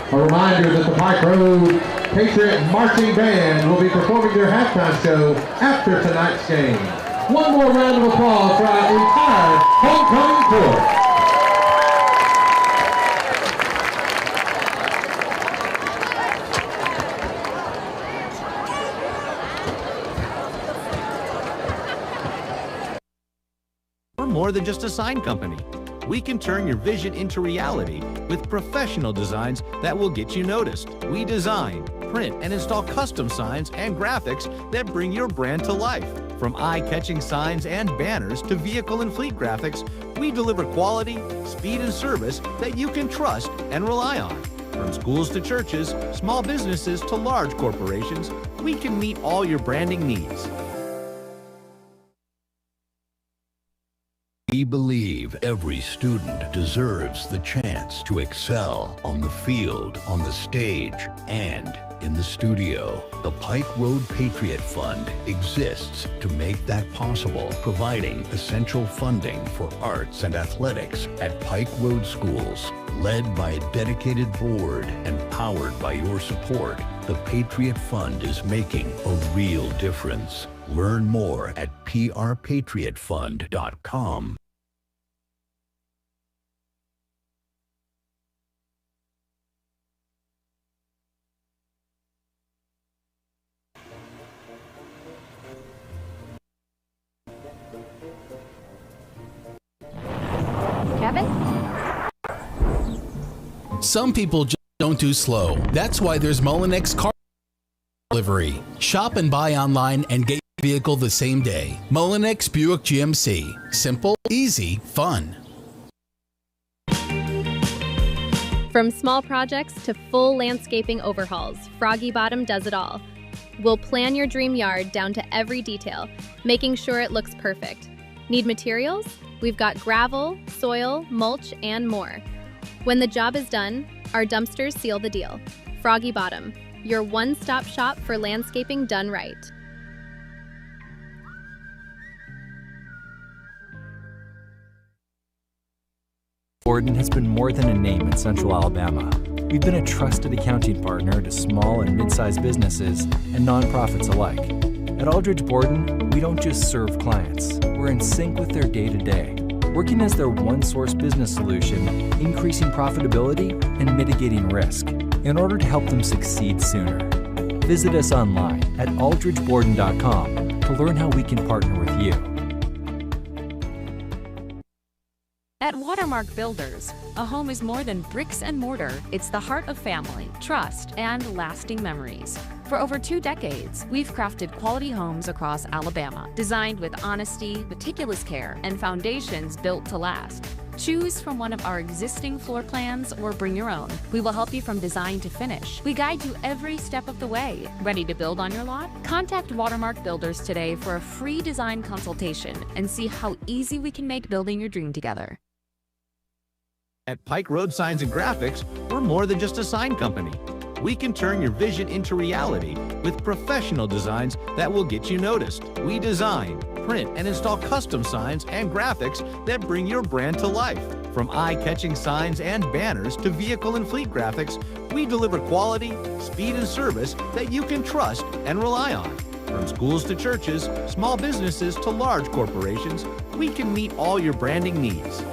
A reminder that the Pike Road Patriot Marching Band will be performing their halftime show after tonight's game. One more round of applause for our entire homecoming court. We're more than just a sign company. We can turn your vision into reality with professional designs that will get you noticed. We design, print, and install custom signs and graphics that bring your brand to life. From eye-catching signs and banners to vehicle and fleet graphics, we deliver quality, speed, and service that you can trust and rely on. From schools to churches, small businesses to large corporations, we can meet all your branding needs. We believe every student deserves the chance to excel on the field, on the stage, and in the studio. The Pike Road Patriot Fund exists to make that possible, providing essential funding for arts and athletics at Pike Road schools. Led by a dedicated board and powered by your support, the Patriot Fund is making a real difference. Learn more at prpatriotfund.com. Some people just don't do slow. That's why there's Mullinex Car Delivery. Shop and buy online and get your vehicle the same day. Mullinex Buick GMC. Simple, easy, fun. From small projects to full landscaping overhauls, Froggy Bottom does it all. We'll plan your dream yard down to every detail, making sure it looks perfect. Need materials? We've got gravel, soil, mulch, and more. When the job is done, our dumpsters seal the deal. Froggy Bottom, your one-stop shop for landscaping done right. Borden has been more than a name in Central Alabama. We've been a trusted accounting partner to small and mid-sized businesses and nonprofits alike. At Aldridge Borden, we don't just serve clients. We're in sync with their day-to-day, working as their one-source business solution, increasing profitability and mitigating risk in order to help them succeed sooner. Visit us online at aldridgeborden.com to learn how we can partner with you. At Watermark Builders, a home is more than bricks and mortar. It's the heart of family, trust, and lasting memories. For over 2 decades, we've crafted quality homes across Alabama, designed with honesty, meticulous care, and foundations built to last. Choose from one of our existing floor plans or bring your own. We will help you from design to finish. We guide you every step of the way. Ready to build on your lot? Contact Watermark Builders today for a free design consultation and see how easy we can make building your dream together. At Pike Road Signs and Graphics, we're more than just a sign company. We can turn your vision into reality with professional designs that will get you noticed. We design, print, and install custom signs and graphics that bring your brand to life. From eye-catching signs and banners to vehicle and fleet graphics, we deliver quality, speed, and service that you can trust and rely on. From schools to churches, small businesses to large corporations, we can meet all your branding needs.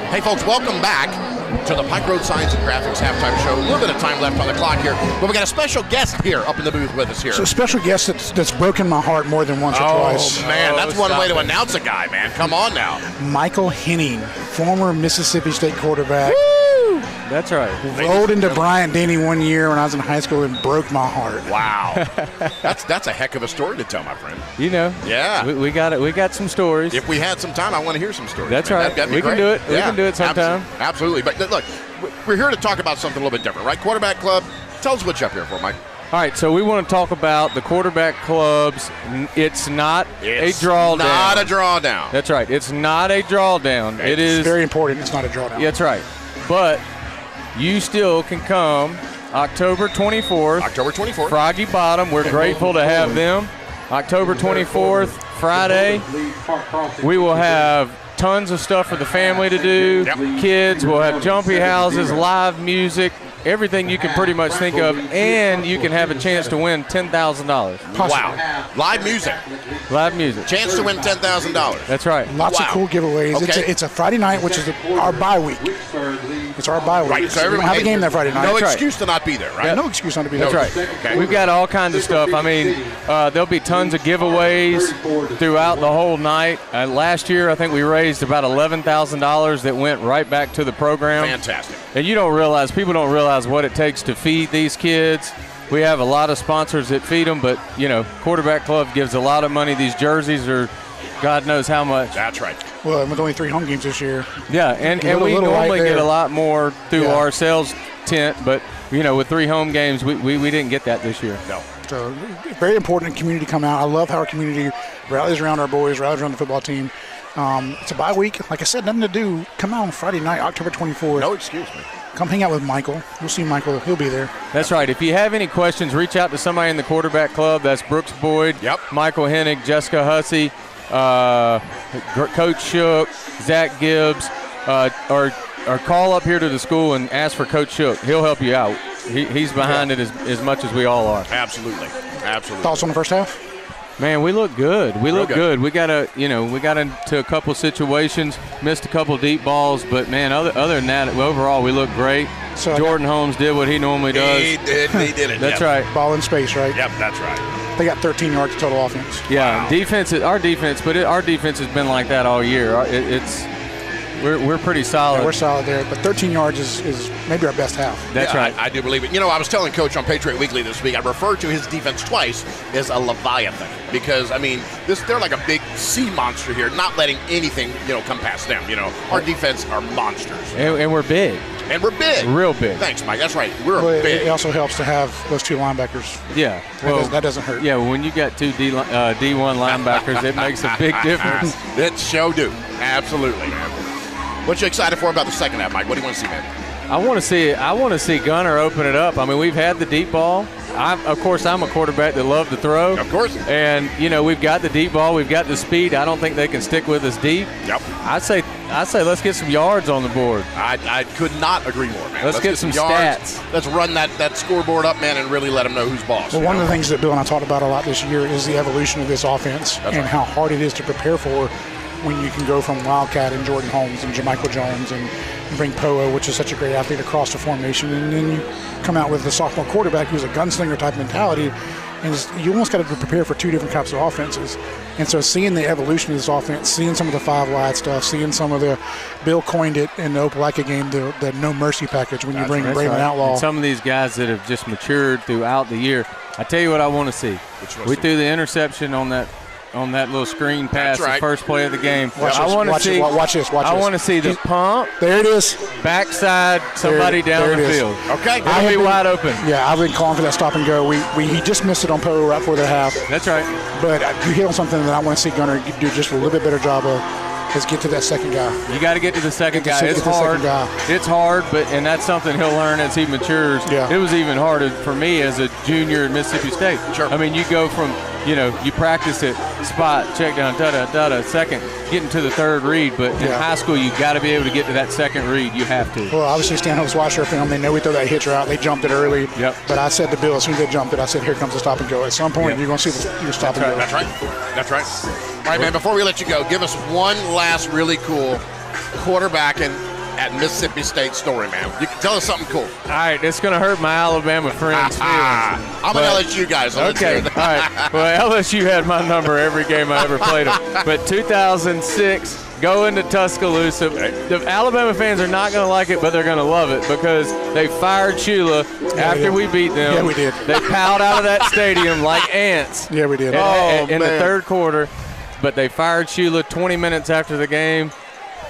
Hey folks, welcome back to the Pike Road Signs and Graphics halftime show. A little bit of time left on the clock here, but we got a special guest here up in the booth with us here. So a special guest that's broken my heart more than once or twice. Oh man, that's one way to announce a guy, man. Come on now. Michael Henning, former Mississippi State quarterback. Woo! That's right. Rolled into Bryant-Denny one year when I was in high school and broke my heart. Wow. That's a heck of a story to tell, my friend. You know. Yeah. We got it. We got some stories. If we had some time, I want to hear some stories. That's man. right. That'd be we great. can do it. We can do it sometime. Absolutely. But look, we're here to talk about something a little bit different, right? Quarterback Club. Tell us what you're up here for, Mike. All right, so we want to talk about the quarterback clubs. It's not a drawdown. Not a drawdown. That's right. It's not a drawdown. Okay. It is very important. It's not a drawdown. That's right. But you still can come October 24th. October 24th. Froggy Bottom. We're grateful to have them. October 24th, Friday. We will have tons of stuff for the family to do. Yep. Kids. We'll have jumpy houses, live music, everything you can pretty much think of, and you can have a chance to win $10,000. Wow. Live music. Live music. Chance to win $10,000. That's right. Lots of cool giveaways. Okay. It's a Friday night, which is our bye week. It's our bye week. Right. So we don't have a game that Friday night. No That's excuse to not be there, right? right. No excuse not to be there. That's right. Okay. We've got all kinds of stuff. I mean, there'll be tons of giveaways throughout the whole night. Last year, I think we raised about $11,000 that went right back to the program. Fantastic. And people don't realize what it takes to feed these kids. We have a lot of sponsors that feed them, but, Quarterback Club gives a lot of money. These jerseys are God knows how much. That's right. Well, with only 3 home games this year. Yeah, and we normally get a lot more through our sales tent, but, with 3 home games, we didn't get that this year. No. So very important community come out. I love how our community rallies around our boys, rallies around the football team. It's a bye week. Like I said, nothing to do. Come out on Friday night, October 24th. No excuse me. Come hang out with Michael. You'll see Michael. He'll be there. That's right. If you have any questions, reach out to somebody in the Quarterback Club. That's Brooks Boyd, Michael Hennig, Jessica Hussey, Coach Shook, Zach Gibbs, or call up here to the school and ask for Coach Shook. He'll help you out. He's behind it as much as we all are. Absolutely. Thoughts on the first half? Man, we look good. We look good. We got into a couple situations, missed a couple deep balls, but man, other than that, overall we look great. So Jordan Holmes did what he normally does. He did it. That's right. Ball in space, right? Yep, that's right. They got 13 yards total offense. Yeah, wow. Our defense has been like that all year. We're pretty solid. Yeah, we're solid there, but 13 yards is maybe our best half. That's right. I do believe it. I was telling Coach on Patriot Weekly this week, I referred to his defense twice as a Leviathan because, they're like a big sea monster here, not letting anything, come past them. Our defense are monsters. And we're big. And we're big. Real big. Thanks, Mike. That's right. We're big. It also helps to have those 2 linebackers. Yeah. That doesn't hurt. Yeah, when you got 2 D1 linebackers, it makes a big difference. It sure do. Absolutely, man. What you excited for about the second half, Mike? What do you want to see, man? I want to see Gunner open it up. I mean, we've had the deep ball. Of course, I'm a quarterback that loves to throw. Of course. And, we've got the deep ball. We've got the speed. I don't think they can stick with us deep. Yep. I say let's get some yards on the board. I could not agree more, man. Let's get some yards. stats. Let's run that scoreboard up, man, and really let them know who's boss. Well, one of the things that Bill and I talked about a lot this year is the evolution of this offense how hard it is to prepare for when you can go from Wildcat and Jordan Holmes and Jermichael Jones and bring Poa, which is such a great athlete, across the formation, and then you come out with the sophomore quarterback who's a gunslinger type mentality, and you almost got to prepare for 2 different types of offenses. And so seeing the evolution of this offense, seeing some of the 5 wide stuff, seeing some of the Bill coined it in the Opelika game, the no mercy package when you bring Braylon Outlaw. And some of these guys that have just matured throughout the year. I tell you what I want to see. We threw the interception on that little screen pass, the first play of the game. Watch this. I want to see the pump. There it is. Backside, somebody down the field. Okay. I'll be wide open. Yeah, I've been calling for that stop and go. He just missed it on Poe right before the half. That's right. But you hit on something that I want to see Gunner do just a little bit better job of. Is get to that second guy. You got to get to the second guy. It's hard. It's hard, and that's something he'll learn as he matures. Yeah. It was even harder for me as a junior at Mississippi State. Sure. I mean, you go from, you practice it, spot, check down, second, getting to the third read. But in high school, you got to be able to get to that second read. You have to. Well, obviously, Stanhope's watched our film. They know we throw that hitch route. They jumped it early. Yep. But I said to Bill, as soon as they jumped it, I said, here comes the stop and go. At some point, you're going to see your stop and go. That's right. That's right. All right, man, before we let you go, give us one last really cool quarterbacking at Mississippi State story, man. You can tell us something cool. All right, it's going to hurt my Alabama friends' feelings. I'm an LSU guy, so okay. All right. Well, LSU had my number every game I ever played them. But 2006, going to Tuscaloosa. The Alabama fans are not going to like it, but they're going to love it because they fired Shula after we beat them. Yeah, we did. They piled out of that stadium like ants. Yeah, we did. In the third quarter. But they fired Shula 20 minutes after the game.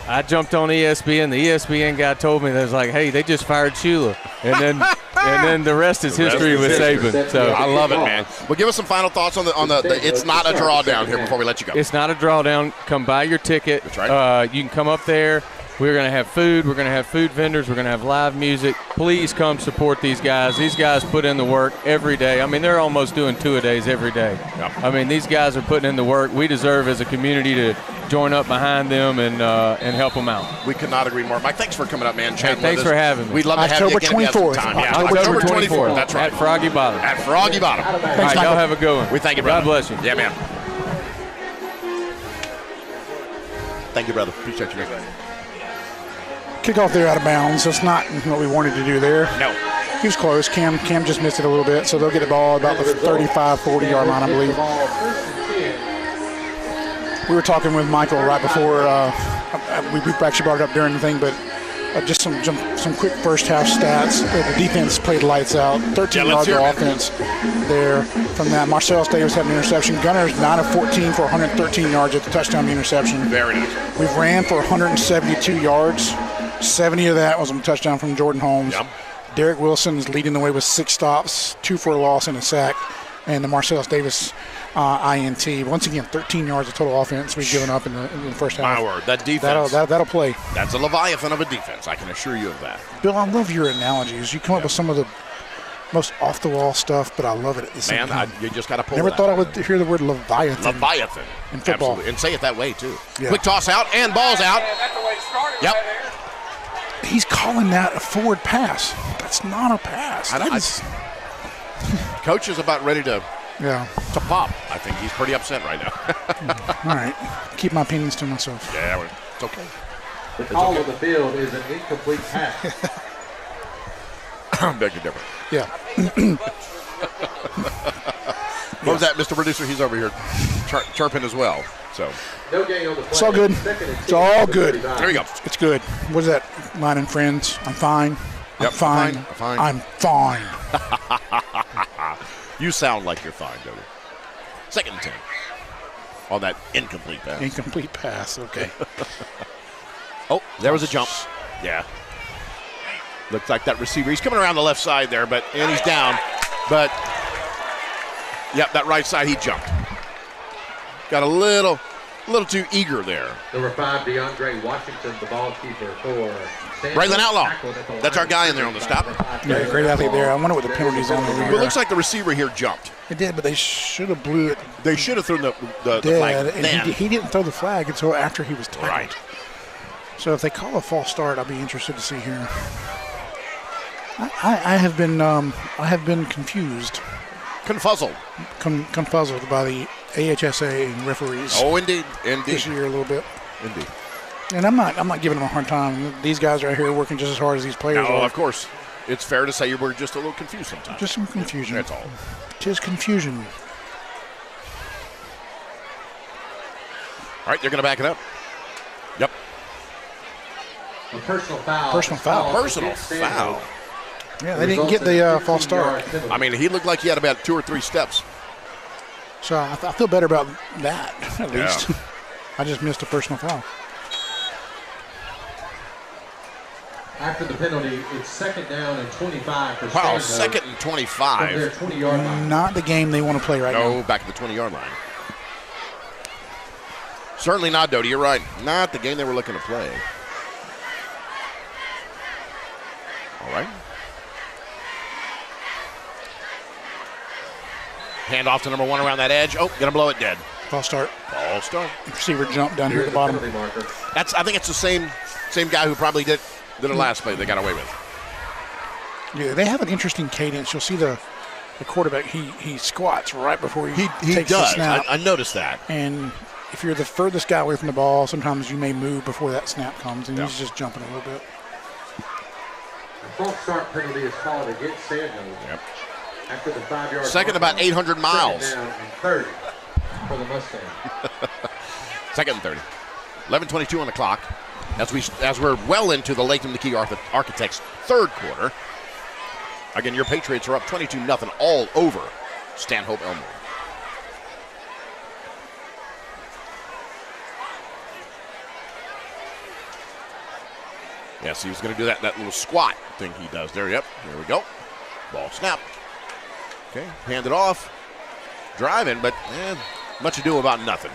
I jumped on ESPN. The ESPN guy told me, they was like, hey, they just fired Shula. And then the rest is history with Saban. So I love it, man. Well, give us some final thoughts on the it's not a drawdown here before we let you go. It's not a drawdown. Come buy your ticket. That's right. You can come up there. We're going to have food. We're going to have food vendors. We're going to have live music. Please come support these guys. These guys put in the work every day. I mean, they're almost doing 2-a-days every day. Yep. I mean, these guys are putting in the work. We deserve as a community to join up behind them and help them out. We could not agree more. Mike, thanks for coming up, man. Hey, thanks for having me. We'd love to have you again if you have some time. Yeah, October 24th. That's right. At Froggy Bottom. At Froggy Bottom. All right, y'all have a good one. We thank you, brother. God bless you. Yeah, man. Thank you, brother. Appreciate you. Kickoff there out of bounds. That's not what we wanted to do there. No. He was close. Cam just missed it a little bit, so they'll get the ball about the 35, 40-yard line, I believe. We were talking with Michael right before. We actually brought it up during the thing, but just some quick first half stats. The defense played lights out. 13 yards of offense there from that. Marcellus Davis had an interception. Gunner's 9 of 14 for 113 yards at the touchdown interception. Very nice. We've ran for 172 yards. 70 of that was on a touchdown from Jordan Holmes. Yep. Derek Wilson is leading the way with 6 stops, 2 for a loss and a sack, and the Marcellus Davis INT. Once again, 13 yards of total offense we've given up in the first half. My word, that defense. That'll play. That's a Leviathan of a defense, I can assure you of that. Bill, I love your analogies. You come up with some of the most off-the-wall stuff, but I love it at the same time. You just got to pull Never it thought out. I would hear the word Leviathan. Leviathan. In football. Absolutely. And say it that way, too. Yeah. Quick toss out, and ball's out. Yep. He's calling that a forward pass. That's not a pass. Coach is about ready to pop. I think he's pretty upset right now. All right. Keep my opinions to myself. Yeah, it's okay. The call of the field is an incomplete pass. Beg your difference. Yeah. What was that, Mr. Producer? He's over here chirping as well. So no gain on the play. It's all good. It's all good. There you go. It's good. What is that line in Friends? I'm fine. Yep, I'm fine. I'm fine. You sound like you're fine, don't you? 2nd and 10 on that incomplete pass. Incomplete pass. Okay. Oh, there was a jump. Yeah. Looks like that receiver. He's coming around the left side there, and he's down. But, yep, that right side, he jumped. Got a little too eager there. Number 5, DeAndre Washington, the ball keeper for Braylon Outlaw. That's our guy in there on the stop. Yeah, great athlete there. I wonder what the penalty's on there. Well, it looks like the receiver here jumped. It did, but they should have blew it. They should have thrown the flag. And he didn't throw the flag until after he was tackled. Right. So if they call a false start, I'll be interested to see here. I have been confused. Confuzzled. Confuzzled by the AHSA referees. Oh, indeed. This year a little bit. Indeed. And I'm not giving them a hard time. These guys are out here working just as hard as these players are. No, of course. It's fair to say you were just a little confused sometimes. Just some confusion. That's all. 'Tis confusion. All right, they're going to back it up. Yep. A personal foul. Personal foul. Personal foul. Yeah, they didn't get the false start. I mean, he looked like he had about 2 or 3 steps. So I feel better about that, at least. I just missed a personal foul. After the penalty, it's 2nd down and 25 for Wow, Stanhope 2nd and 25. from their 20-yard line. Not the game they want to play right now. No, back at the 20-yard line. Certainly not, Doty. You're right. Not the game they were looking to play. All right. Hand off to number 1 around that edge. Oh, gonna blow it dead. False start. False start. Receiver jump down here at the bottom. I think it's the same guy who probably did it last play they got away with. Yeah, they have an interesting cadence. You'll see the quarterback. He squats right before he takes does. the snap. I noticed that. And if you're the furthest guy away from the ball, sometimes you may move before that snap comes, and he's just jumping a little bit. The false start penalty is called against Stanhope. Yep. After the 5-yard. Second about 800 miles. 2nd down and 30 for the Mustangs. 2nd and 30. 11:22 on the clock. As we're well into the Latham McKee Architects 3rd quarter. Again, your Patriots are up 22-0 all over Stanhope Elmore. Yes, he was going to do that little squat thing he does there. Yep, there we go. Ball snap. Okay, hand it off. Driving, but much ado about nothing.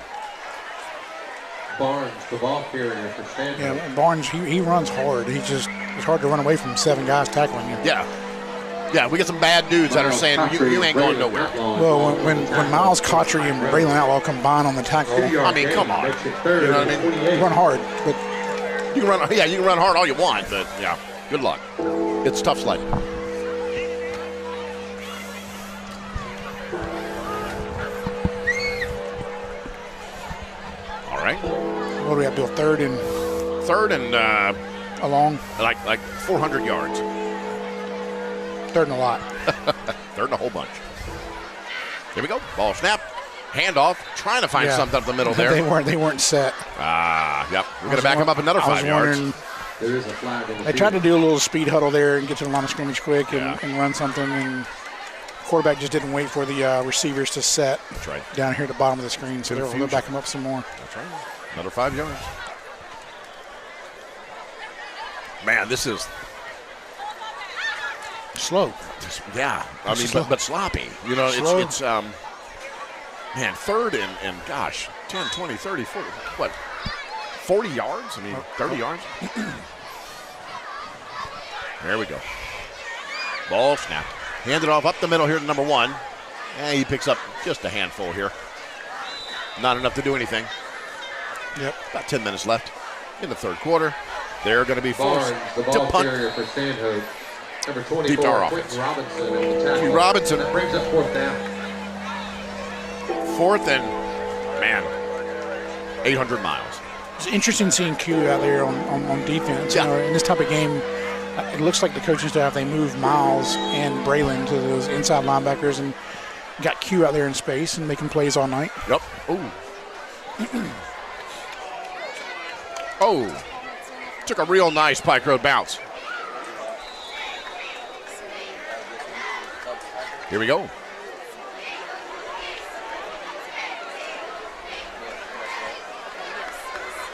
Barnes, the ball carrier for Stanhope. Yeah, Barnes, he runs hard. It's hard to run away from 7 guys tackling you. Yeah, we get some bad dudes that are saying you ain't going nowhere. Well, when Miles Cottrey and Braylon Outlaw combine on the tackle, I mean, come on. You know what I mean? Run hard, but you can run hard all you want, but yeah, good luck. It's tough sledding. All right. What do we have, Bill? Third and along? Like 400 yards. Third and a lot. Third and a whole bunch. Here we go. Ball snap. Handoff. Trying to find something up the middle there. They weren't set. Yep. We're going to back them up another 5 yards. There is a flag in the They tried to do a little speed huddle there and get to the line of scrimmage quick and run something, and quarterback just didn't wait for the receivers to set. That's right. Down here at the bottom of the screen, so they'll back them up some more. That's right. Another 5 yards. Man, this is slow. Yeah, I mean, but sloppy. You know, it's man, 3rd and gosh, 10, 20, 30, 40, what, 40 yards? I mean, 30 yards? There we go. Ball snap. Hand it off up the middle here to number 1. And he picks up just a handful here. Not enough to do anything. Yep. About 10 minutes left in the 3rd quarter. They're going to be forced the to ball punt. carrier for Stanhope. Number 24, Deep to our Quentin offense. Robinson at the tackle. Q. Robinson. That brings up 4th down. 4th and, man, 800 miles. It's interesting seeing Q out there on defense. Yeah. You know, in this type of game, it looks like the coaching staff, they moved Miles and Braylon to those inside linebackers and got Q out there in space and making plays all night. Yep. Oh. Took a real nice Pike Road bounce. Here we go.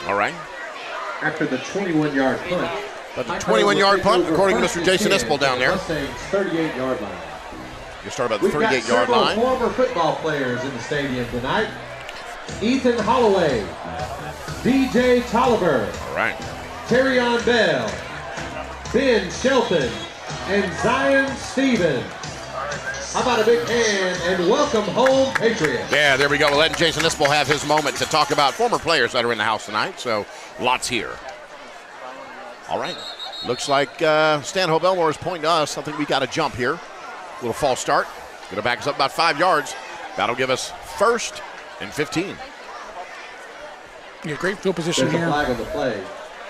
All right. After the 21-yard punt, But a 21-yard punt, according to Mr. Jason Espel down there. Mustang's 38-yard line. You start about the We've got 38-yard line. former football players in the stadium tonight. Ethan Holloway, DJ Tolliver, All right. Terrion Bell, Ben Shelton, and Zion Stevens. How about a big hand and welcome home, Patriots. Yeah, there we go. We'll let Jason Espel have his moment to talk about former players that are in the house tonight, so lots here. All right. Looks like Stanhope Elmore is pointing to us. I think we got a jump here. Little false start. Going to back us up about 5 yards. That'll give us 1st and 15. Yeah, great field position There's here. a flag on the play.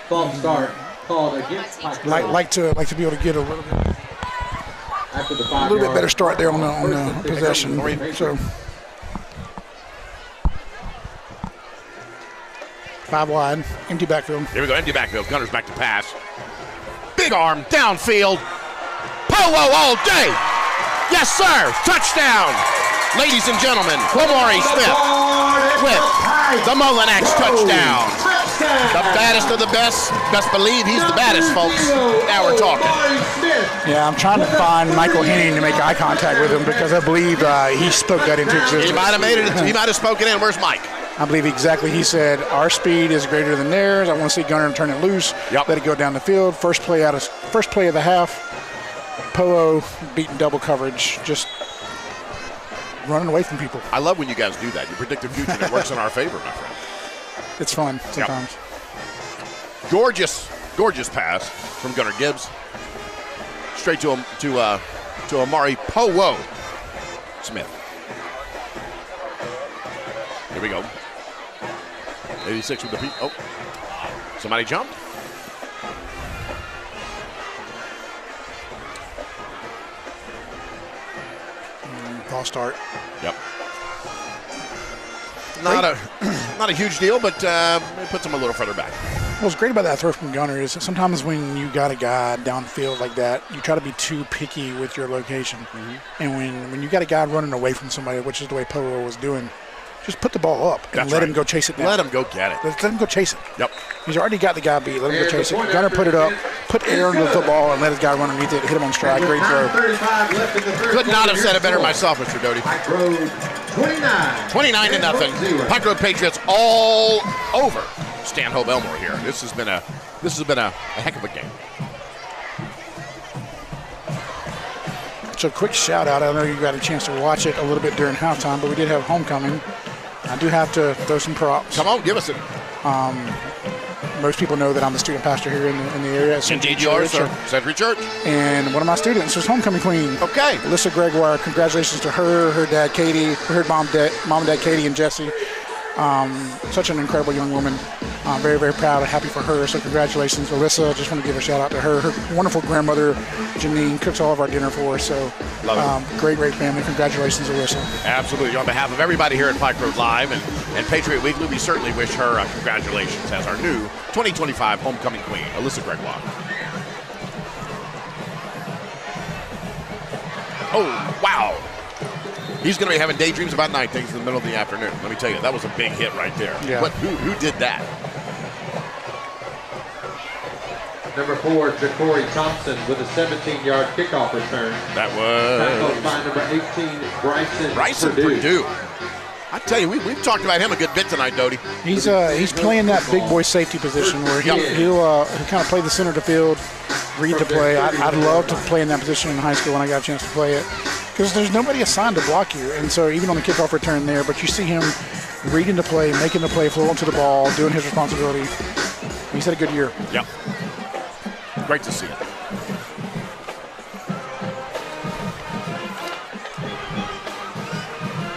False start called against Pike Road. Like to be able to get a little bit. After the A little bit better start there on the possession. So 5 wide, empty backfield. Here we go, empty backfield. Gunner's back to pass. Big arm, downfield. Polo all day. Yes, sir. Touchdown. Ladies and gentlemen, Omari Smith with the Molinex touchdown. The baddest of the best. Best believe he's the baddest, folks. Now we're talking. Yeah, I'm trying to find Michael Henning to make eye contact with him because I believe he spoke that into existence. He might have made it. He might have spoken in. Where's Mike? I believe exactly. He said, our speed is greater than theirs. I want to see Gunner turn it loose. Yep. Let it go down the field. First play of the half. Polo beating double coverage. Just running away from people. I love when you guys do that. You predict the future. It works in our favor, my friend. It's fun sometimes. Yep. Gorgeous pass from Gunner Gibbs. Straight to Amari Polo Smith. Here we go. 86 with the beat. Oh, somebody jumped. False start. Yep. Not a huge deal, but it puts them a little further back. What's great about that throw from Gunner is that sometimes when you got a guy downfield like that, you try to be too picky with your location. Mm-hmm. And when you got a guy running away from somebody, which is the way Polo was doing, just put the ball up and let him go chase it down. Let him go get it. Let him go chase it. Yep. He's already got the guy beat. Let him go chase it. Gunner put it up, put air under the football, and let his guy run underneath it, hit him on stride. Great throw. Could not have said it better myself, Mr. Doty. Pike Road 29-0. Pike Road Patriots all over Stanhope Elmore here. This has been a heck of a game. So quick shout out. I know you got a chance to watch it a little bit during halftime, but we did have homecoming. I do have to throw some props. Come on, give us it. Most people know that I'm the student pastor here in the area at Indeed you are, sir. Century Church. And one of my students was homecoming queen. Okay. Alyssa Gregoire. Congratulations to her dad, Katie, her mom and dad, Katie and Jesse. Such an incredible young woman. Very, very proud and happy for her. So congratulations, Alyssa. Just want to give a shout out to her. Her wonderful grandmother, Janine, cooks all of our dinner for us. So great family. Congratulations, Alyssa. Absolutely. On behalf of everybody here at Pike Road Live and Patriot Weekly, we certainly wish her congratulations as our new 2025 homecoming queen, Alyssa Gregoire. Oh, wow. He's going to be having daydreams about night things in the middle of the afternoon. Let me tell you, that was a big hit right there. Yeah. Who did that? Number 4, Ja'Cory Thompson with a 17-yard kickoff return. That was by number 18, Bryson Purdue. I tell you, we've talked about him a good bit tonight, Doty. He's playing that big boy safety position where he'll kind of play the center of the field, read the play. I'd love to play in that position in high school when I got a chance to play it because there's nobody assigned to block you. And so even on the kickoff return there, but you see him reading the play, making the play, flowing to the ball, doing his responsibility. He's had a good year. Yep. Great to see it.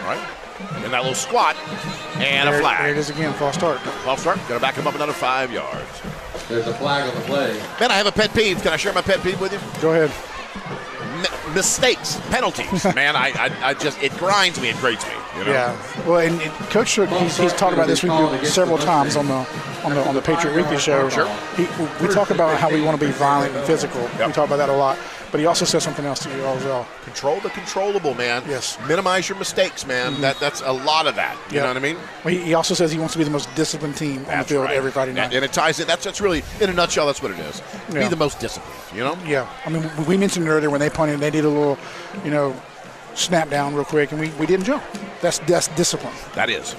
All right. In that little squat and a flag. There it is again, false start. False start. Going to back him up another 5 yards. There's a flag on the play. Ben, I have a pet peeve. Can I share my pet peeve with you? Go ahead. Mistakes, penalties. Man, I just, it grinds me, it grates me. You know? Yeah. Well, and Coach Shook, he's talked about this several times on the Patriot Weekly show. Sure. We talk about how we want to be violent and physical. Yep. We talk about that a lot. But he also says something else to you all as well. Control the controllable, man. Yes. Minimize your mistakes, man. That's a lot of that. You know what I mean? Well, he also says he wants to be the most disciplined team on the field every Friday night. And it ties in. That's really, in a nutshell, that's what it is. Be the most disciplined, you know? Yeah. I mean, we mentioned earlier when they punted, they did a little, snap down real quick, and we didn't jump. That's discipline. That is.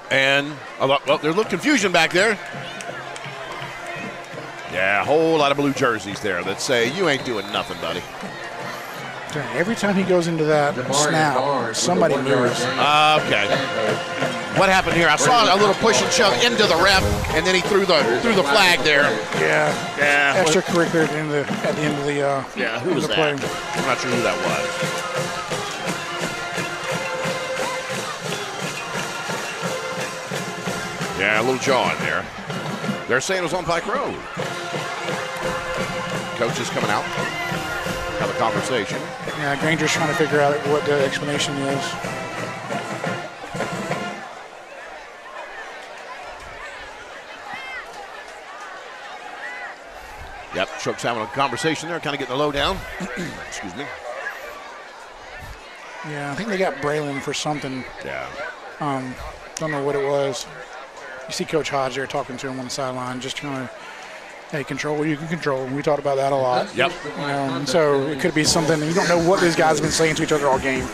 And, there's a little confusion back there. Yeah, a whole lot of blue jerseys there that say, you ain't doing nothing, buddy. Every time he goes into that snap, somebody moves. Okay. What happened here? I saw a little push and shove into the ref, and then he threw the flag there. Yeah. Extracurricular at the end of the who was that? play. I'm not sure who that was. Yeah, a little jaw in there. They're saying it was on Pike Road. Coach is coming out. Have a conversation. Yeah, Granger's trying to figure out what the explanation is. Yep, Shook's having a conversation there, kind of getting the lowdown. Excuse me. Yeah, I think they got Braylon for something. Yeah. Don't know what it was. You see Coach Hodge there talking to him on the sideline, just trying to, hey, control what you can control. We talked about that a lot. Yep. And so it could be something. You don't know what these guys have been saying to each other all game.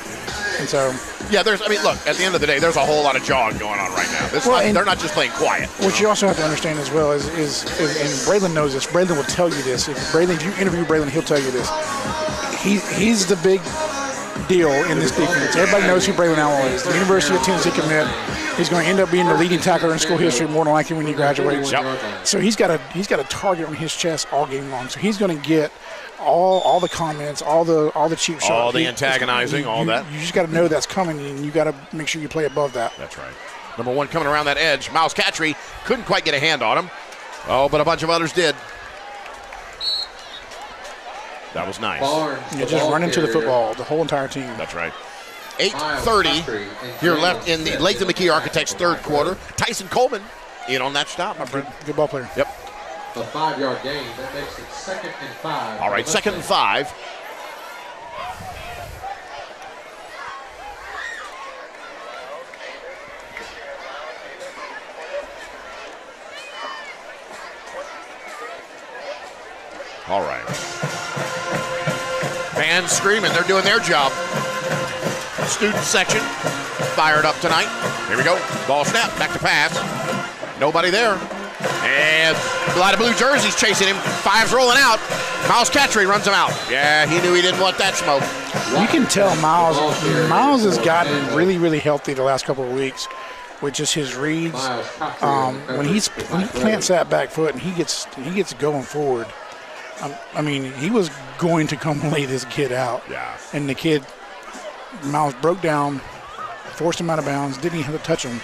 And so. Yeah, look, at the end of the day, there's a whole lot of jawing going on right now. They're not just playing quiet. What you also have to understand as well is and Braylon knows this. Braylon will tell you this. If you interview Braylon, he'll tell you this. He's the big deal in this defense. Everybody knows who Braylon Allen is. The University of Tennessee commit. He's going to end up being the leading tackler in school history more than likely when he graduates. Yep. So he's got a target on his chest all game long. So he's going to get all the comments, all the cheap shots, all the antagonizing, all that. You just got to know that's coming, and you got to make sure you play above that. That's right. Number one coming around that edge. Miles Catry couldn't quite get a hand on him. Oh, but a bunch of others did. That was nice. Just run into the football, the whole entire team. That's right. 8:30 here left in the Latham McKee Architects third quarter. Tyson Coleman in on that stop, my friend. Good ball player. Yep. A 5-yard gain. That makes it 2nd and 5. All right, 2nd and 5. All right. Fans screaming. They're doing their job. Student section fired up tonight. Here we go. Ball snap. Back to pass. Nobody there. And a lot of blue jerseys chasing him. Five's rolling out. Miles Catry runs him out. Yeah, he knew he didn't want that smoke. You can tell Miles has gotten really, really healthy the last couple of weeks with just his reads. When he plants that back foot and he gets going forward. He was going to come lay this kid out. Yeah. And the kid, Miles broke down, forced him out of bounds, didn't even have to touch him,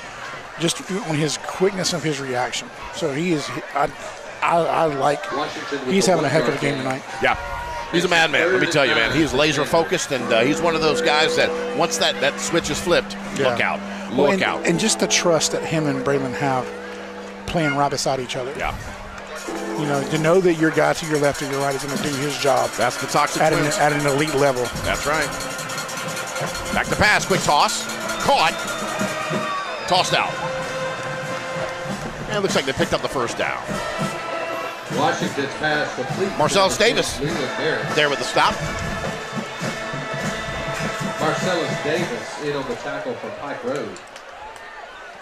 just on his quickness of his reaction. So he is, he's having a heck of a game tonight. Yeah. He's a madman, let me tell you, man. He's laser focused, and he's one of those guys that once that switch is flipped, look out. Look out. And just the trust that him and Braylon have playing right beside each other. Yeah. To know that your guy to your left or your right is going to do his job. That's the toxic at an elite level. That's right. Back to pass, quick toss. Caught. Tossed out. And it looks like they picked up the first down. Washington's pass complete. Marcellus Davis there with the stop. Marcellus Davis in on the tackle from Pike Road.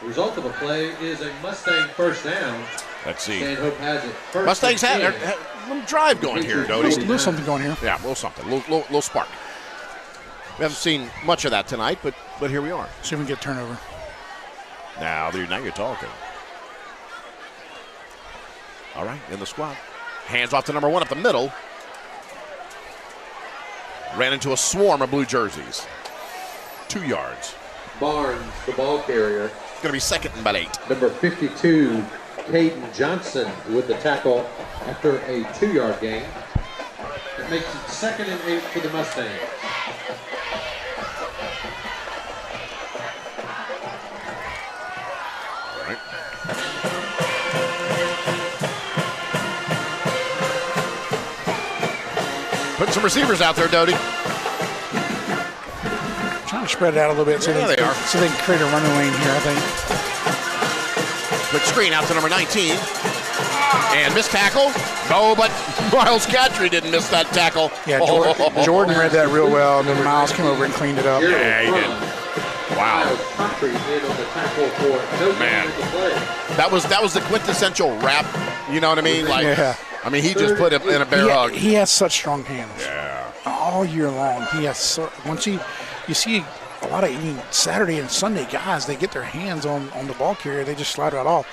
The result of the play is a Mustang first down. Let's see. Stanhope has it. First Mustangs had a little drive going here, Doty. A little something going here. Yeah, a little something. A little spark. We haven't seen much of that tonight, but here we are. See if we can get turnover. Now you're talking. All right, in the squad. Hands off to number one up the middle. Ran into a swarm of blue jerseys. 2 yards. Barnes, the ball carrier. It's going to be 2nd and about 8. Number 52, Caden Johnson with the tackle after a 2-yard gain. It makes it 2nd and 8 for the Mustangs. All right. Putting some receivers out there, Doty. Trying to spread it out a little bit so they can create a running lane here, I think. Quick screen out to number 19. And missed tackle. No, but Miles Catry didn't miss that tackle. Yeah, Jordan read that real well, and then Miles came over and cleaned it up. Yeah, he did. Wow. Man. That was the quintessential rap, you know what I mean? Like, yeah. I mean, he just put it in a bear hug. He has such strong hands. Yeah. All year long. He has once you see a lot of Saturday and Sunday guys, they get their hands on the ball carrier, they just slide right off.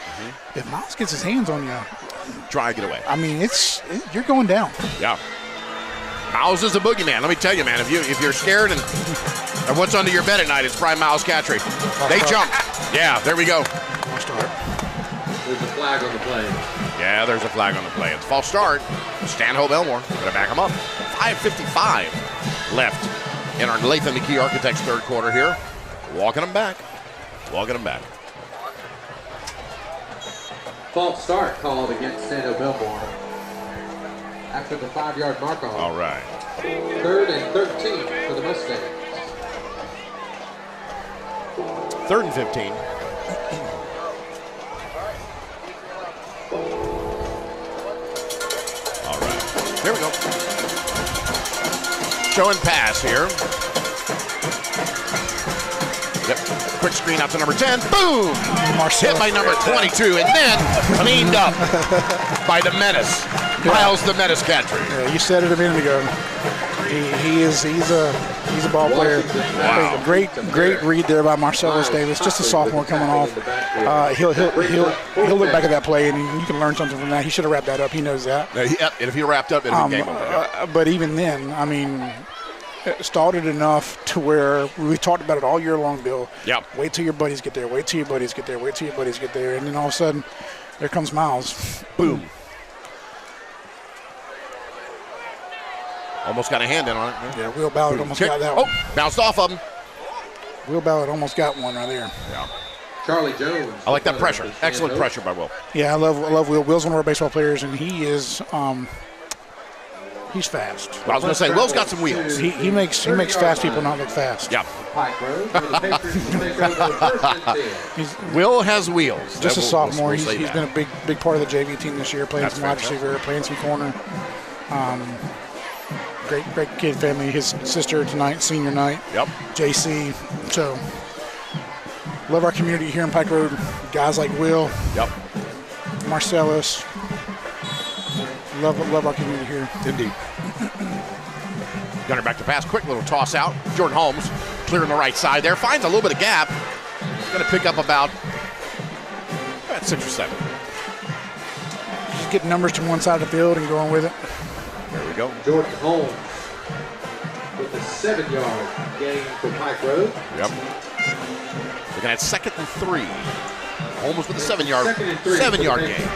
If Miles gets his hands on you, drag it away. I mean, you're going down. Yeah. Miles is a boogeyman. Let me tell you, man. If you're scared and what's under your bed at night, it's probably Miles Catry. They jump. Yeah, there we go. False start. There's a flag on the play. Yeah, there's a flag on the play. It's false start. Stanhope Elmore gonna back him up. 5:55 left in our Latham McKee Architects third quarter here. Walking them back. False start called against Stanhope Elmore after the 5-yard mark off. All right. 3rd and 13 for the Mustangs. 3rd and 15. All right. Here we go. Show and pass here. Yep. Quick screen out to number 10. Boom! Hit by number 22 and then cleaned up by the menace. Miles the Menace Catry. Yeah, you said it a minute ago. He's a ball player. Wow. Great read there by Marcellus Davis. Just a sophomore coming off. He'll look back at that play and you can learn something from that. He should have wrapped that up. He knows that. And if he wrapped up, it'd be game over. But even then, I mean, it started enough to where we talked about it all year long, Bill. Yep. Wait till your buddies get there. Wait till your buddies get there. Wait till your buddies get there. And then all of a sudden, there comes Miles. Boom. Almost got a hand in on it. Yeah, Will Ballard almost got that one. Oh, bounced off of him. Will Ballard almost got one right there. Yeah. Charlie Jones. I like that pressure. Excellent pressure by Will. Yeah, I love Will. Will's one of our baseball players, and he is he's fast. Well, I was going to say, Will's got some wheels. He makes fast people not look fast. Yeah. Pike Road. The Patriots will take over the 1st and 10. Will has wheels. Just a sophomore. He's been a big part of the JV team this year, playing some wide receiver, playing some corner. Great kid family. His sister tonight, senior night. Yep. JC. So, love our community here in Pike Road. Guys like Will. Yep. Marcellus. Love our community here. Indeed. Gunner back to pass. Quick little toss out. Jordan Holmes clearing the right side there. Finds a little bit of gap. Going to pick up about 6 or 7. Just getting numbers to one side of the field and going with it. There we go. Jordan Holmes with a 7-yard gain for Pike Road. Yep. Looking at 2nd and 3. Holmes with a 7-yard gain.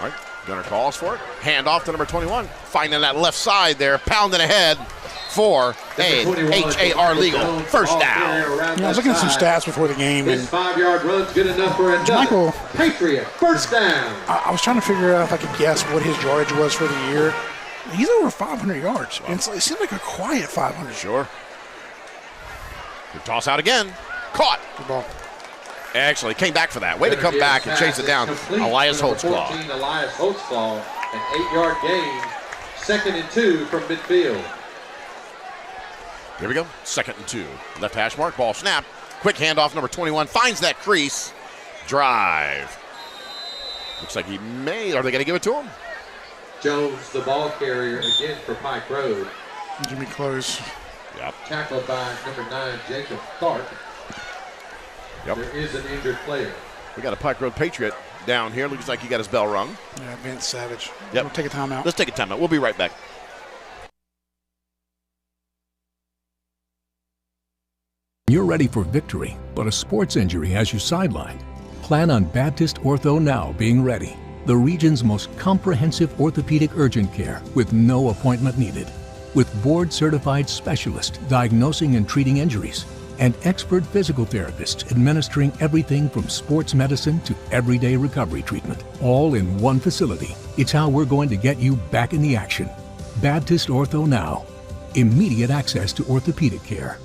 All right. Gunner calls for it. Hand off to number 21. Finding that left side there. Pounding ahead for a HAR legal first down. I was looking at some stats before the game. This 5-yard run's good enough for another Patriot first down. I was trying to figure out if I could guess what his yardage was for the year. He's over 500 yards. Wow. It seemed like a quiet 500. Sure. Good toss out again. Caught. Good ball. Actually, came back for that. Way to come back and chase it down. Elias Holtzclaw. 14, Elias Holtzclaw, an 8-yard gain. 2nd and 2 from midfield. Here we go. 2nd and 2. Left hash mark. Ball snap. Quick handoff. Number 21 finds that crease. Drive. Looks like he may. Are they going to give it to him? Jones, the ball carrier again for Pike Road. Jimmy close. Yep. Tackled by number 9, Jacob Clark. Yep. There is an injured player. We got a Pike Road Patriot down here. Looks like he got his bell rung. Yeah, Vince Savage. Yep. We'll take a timeout. Let's take a timeout. We'll be right back. You're ready for victory, but a sports injury has you sidelined. Plan on Baptist Ortho Now being ready. The region's most comprehensive orthopedic urgent care with no appointment needed. With board-certified specialists diagnosing and treating injuries, and expert physical therapists administering everything from sports medicine to everyday recovery treatment, all in one facility. It's how we're going to get you back in the action. Baptist Ortho Now. Immediate access to orthopedic care.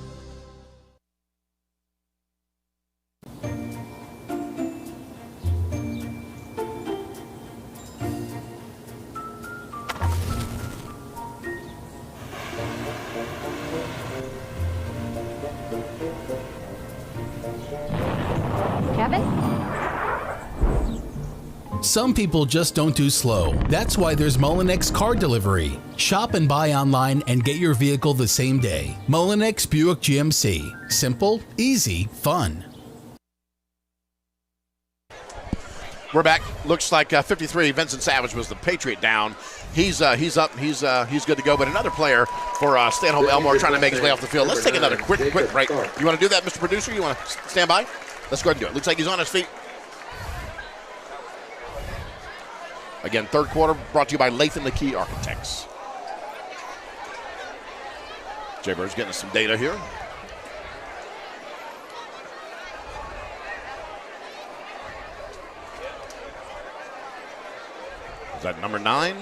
Some people just don't do slow. That's why there's Mullinex Car Delivery. Shop and buy online and get your vehicle the same day. Mullinex Buick GMC. Simple, easy, fun. We're back. Looks like 53. Vincent Savage was the Patriot down. He's up. He's good to go. But another player for Stanhope Elmore trying to make his way off the field. Let's take another quick break. You want to do that, Mr. Producer? You want to stand by? Let's go ahead and do it. Looks like he's on his feet. Again, third quarter brought to you by Latham the Key Architects. Jay Bird's getting some data here. Is that number 9?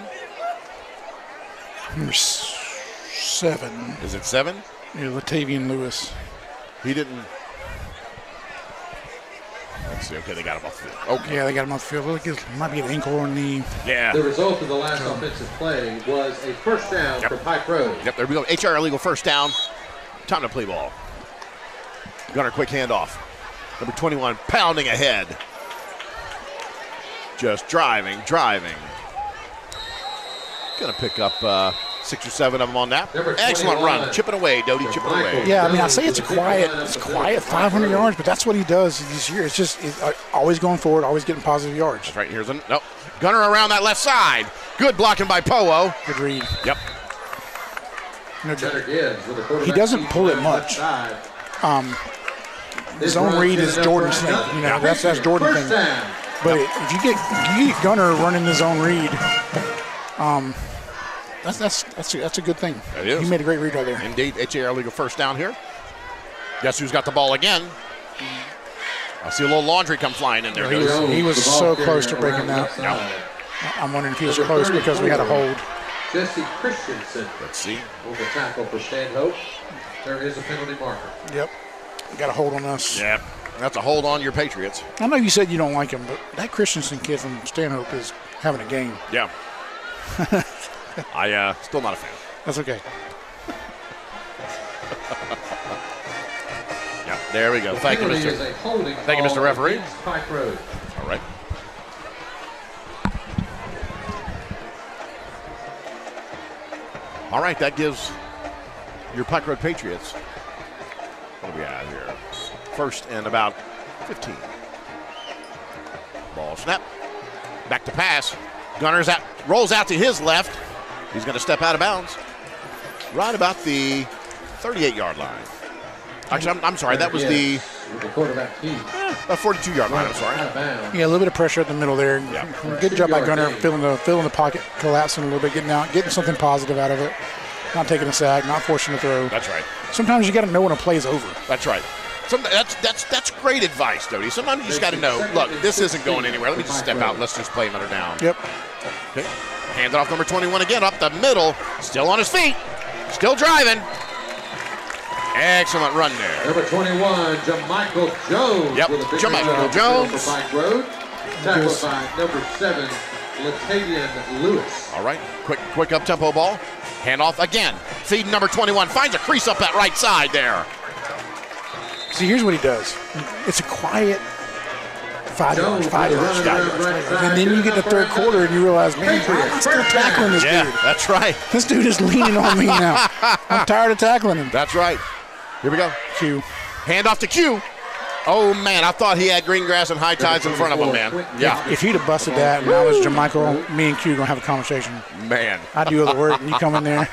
Number 7. Is it 7? Yeah, Latavian Lewis. He didn't. Let's see. Okay, they got him off the field. Okay. Yeah, they got him off the field. Look, it might be an ankle or knee. Yeah. The result of the last offensive play was a first down for Pike Road. Yep, there we go. HR illegal first down. Time to play ball. Gunner, quick handoff. Number 21 pounding ahead. Just driving. Gonna pick up 6 or 7 of them on that. Excellent run. Chipping away, Doty, chipping away. Yeah, I mean, I say it's quiet 500 yards, but that's what he does this year. It's just always going forward, always getting positive yards. That's right. Here's nope. Gunner around that left side. Good blocking by Powo. Good read. Yep. He doesn't pull it much. Zone read is Jordan's thing. You know, that's Jordan's thing. But if you get Gunner running the zone read, that's a good thing. That is. He made a great read right there. Indeed. HAR legal first down here. Guess who's got the ball again? I see a little laundry come flying in there. He was so close to breaking that. No. I'm wondering if he was close because we had a hold. Jesse Christensen. Let's see. Over tackle for Stanhope. There is a penalty marker. Yep. Got a hold on us. Yep. That's a hold on your Patriots. I know you said you don't like him, but that Christensen kid from Stanhope is having a game. Yeah. I still not a fan. That's okay. Yeah, there we go. Thank you, Mr. Referee. Pike Road. All right. All right, that gives your Pike Road Patriots, what do we have here? First and about 15. Ball snap. Back to pass. Gunner's out, rolls out to his left. He's going to step out of bounds. Right about the 38-yard line. Actually, I'm sorry, that was the quarterback key. 42-yard line, I'm sorry. Yeah, a little bit of pressure at the middle there. Yeah. Good job by Gunner, filling the pocket, collapsing a little bit, getting something positive out of it. Not taking a sack, not forcing a throw. That's right. Sometimes you got to know when a play is over. That's right. That's great advice, Doty. Sometimes you just got to know, look, this isn't going anywhere. Let me just step out and let's just play another down. Yep. Okay. Hand it off number 21 again, up the middle. Still on his feet. Still driving. Excellent run there. Number 21, Jamichael Jones. Yep, Jamichael Jones. For Pike Road. Tackled by number 7, Latavian Lewis. All right, quick up-tempo ball. Hand off again. Feeding number 21. Finds a crease up that right side there. See, here's what he does. It's a quiet 5 yards. And then you get to third quarter and you realize, man, I'm still tackling this dude. Yeah, that's right. This dude is leaning on me now. I'm tired of tackling him. That's right. Here we go. Q. Hand off to Q. Oh, man, I thought he had green grass and high tides in front of him, man. Yeah. If he'd have busted that and I was Jamichael, me and Q going to have a conversation. Man. I do all the work and you come in there.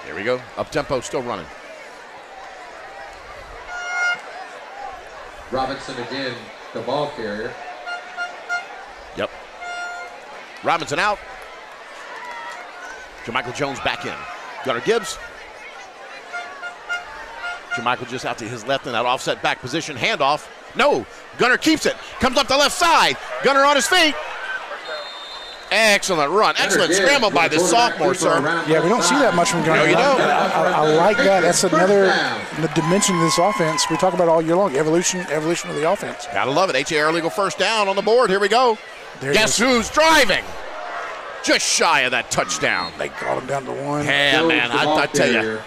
Here we go. Up-tempo, still running. Robinson again, the ball carrier. Yep. Robinson out. Jamichael Jones back in. Gunner Gibbs. Jermichael just out to his left in that offset back position. Handoff. No. Gunner keeps it. Comes up the left side. Gunner on his feet. Excellent run. Excellent scramble by the sophomore, sir. Yeah, we don't see that much from Gunner. No, you don't. I like that. That's another dimension of this offense. We talk about all year long. Evolution of the offense. Gotta love it. H.A. Early go first down on the board. Here we go. Guess who's driving? Just shy of that touchdown. They got him down to 1. Yeah, man. I tell you.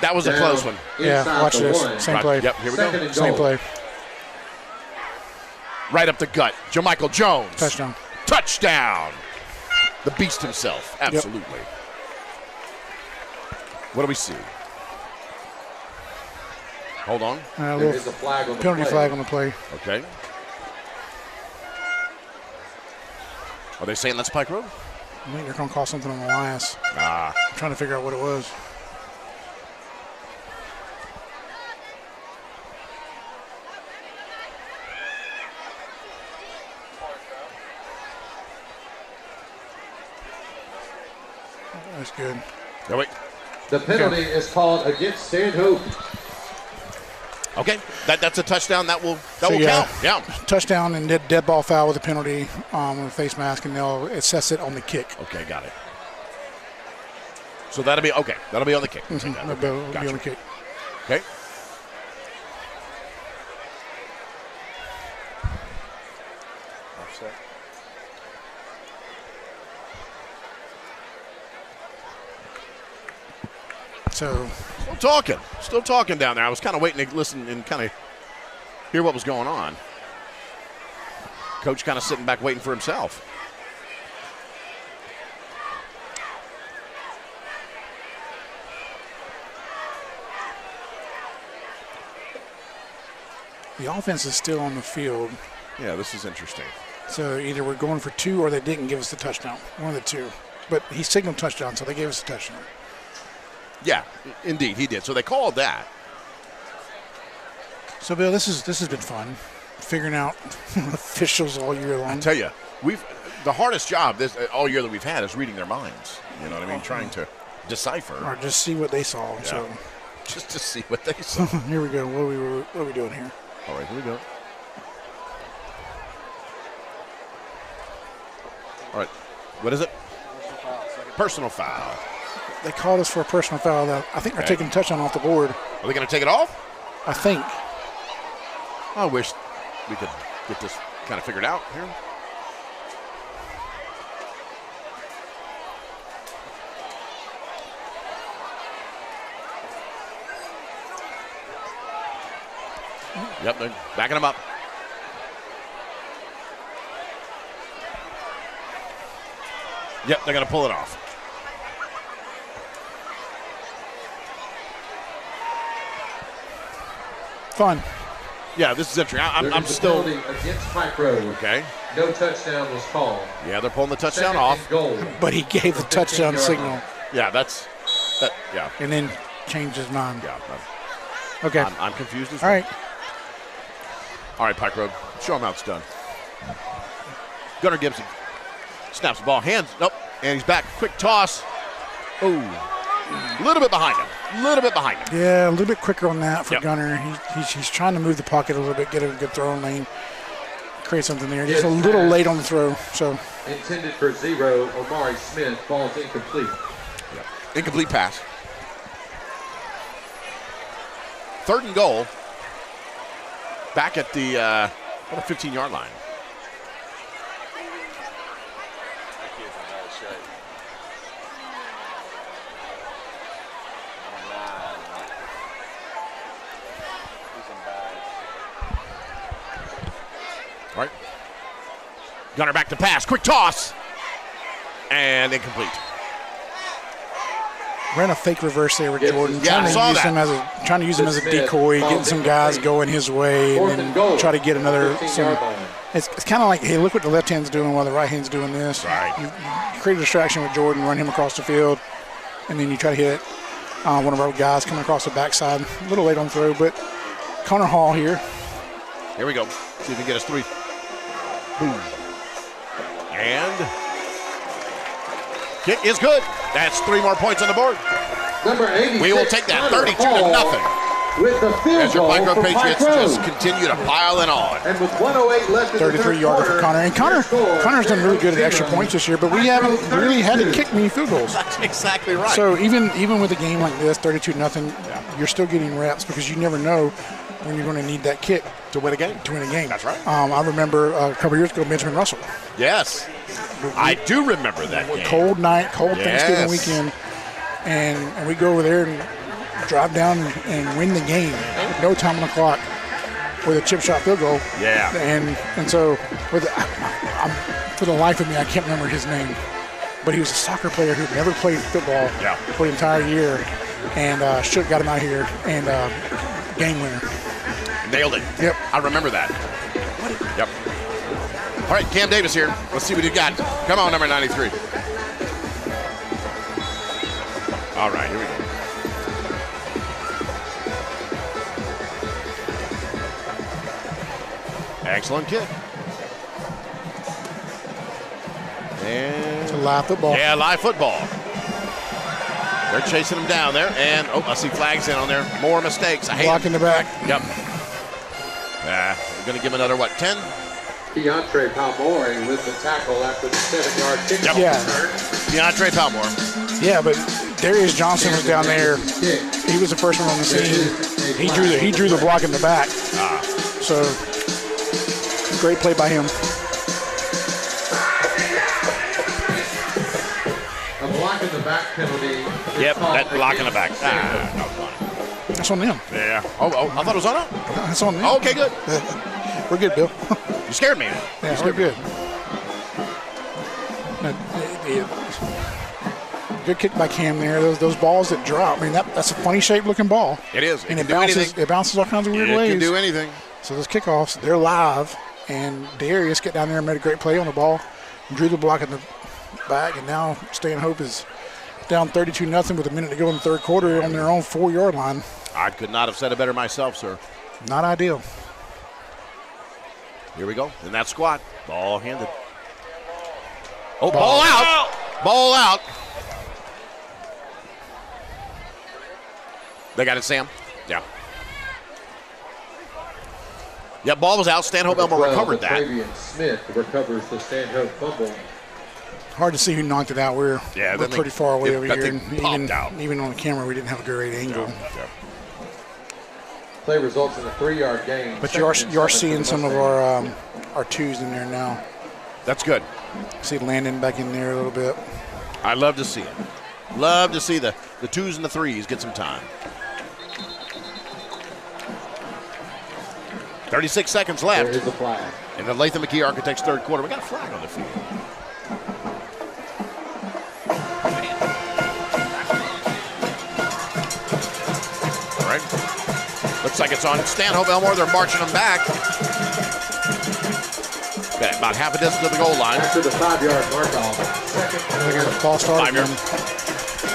That was a close one. Yeah, watch this. Same play. Yep, here we go. Same play. Right up the gut. Jermichael Jones. Touchdown. Touchdown. The beast himself. Absolutely. Yep. What do we see? Hold on. Penalty flag on the play. Okay. Are they saying that's Pike Road? I think they're going to call something on the last. I'm trying to figure out what it was. That's good. No, wait. The penalty is called against Stanhope. Okay, that's a touchdown. That will count. Yeah. Touchdown and dead ball foul with a penalty on the face mask, and they'll assess it on the kick. Okay, got it. So that'll be okay. That'll be on the kick. Mm-hmm. That'll be on the kick. Okay. Offset. So still talking down there. I was kind of waiting to listen and kind of hear what was going on. Coach kind of sitting back waiting for himself. The offense is still on the field. Yeah, this is interesting. So either we're going for 2 or they didn't give us the touchdown. One of the two. But he signaled touchdown, so they gave us a touchdown. Yeah, indeed, he did. So they called that. So, Bill, this has been fun, figuring out officials all year long. I tell you, the hardest job all year that we've had is reading their minds. You know what I mean? Trying to decipher. Or just see what they saw. Yeah. So, just to see what they saw. Here we go. What are we doing here? All right, here we go. All right, what is it? Personal foul. They called us for a personal foul. I think they're taking a touchdown off the board. Are they going to take it off? I think. I wish we could get this kind of figured out here. Yep, they're backing them up. Yep, they're going to pull it off. Fun. Yeah, this is interesting. I'm still against Pike Road. Okay. No touchdown was called. Yeah, they're pulling the touchdown off. But he gave the touchdown signal. Yeah, yeah. And then changed his mind. Yeah. Okay. I'm confused as well. All right. All right, Pike Road. Show him how it's done. Gunnar Gibson snaps the ball. Hands. Nope. And he's back. Quick toss. Oh. A little bit behind him. Yeah, a little bit quicker on that for Gunner. He's trying to move the pocket a little bit, get a good throwing lane, create something there. Just a little late on the throw. So intended for 0. Omari Smith falls incomplete. Yep. Incomplete pass. 3rd and goal. Back at the 15-yard line. All right. Gunner back to pass. Quick toss. And incomplete. Ran a fake reverse there with Jordan. Trying to use him as a decoy, getting some guys going his way, and then try to get another. It's kind of like, hey, look what the left hand's doing while the right hand's doing this. Right. You create a distraction with Jordan, run him across the field, and then you try to hit one of our guys coming across the backside. A little late on the throw, but Connor Hall here. Here we go. See if he can get us 3. Boom. And kick is good. That's 3 more points on the board. Number 86, We will take that 32-0. With the field as your goal Pike Road for Patriots Pike Road. just continue to pile it on. And with 108 left in the 33-yarder for Connor. And Connor's done really good at extra points this year, but we haven't really had to kick many field goals. That's exactly right. So even with a game like this, 32-0, you're still getting reps because you never know when you're going to need that kick to win a game. That's right. I remember a couple years ago, Benjamin Russell. Yes, I do remember that game. Cold night, cold Thanksgiving weekend, and we go over there and drive down and win the game with no time on the clock with a chip shot field goal. Yeah. And so for the life of me, I can't remember his name, but he was a soccer player who never played football for the entire year, and Shook got him out here and game winner. Nailed it. Yep. I remember that. Yep. All right, Cam Davis here. Let's see what you got. Come on, number 93. All right, here we go. Excellent kick. And it's a live football. Yeah, live football. They're chasing him down there, and I see flags in on there. More mistakes. I hate Block in the back. Yep. We're going to give him another, 10? Deontre Palmore with the tackle after the 7-yard kick. Yep. Yeah. Deontre Palmore. Yeah, but Darius Johnson was down there. He was the first one on the scene. He drew the block in the back. So great play by him. A block in the back penalty. Yep, that block in the back. That's on them. Yeah. Oh, I thought it was on them? That's on them. Oh, okay, good. We're good, Bill. You scared me. Yeah, we're good. Good kick by Cam there. Those balls that drop. I mean, that's a funny shaped looking ball. It is. And it bounces all kinds of weird ways. It can do anything. So those kickoffs, they're live. And Darius got down there and made a great play on the ball. Drew the block in the back. And now Stanhope is down 32-0 with a minute to go in the third quarter on their own 4-yard line. I could not have said it better myself, sir. Not ideal. Here we go. In that squat. Ball handed. Oh, ball out. Ball out. They got it, Sam? Yeah. Yeah, ball was out. Stanhope Elmore recovered that. Smith recovers the Stanhope fumble. Hard to see who knocked it out. We're pretty far away over here. And even on the camera, we didn't have a great angle. Yeah. Play results in a 3-yard gain. But you are seeing some of our twos in there now. That's good. See Landon back in there a little bit. I love to see it. Love to see the 2s and the 3s get some time. 36 seconds left. There is a flag. In the Latham McKee Architects third quarter. We got a flag on the field. All right. Looks like it's on Stanhope Elmore. They're marching them back. Got about half a distance to the goal line. After the 5-yard mark off. False start. 5-yard.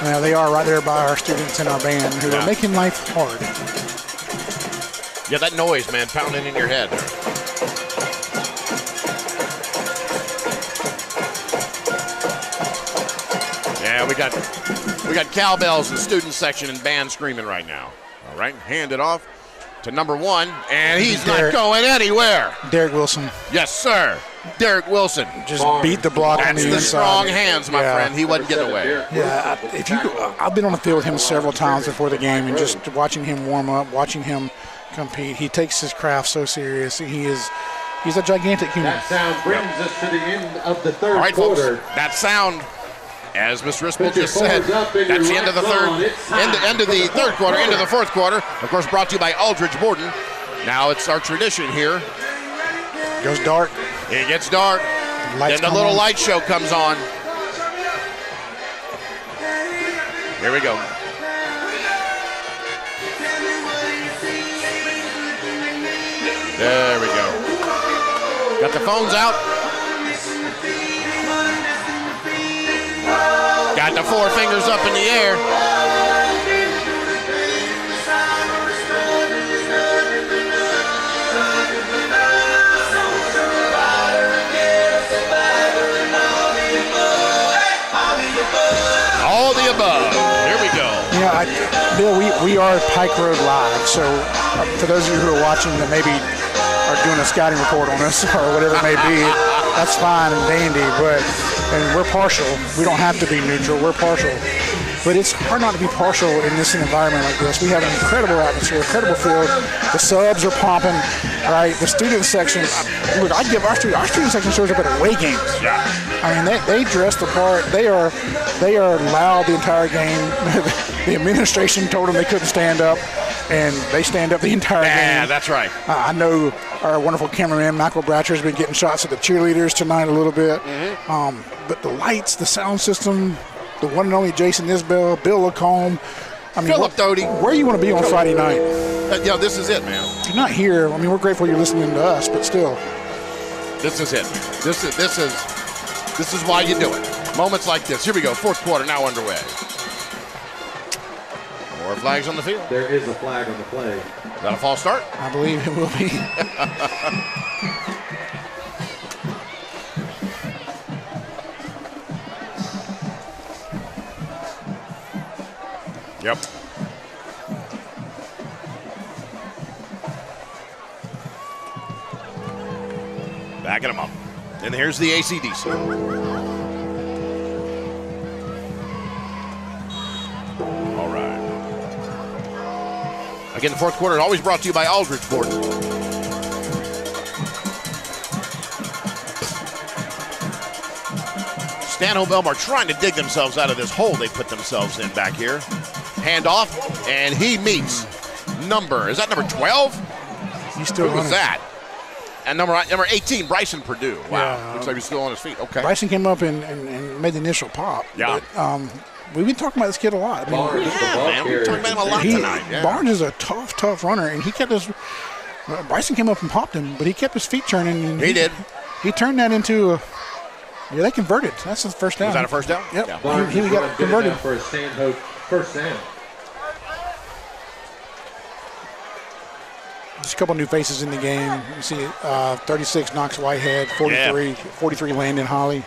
Well, they are right there by our students in our band who are making life hard. Yeah, that noise, man, pounding in your head. Yeah, we got cowbells in the student section and band screaming right now. All right, hand it off to number 1, and he's not going anywhere. Derek Wilson. Yes, sir. Derek Wilson. Just beat the block on the inside. That's the strong hands, my friend. He wasn't getting away. Yeah, I've been on the field with him several times before the game, and just watching him warm up, watching him compete. He takes his craft so serious. He's a gigantic human. That sound brings us to the end of the third All right, quarter. folks, that sound, as Mr. Rispel just said, that's the end of the third quarter, into the fourth quarter. Of course, brought to you by Aldridge Borden. Now it's our tradition here. Goes dark. It gets dark. Then the little light show comes on. Here we go. There we go. Got the phones out. Got the 4 fingers up in the air. All the above. Here we go. Yeah, Bill, we are Pike Road Live, so for those of you who are watching that maybe are doing a scouting report on us or whatever it may be, that's fine and dandy, and we're partial. We don't have to be neutral, we're partial. But it's hard not to be partial in this environment like this. We have an incredible atmosphere, incredible field. The subs are pumping, right? The student section, look, I'd give our student section shows up at away games. Yeah. I mean, they dress the part. They are loud the entire game. The administration told them they couldn't stand up, and they stand up the entire game. Yeah, that's right. I know our wonderful cameraman, Michael Bratcher, has been getting shots at the cheerleaders tonight a little bit. But the lights, the sound system, the one and only Jason Isbell, Bill Lacombe. I mean, Philip Doty. Where you want to be on Friday night? This is it, man. You're not here. I mean, we're grateful you're listening to us, but still. This is it, man. This is why you do it. Moments like this. Here we go. Fourth quarter now underway. More flags on the field. There is a flag on the play. Is that a false start? I believe it will be. Yep. Backing them up. And here's the AC/DC. All right. Again, the fourth quarter always brought to you by Aldridge Borden. Stanhope Elmore trying to dig themselves out of this hole they put themselves in back here. Hand off, and he meets is that number 12? He's still Who was that? And number 18, Bryson Purdue. Wow, Yeah. looks like he's still on his feet. Okay. Bryson came up and made the initial pop. Yeah. But, we've been talking about this kid a lot. Man, we've talked about him a lot tonight. Yeah. Barnes is a tough runner, and he kept his. Bryson came up and popped him, but he kept his feet turning. And he did. He turned that into a. Yeah, they converted. That's the first down. Was that a first down? Yep. Yeah. He got converted for a Stanhope first down. Just a couple new faces in the game. You see 36 Knox Whitehead, 43 Landon Holly.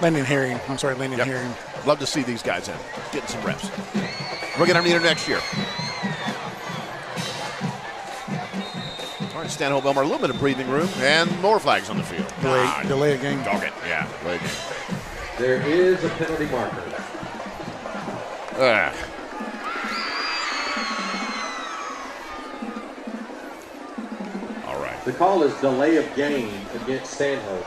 Landon Herring. I'm sorry, Landon Herring. Love to see these guys in, getting some reps. We're going to need them next year. All right, Stanhope Elmore, a little bit of breathing room, and more flags on the field. Delay a game. Dog it, yeah, delay a game. There is a penalty marker. All right. The call is delay of game against Stanhope.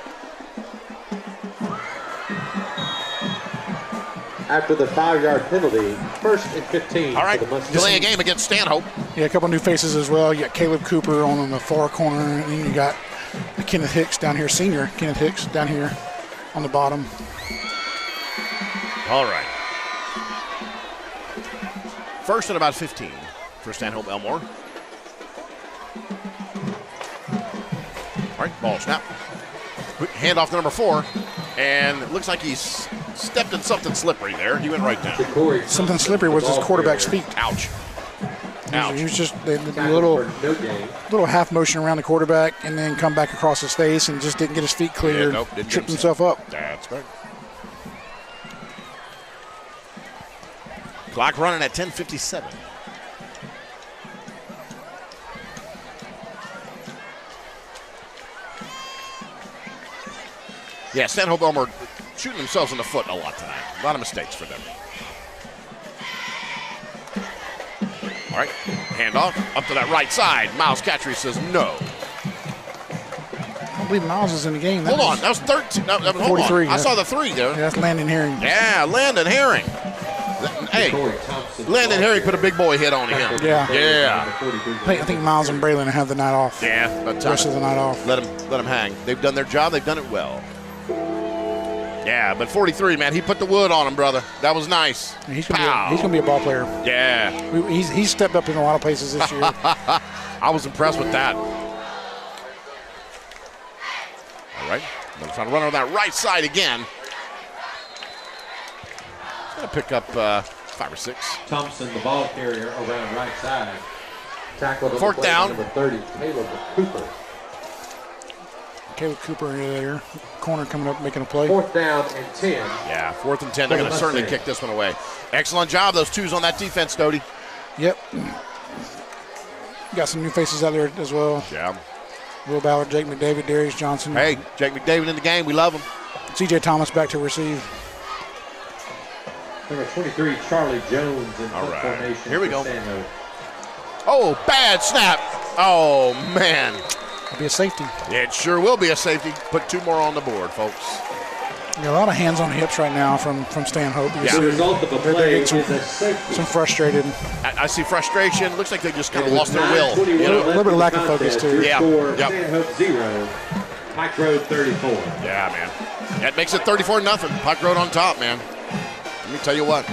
After the 5-yard penalty, 1st and 15. All right, delay a game against Stanhope. Yeah, a couple new faces as well. You got Caleb Cooper on the far corner, and then you got Kenneth Hicks down here, senior Kenneth Hicks down here on the bottom. All right. 1st and about 15 for Stanhope Elmore. All right, ball snap. Hand off to number 4, and it looks like he's stepped in something slippery there. He went right down. Something slippery was his quarterback's feet. Ouch. He was just the little half motion around the quarterback and then come back across his face and just didn't get his feet clear. Tripped himself up. That's right. Clock running at 10:57. Yeah, Stanhope Elmore shooting themselves in the foot a lot tonight. A lot of mistakes for them. All right, handoff up to that right side. Miles Catchery says no. I don't believe Miles is in the game. Hold on, that was 13. No, that was 43. I saw the 3 there. Yeah, that's Landon Herring. Yeah, Landon Herring. Hey, Landon Herring put a big boy hit on him. Yeah. I think Miles and Braylon have the night off. Yeah, the rest of the night off. Let them hang. They've done their job. They've done it well. Yeah, but 43, man, he put the wood on him, brother. That was nice. He's gonna be a ball player. Yeah. He's stepped up in a lot of places this year. I was impressed with that. All right, they're trying to run on that right side again. He's gonna pick up 5 or 6. Thompson, the ball carrier, around right side. Tackled on 4th down. Number 30, Caleb Cooper. Caleb Cooper there. Corner coming up, making a play. 4th down and 10. Yeah, 4th and 10. They're going to certainly kick this one away. Excellent job, those twos on that defense, Doty. Yep. Got some new faces out there as well. Yeah. Will Ballard, Jake McDavid, Darius Johnson. Hey, Jake McDavid in the game. We love him. C.J. Thomas back to receive. Number 23, Charlie Jones in All right. formation. Here we go. Stanhope. Oh, bad snap. Oh, man. It'll be a safety. It sure will be a safety. Put 2 more on the board, folks. A lot of hands on the hips right now from Stanhope. Yeah. The result of the play is a safety. Some frustrated. I see frustration. Looks like they just kind of lost their will. A little bit of lack of focus, too. Yeah. Yep. Stanhope 0, Pike Road 34. Yeah, man. That makes it 34-0. Pike Road on top, man. Let me tell you what.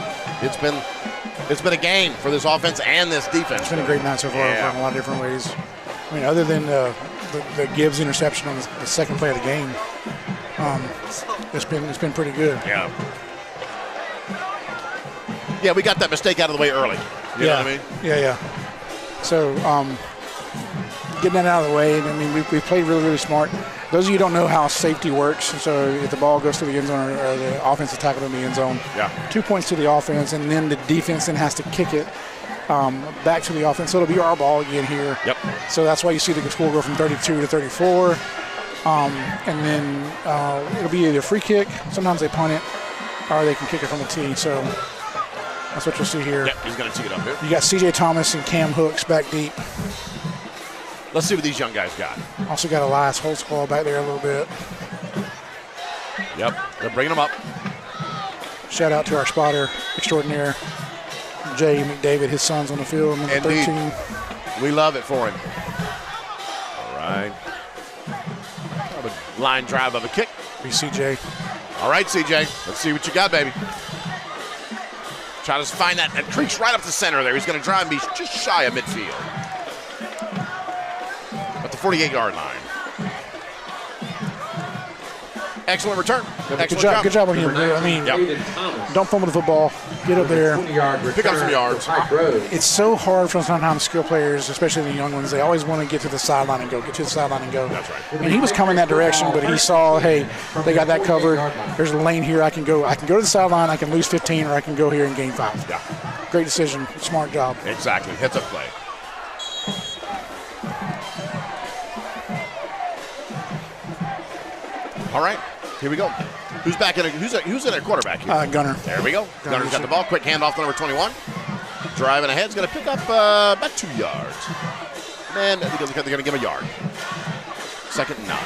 It's been a game for this offense and this defense. It's been a great night so far in a lot of different ways. I mean, other than the Gibbs interception on the second play of the game, it's been pretty good. Yeah. Yeah, we got that mistake out of the way early. You know what I mean? Yeah. So getting that out of the way, I mean, we played really, really smart. Those of you who don't know how safety works, so if the ball goes to the end zone or the offensive tackle in the end zone, 2 points to the offense, and then the defense then has to kick it back to the offense. So it'll be our ball again here. Yep. So that's why you see the score go from 32 to 34. And then it'll be either a free kick, sometimes they punt it, or they can kick it from the tee. So that's what you'll see here. Yep, he's going to tee it up here. You got C.J. Thomas and Cam Hooks back deep. Let's see what these young guys got. Also got Elias Holtzclaw back there a little bit. Yep, they're bringing them up. Shout out to our spotter extraordinaire, Jay McDavid. His son's on the field, number Indeed. 13. We love it for him. All right. A line drive of a kick. Be CJ. All right, CJ. Let's see what you got, baby. Trying to find that creeps right up the center there. He's going to drive and be just shy of midfield. At the 48-yard line. Excellent return. Excellent job. Good job on him, dude. I mean, don't fumble the football. Get up there. Pick up some yards. It's so hard for sometimes skill players, especially the young ones. They always want to get to the sideline and go, get to the sideline and go. That's right. And he was coming that direction, but he saw, hey, they got that covered. There's a lane here. I can go to the sideline. I can lose 15, or I can go here and gain 5. Yeah. Great decision. Smart job. Exactly. Heads up play. All right. Here we go. Who's back in? Who's in at quarterback here? Gunner. There we go. Gunner's got the ball. Quick handoff to number 21. Driving ahead. He's going to pick up about 2 yards. And they're going to give him a yard. 2nd and 9.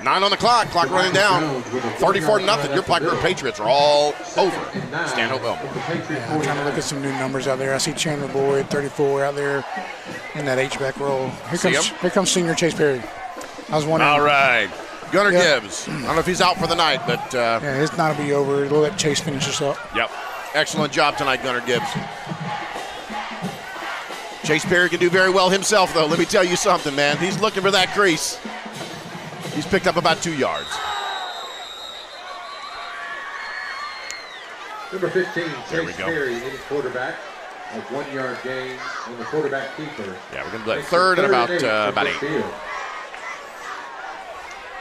9 on the clock. Clock running down. 34-0. Your Pike Road Patriots are all over Stanhope Elmore. I'm trying to look at some new numbers out there. I see Chandler Boyd, 34, out there in that H-back role. Here comes senior Chase Perry. I was wondering. All right. Gunner Gibbs. I don't know if he's out for the night, but. Yeah, it's not to be over. We'll let Chase finish this up. Yep. Excellent job tonight, Gunner Gibbs. Chase Perry can do very well himself, though. Let me tell you something, man. He's looking for that crease. He's picked up about 2 yards. Number 15, Chase Perry, in quarterback. A 1-yard gain on the quarterback keeper. Yeah, we're going to play 3rd and about 8.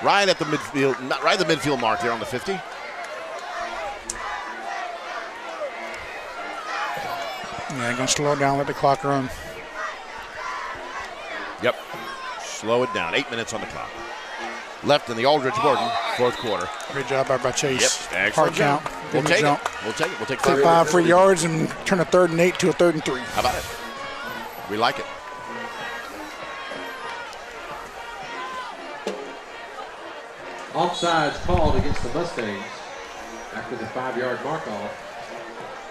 Right at the midfield, right at the midfield mark there on the 50. Yeah, going to slow it down, let the clock run. Yep. Slow it down. 8 minutes on the clock. Left in the Aldridge Borden 4th quarter. Great job by Chase. Yep. Excellent Hard count. We'll take it. We'll take it. We'll take 5 free yards and turn a 3rd and 8 to a 3rd and 3. How about it? We like it. Offsides called against the Mustangs after the 5-yard mark off.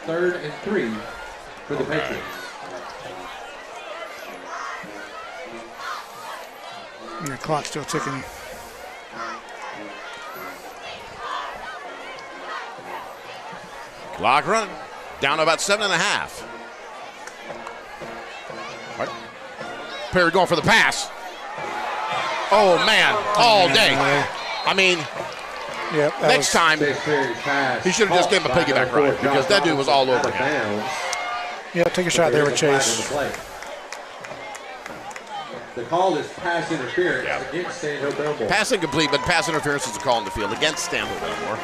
3rd and 3 for the Patriots. And the clock's still ticking. Clock running. Down to about 7.5. Right. Perry going for the pass. Oh, man. All day. I mean, next time, he should have just gave him a piggyback ride because that dude was all over him. Yeah, take a shot there with Chase. The call is pass interference against Stanhope Elmore. Pass incomplete, but pass interference is a call in the field against Stanhope Elmore.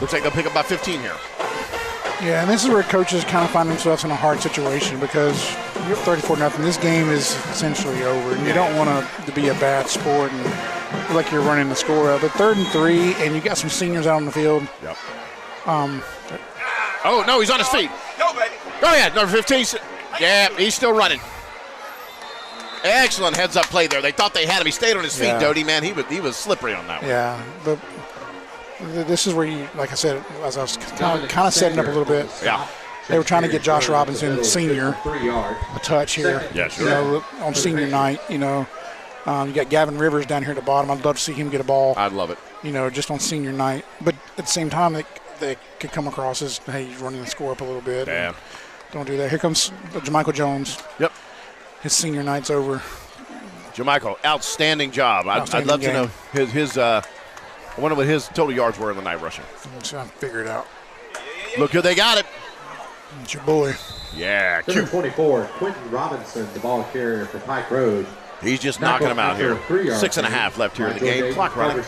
Looks like they'll pick up about 15 here. Yeah, and this is where coaches kind of find themselves in a hard situation because you're 34-0. This game is essentially over, and you don't want to be a bad sport and feel like you're running the score up. But 3rd and 3, and you got some seniors out on the field. Yep. Oh, no, he's on his feet. Go, baby. Go ahead, number 15. Yeah, he's still running. Excellent heads-up play there. They thought they had him. He stayed on his feet, Doty, man. He was slippery on that one. Yeah, but this is where you, like I said, as I was kind of setting up a little bit. Yeah. They were trying to get Josh Robinson, senior, a touch here. Yeah, sure. You know, on senior night, you know. You got Gavin Rivers down here at the bottom. I'd love to see him get a ball. I'd love it. You know, just on senior night. But at the same time, they could come across as, hey, he's running the score up a little bit. Yeah. Don't do that. Here comes Jermichael Jones. Yep. His senior night's over. Jermichael, outstanding job. I'd love to know his I wonder what his total yards were in the night rushing. I'm trying to figure it out. Look who they got it. It's your boy. Yeah, Number 24, Quentin Robinson, the ball carrier for Pike Road. He's just knocking them out here. 6.5 left here in the game. Clock running.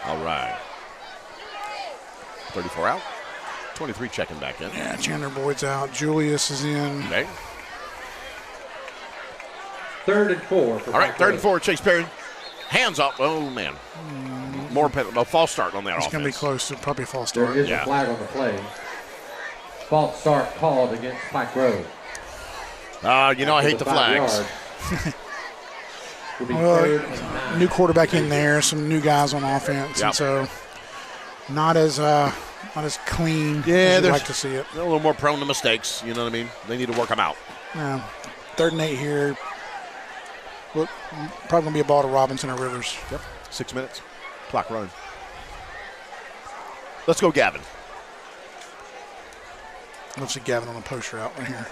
All right. 34 out. 23 checking back in. Yeah, Chandler Boyd's out. Julius is in. Okay. 3rd and 4. All right, 3rd and 4, Chase Perry. Hands up. Oh, man. More a false start on that offense. It's going to be close to probably a false start. There is a flag on the play. False start called against Pike Road. You know I hate the flags. Well, new quarterback in there, some new guys on offense, and so not as clean as you'd like to see it. They're a little more prone to mistakes, you know what I mean? They need to work them out. 3rd and 8 here. Well, probably going to be a ball to Robinson or Rivers. Yep, 6 minutes. Clock running. Let's go, Gavin. Let's see Gavin on the post route right here.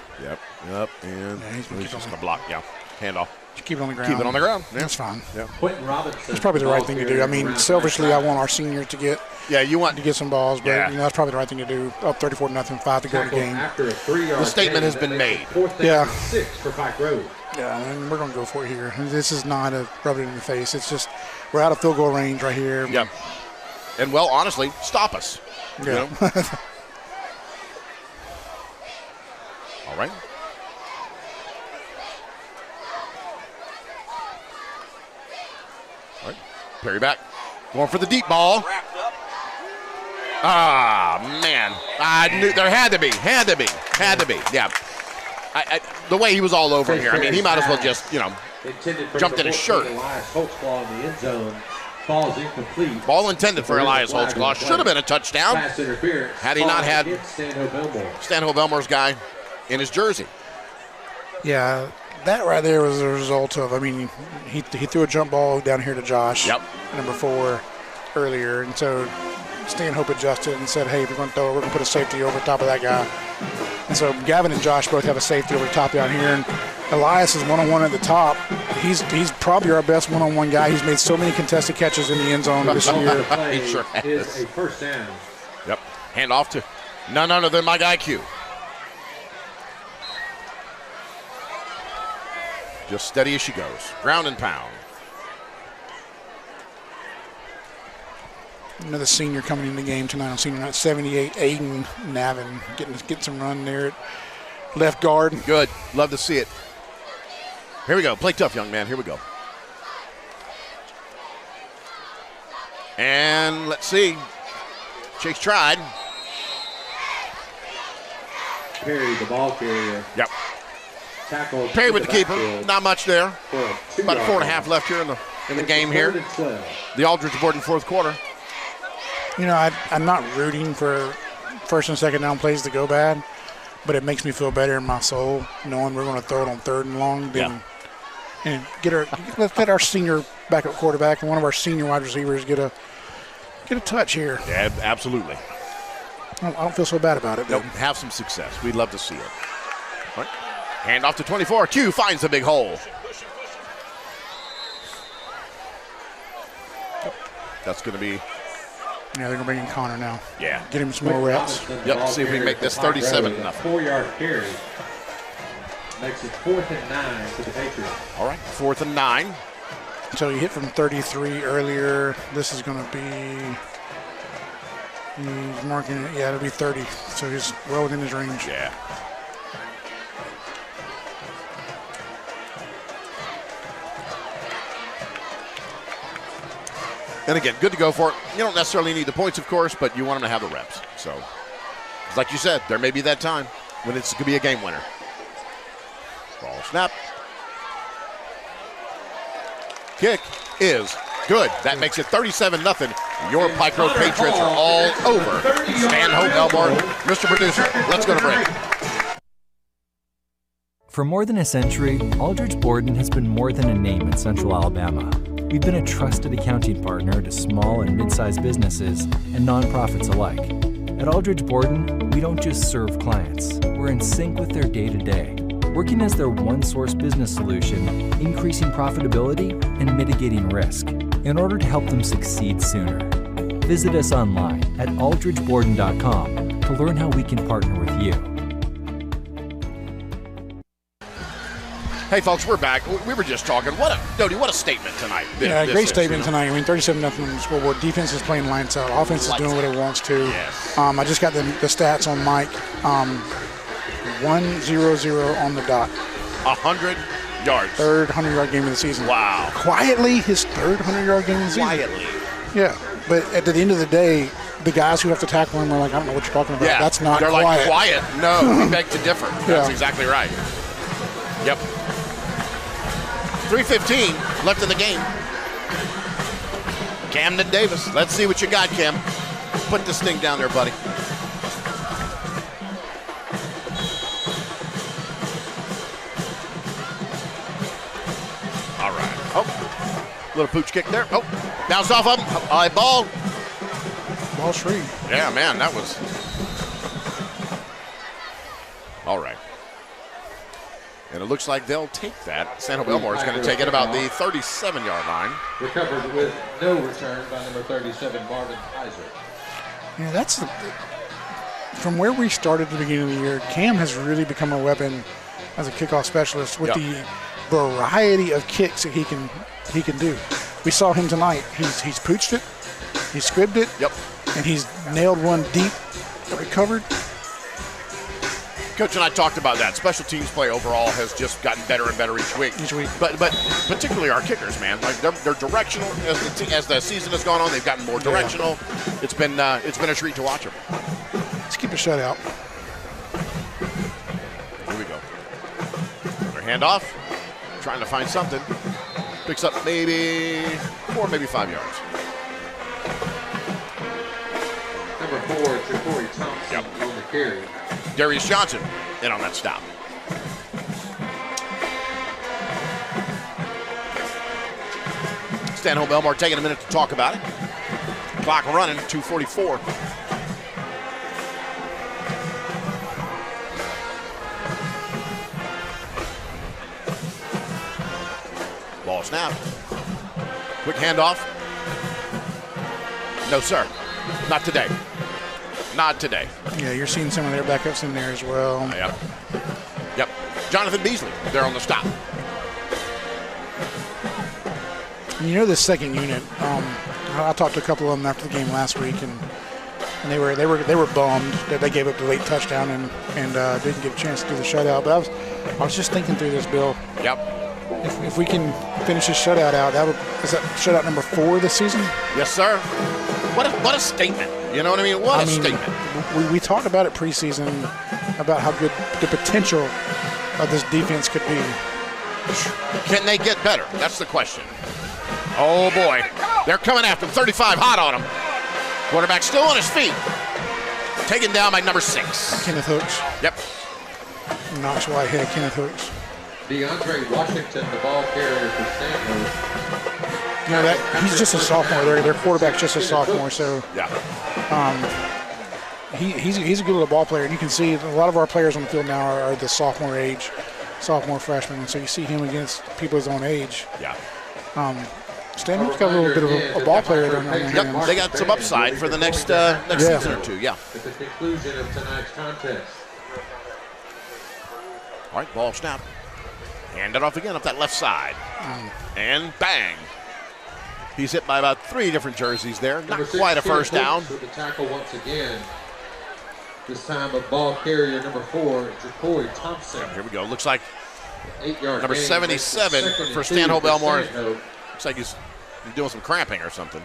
Yep, and he's just going to block, handoff. Just keep it on the ground. Keep it on the ground. Yeah. That's fine. Yeah. Quentin Robinson. That's probably the right thing to do. I mean, selfishly, I want our senior to get some balls, but that's probably the right thing to do. Up 34-0, 5 to go in the game. After a 3-yard the statement has been made. 6 for Pike Road. Yeah, and we're going to go for it here. This is not a rub it in the face. It's just we're out of field goal range right here. Yep. And, well, honestly, stop us. Yeah. You know? All right. All right. Perry back. Going for the deep ball. Ah, man. I knew there had to be. Yeah. The way he was all over here. I mean, he might as well just, jumped in his shirt. Elias Holtzclaw in the end zone. Ball is incomplete. Ball intended for Elias Holtzclaw. Should have been a touchdown. Pass interference. Had he not had Stanhope Elmore's guy in his jersey. Yeah, that right there was a result of, I mean, he threw a jump ball down here to Josh, number 4, earlier. And so Stanhope adjusted and said, hey, if we're going to throw it, we're going to put a safety over top of that guy. And so Gavin and Josh both have a safety over top down here. And Elias is one-on-one at the top. He's probably our best one-on-one guy. He's made so many contested catches in the end zone this year. He sure has. Is a first down. Yep. Hand off to none other than my guy Q. Just steady as she goes. Ground and pound. Another senior coming in the game tonight on senior night, 78, Aiden Navin, getting some run there at left guard. Good. Love to see it. Here we go. Play tough, young man. Here we go. And let's see. Chase tried. Perry, the ball carrier. Yep. Tackle. Perry with the keeper. Not much there. About 4.5 left here in the game here. The Aldridge board in fourth quarter. You know, I'm not rooting for first and second down plays to go bad, but it makes me feel better in my soul knowing we're going to throw it on 3rd and long. And let's let our senior backup quarterback and one of our senior wide receivers get a touch here. Yeah, absolutely. I don't feel so bad about it. Nope, have some success. We'd love to see it. All right. Hand off to 24. Q finds the big hole. That's going to be Yeah, they're going to bring in Connor now. Yeah. Get him some more reps. Yep, see if we can make this 37 enough. 4-yard carry. Makes it 4th and 9 for the Patriots. All right, 4th and 9. So he hit from 33 earlier. This is going to be, he's marking it, yeah, it'll be 30. So he's well within his range. Yeah. And again, good to go for it. You don't necessarily need the points, of course, but you want them to have the reps. So, like you said, there may be that time when it could be a game winner. Ball snap. Kick is good. That makes it 37-0. Your Pike Road Patriots are all over Stanhope Elmore. Mr. Producer, let's go to break. For more than a century, Aldridge Borden has been more than a name in Central Alabama. We've been a trusted accounting partner to small and mid-sized businesses and nonprofits alike. At Aldridge Borden, we don't just serve clients. We're in sync with their day-to-day, working as their one-source business solution, increasing profitability and mitigating risk in order to help them succeed sooner. Visit us online at aldridgeborden.com to learn how we can partner with you. Hey, folks, we're back. We were just talking. What a statement tonight. Yeah, great statement tonight. I mean, 37-0 on the scoreboard. Defense is playing lights out. Offense is doing what it wants to. Yes. I just got the stats on Mike. 100 on the dot. 100 yards. Third 100-yard game of the season. Wow. Quietly, his third 100-yard game of the season. Quietly. Yeah, but at the end of the day, the guys who have to tackle him are like, I don't know what you're talking about. Yeah, that's not they're quiet. Like, quiet. No, we beg to differ. That's exactly right. Yep. 3:15 left in the game. Camden Davis. Let's see what you got, Cam. Put this thing down there, buddy. All right. Oh, little pooch kick there. Oh, bounced off of him. High ball. Ball free. Yeah, man, that was. All right. And it looks like they'll take that. Stanhope Elmore is going to take it about the 37-yard line. Recovered with no return by number 37, Marvin Kaiser. Yeah, that's from where we started at the beginning of the year. Cam has really become a weapon as a kickoff specialist with the variety of kicks that he can do. We saw him tonight. He's pooched it, he squibbed it, and he's nailed one deep that recovered. Coach and I talked about that. Special teams play overall has just gotten better and better each week. But particularly our kickers, man. Like they're directional as the season has gone on. They've gotten more directional. It's been a treat to watch them. Let's keep a shutout. Here we go. Their handoff. Trying to find something. Picks up maybe 4, maybe 5 yards. Number 4, Ja'Cory Thompson on the carry. Darius Johnson in on that stop. Stanhope Elmore taking a minute to talk about it. Clock running, 2:44. Ball snap. Quick handoff. No, sir. Not today. Not today. Yeah, you're seeing some of their backups in there as well. Yep. Jonathan Beasley there on the stop. And you know this second unit. I talked to a couple of them after the game last week, and they were bummed that they gave up the late touchdown and didn't get a chance to do the shutout. But I was just thinking through this, Bill. Yep. If we can finish this shutout out, is that shutout number 4 this season? Yes, sir. What a statement. You know what I mean? What a statement. We talked about it preseason about how good the potential of this defense could be. Can they get better? That's the question. Oh, boy. They're coming after him. 35 hot on him. Quarterback still on his feet. Taken down by number 6. Kenneth Hooks. Yep. Knox Whitehead, Kenneth Hooks. DeAndre Washington, the ball carrier for Stanhope. You know, he's just a sophomore. Their quarterback's just a sophomore, so he's a good little ball player. And you can see a lot of our players on the field now are the sophomore age, sophomore freshmen. And so you see him against people his own age. Yeah. Stanhope's got a little bit of a ball player down there. Yep, they got some upside for the next season or two. Yeah. At the conclusion of tonight's contest. All right, ball snap. Hand it off again up that left side. And bang. He's hit by about 3 different jerseys there. Not quite a first down. With the tackle once again. This time a ball carrier number 4, Jacory Thompson. Here we go. Looks like 8-yard number gain, 77 for Stanhope Elmore. Looks like he's doing some cramping or something.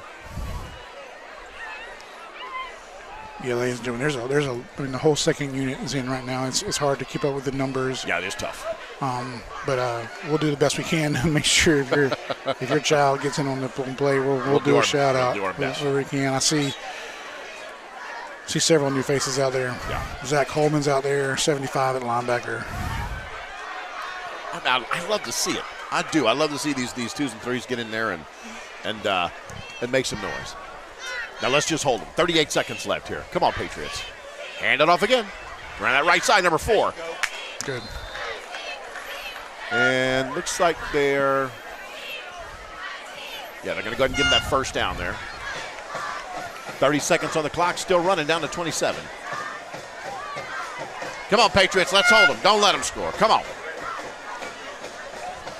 Yeah, ladies and gentlemen, I mean, the whole second unit is in right now. It's hard to keep up with the numbers. Yeah, it is tough. But we'll do the best we can to make sure if your child gets in on the play, we'll do a shout out where we can. I see several new faces out there. Yeah. Zach Coleman's out there, 75 at linebacker. I love to see it. I do. I love to see these 2s and 3s get in there and make some noise. Now let's just hold them. 38 seconds left here. Come on, Patriots. Hand it off again. Around that right side, number 4. Good. And looks like they're going to go ahead and give them that first down there. 30 seconds on the clock, still running down to 27. Come on, Patriots, let's hold them. Don't let them score. Come on.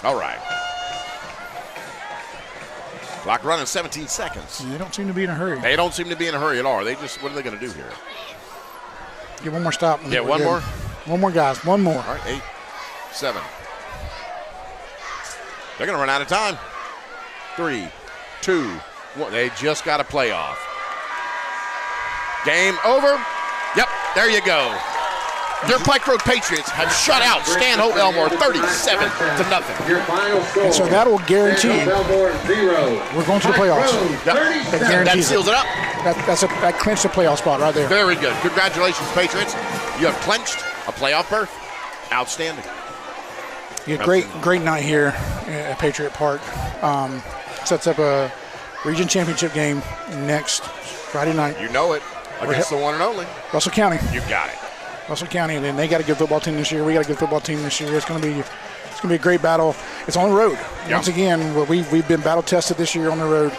All right. Clock running 17 seconds. They don't seem to be in a hurry. They don't seem to be in a hurry at all. What are they going to do here? Get one more stop. Yeah, one more? One more, guys. One more. All right, 8, 7. They're going to run out of time. 3, 2, 1. They just got a playoff. Game over. Yep, there you go. Your Pike Road Patriots have shut out Stanhope Elmore 37-0. And so that will guarantee we're going to the playoffs. That seals it up. That clinched the playoff spot right there. Very good. Congratulations, Patriots. You have clinched a playoff berth. Outstanding. Yeah, great night here at Patriot Park. Sets up a region championship game next Friday night. You know it. Against the one and only Russell County. You got it. Russell County, and then they got a good football team this year. We got a good football team this year. It's going to be a great battle. It's on the road. Yep. Once again, we've been battle tested this year on the road.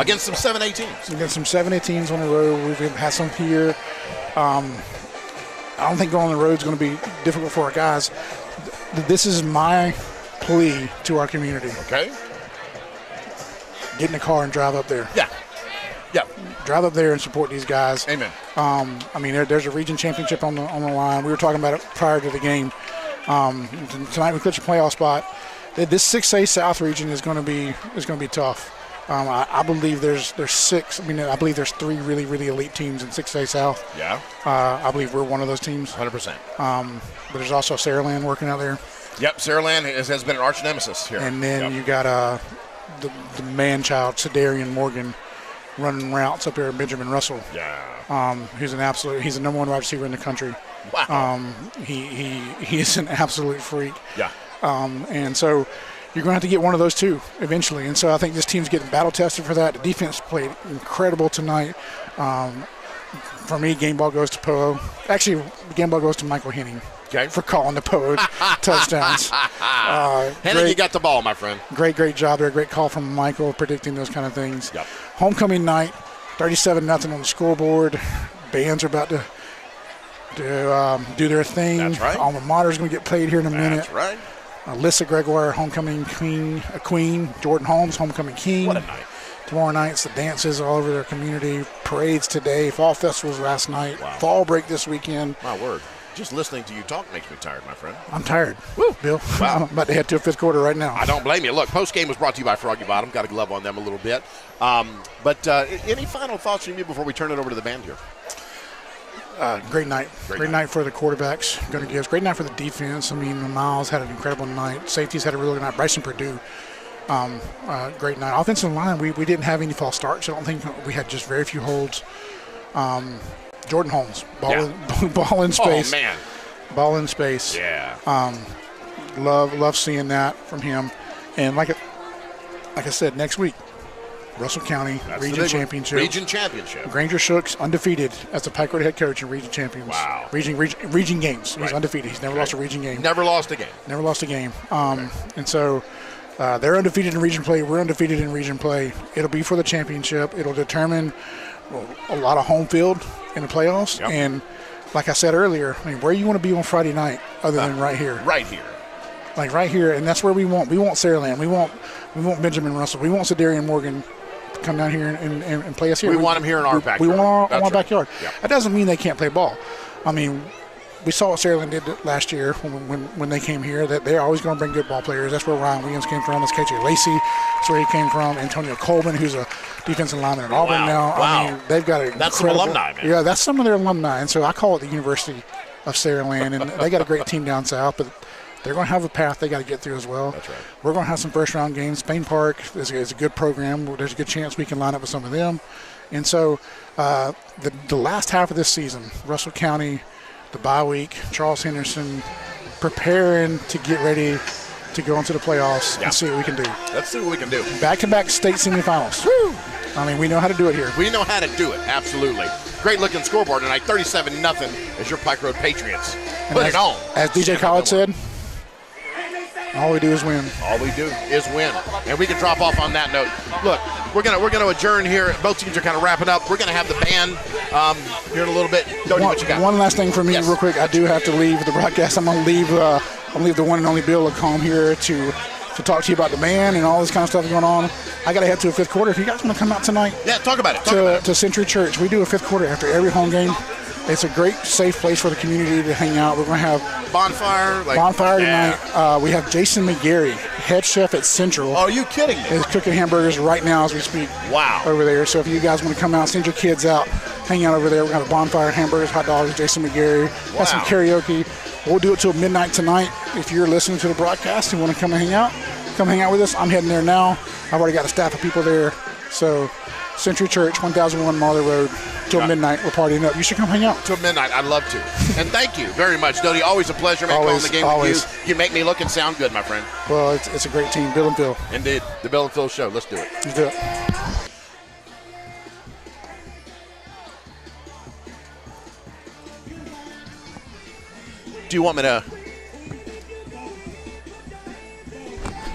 Against some 7A teams. Against some 7A teams on the road. We've had some here. I don't think going on the road is going to be difficult for our guys. This is my plea to our community. Okay. Get in the car and drive up there. Yeah. Yeah. Drive up there and support these guys. Amen. I mean, there's a region championship on the line. We were talking about it prior to the game. Tonight we clinched a playoff spot. This 6A South region is going to be tough. I believe there's 6. I mean, I believe there's 3 really, really elite teams in 6A South. Yeah. I believe we're one of those teams. 100%. But there's also Saraland working out there. Yep, Saraland has been an arch nemesis here. And then you got the man-child, Sedarian Morgan, running routes up here at Benjamin Russell. Yeah. He's the number 1 wide receiver in the country. Wow. He is an absolute freak. Yeah. And so you're going to have to get one of those two eventually. And so I think this team's getting battle tested for that. The defense played incredible tonight. For me, game ball goes to Poe. Actually, game ball goes to Michael Henning. Okay. For calling the Poe touchdowns. Henning, you got the ball, my friend. Great job there. Great call from Michael predicting those kind of things. Yep. Homecoming night, 37-0 on the scoreboard. Bands are about to do their thing. That's right. Alma Mater is going to get played here in a minute. That's right. Alyssa Gregoire, homecoming queen. Jordan Holmes, homecoming king. What a night. Tomorrow night's the dances all over their community. Parades today. Fall festivals last night. Wow. Fall break this weekend. My word. Just listening to you talk makes me tired, my friend. I'm tired. Woo. Bill. Wow. I'm about to head to a 5th quarter right now. I don't blame you. Look, post-game was brought to you by Froggy Bottom. Got a glove on them a little bit. But any final thoughts from you before we turn it over to the band here? Great night. Great night for the quarterbacks. Going to give us great night for the defense. I mean, Miles had an incredible night. Safeties had a really good night. Bryson Purdue, great night. Offensive line, we didn't have any false starts. I don't think we had just very few holds. Jordan Holmes, ball in space. Oh, man. Ball in space. Yeah. Love seeing that from him. And like I said, next week, Russell County Region Championship. Region Championship. Granger Shooks undefeated as the Pike Road head coach in Region Champions. Wow. Region games. He's right. undefeated. He's never lost a region game. Never lost a game. Never lost a game. And so They're undefeated in region play. We're undefeated in region play. It'll be for the championship. It'll determine a lot of home field in the playoffs. Yep. And like I said earlier, I mean, where you want to be on Friday night other than right here? Right here. Like right here, and that's where we want Saraland. We want Benjamin Russell. We want Sedarian Morgan to come down here and play us here. We want them here in our backyard. We want our That's backyard. Yep. That doesn't mean they can't play ball. I mean, we saw what Saraland did last year when they came here, that they're always going to bring good ball players. That's where Ryan Williams came from. That's KJ Lacey. That's where he came from. Antonio Colvin, who's a defensive lineman at Auburn now. Wow. I mean, they've got That's some alumni, man. Yeah, that's some of their alumni. And so I call it the University of Saraland. And they got a great team down south, but they're going to have a path they got to get through as well. That's right. We're going to have some first-round games. Spain Park is a good program. There's a good chance we can line up with some of them. And so the last half of this season, Russell County, the bye week, Charles Henderson, preparing to get ready to go into the playoffs and see what we can do. Let's see what we can do. Back-to-back state semifinals. Woo! I mean, we know how to do it here. We know how to do it, absolutely. Great-looking scoreboard tonight, 37-0 as your Pike Road Patriots. Put it on. As DJ Khaled said, all we do is win. All we do is win. And we can drop off on that note. Look, we're gonna adjourn here. Both teams are kind of wrapping up. We're going to have the band here in a little bit. What you got? One last thing for me real quick. I do have to leave the broadcast. I'm going to leave the one and only Bill Lacombe here to talk to you about the band and all this kind of stuff going on. I got to head to a fifth quarter. If you guys want to come out tonight. Yeah, talk about it. To Century Church. We do a fifth quarter after every home game. It's a great, safe place for the community to hang out. We're going to have bonfire tonight. We have Jason McGarry, head chef at Central. Oh, are you kidding me? Is cooking hamburgers right now as we speak. Wow. Over there. So if you guys want to come out, send your kids out, hang out over there. We're going to have a bonfire, hamburgers, hot dogs, Jason McGarry. Wow. Have some karaoke. We'll do it till midnight tonight. If you're listening to the broadcast and want to come and hang out, come hang out with us. I'm heading there now. I've already got a staff of people there. So Century Church, 1001 Marley Road, till midnight. We're partying up. You should come hang out. Till midnight. I'd love to. And thank you very much, Dodie. Always a pleasure, man, calling the game with you. You make me look and sound good, my friend. Well, it's a great team. Bill and Phil. Indeed. The Bill and Phil Show. Let's do it. Let's do it. Do you want me to?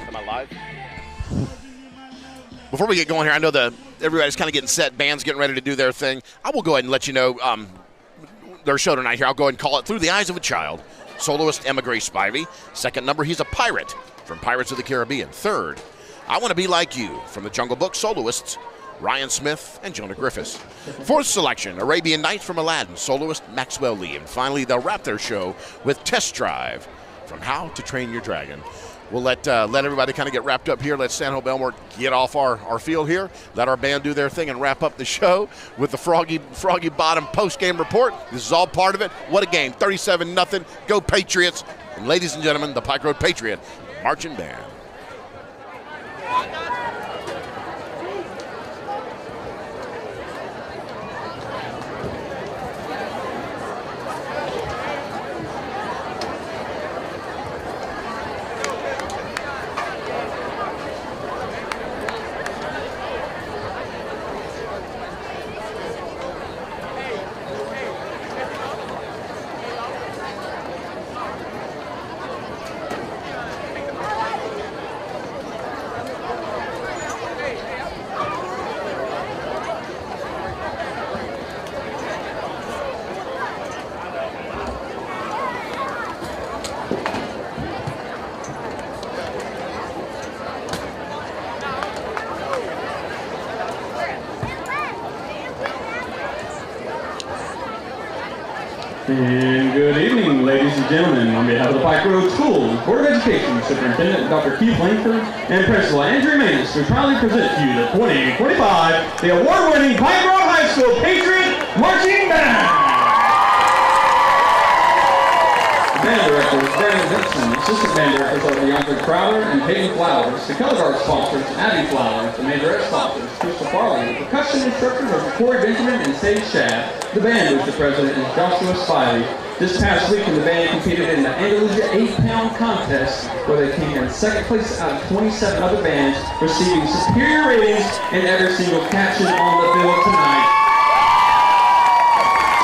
Am I live? Before we get going here, I know everybody's kind of getting set. Band's getting ready to do their thing. I will go ahead and let you know their show tonight here. I'll go ahead and call it Through the Eyes of a Child. Soloist Emma Grace Spivey. Second number, he's a pirate from Pirates of the Caribbean. Third, I Want to Be Like You from the Jungle Book soloists Ryan Smith and Jonah Griffiths. Fourth selection, Arabian Nights from Aladdin, soloist Maxwell Lee. And finally, they'll wrap their show with Test Drive from How to Train Your Dragon. We'll let everybody kind of get wrapped up here. Let Stanhope Elmore get off our field here. Let our band do their thing and wrap up the show with the Froggy Bottom post-game report. This is all part of it. What a game. 37-0. Go Patriots. And ladies and gentlemen, the Pike Road Patriot Marching Band. And good evening, ladies and gentlemen. On behalf of the Pike Road School and Board of Education, Superintendent Dr. Keith Langford and Principal Andrew Manus, we proudly present to you the 2025, the award-winning Pike Road High School Patriot Marching Band. The band directors, Brandon Vincent, assistant band directors are Deandre Crowder and Peyton Flowers. The color guard sponsors, Abby Flowers. The majorette sponsors, Crystal Farley. The percussion instructors are Corey Benjamin and Sage Shad. The band booster president is Joshua Spivey. This past weekend, the band competed in the Andalusia 8-pound contest, where they came in second place out of 27 other bands, receiving superior ratings in every single caption on the field tonight.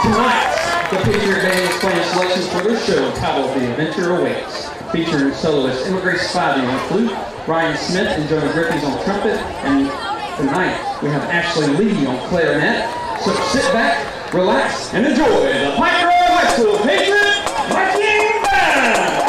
Tonight, the Patriot band is playing selections for their show titled The Adventure Awaits. featuring soloists Emma Grace Spivey on flute, Ryan Smith and Jonah Griffiths on trumpet, and tonight we have Ashley Lee on clarinet. So sit back, relax, and enjoy the Pike Road High School Patriot Marching Band!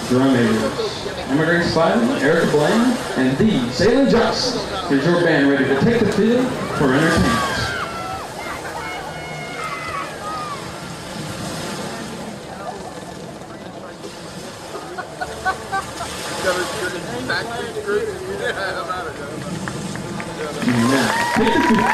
Drum majors, Emma Grace Spivey, Erica Blaine, and the Salem Johnson. Here's your band ready to take the field for entertainment. Now, take the field.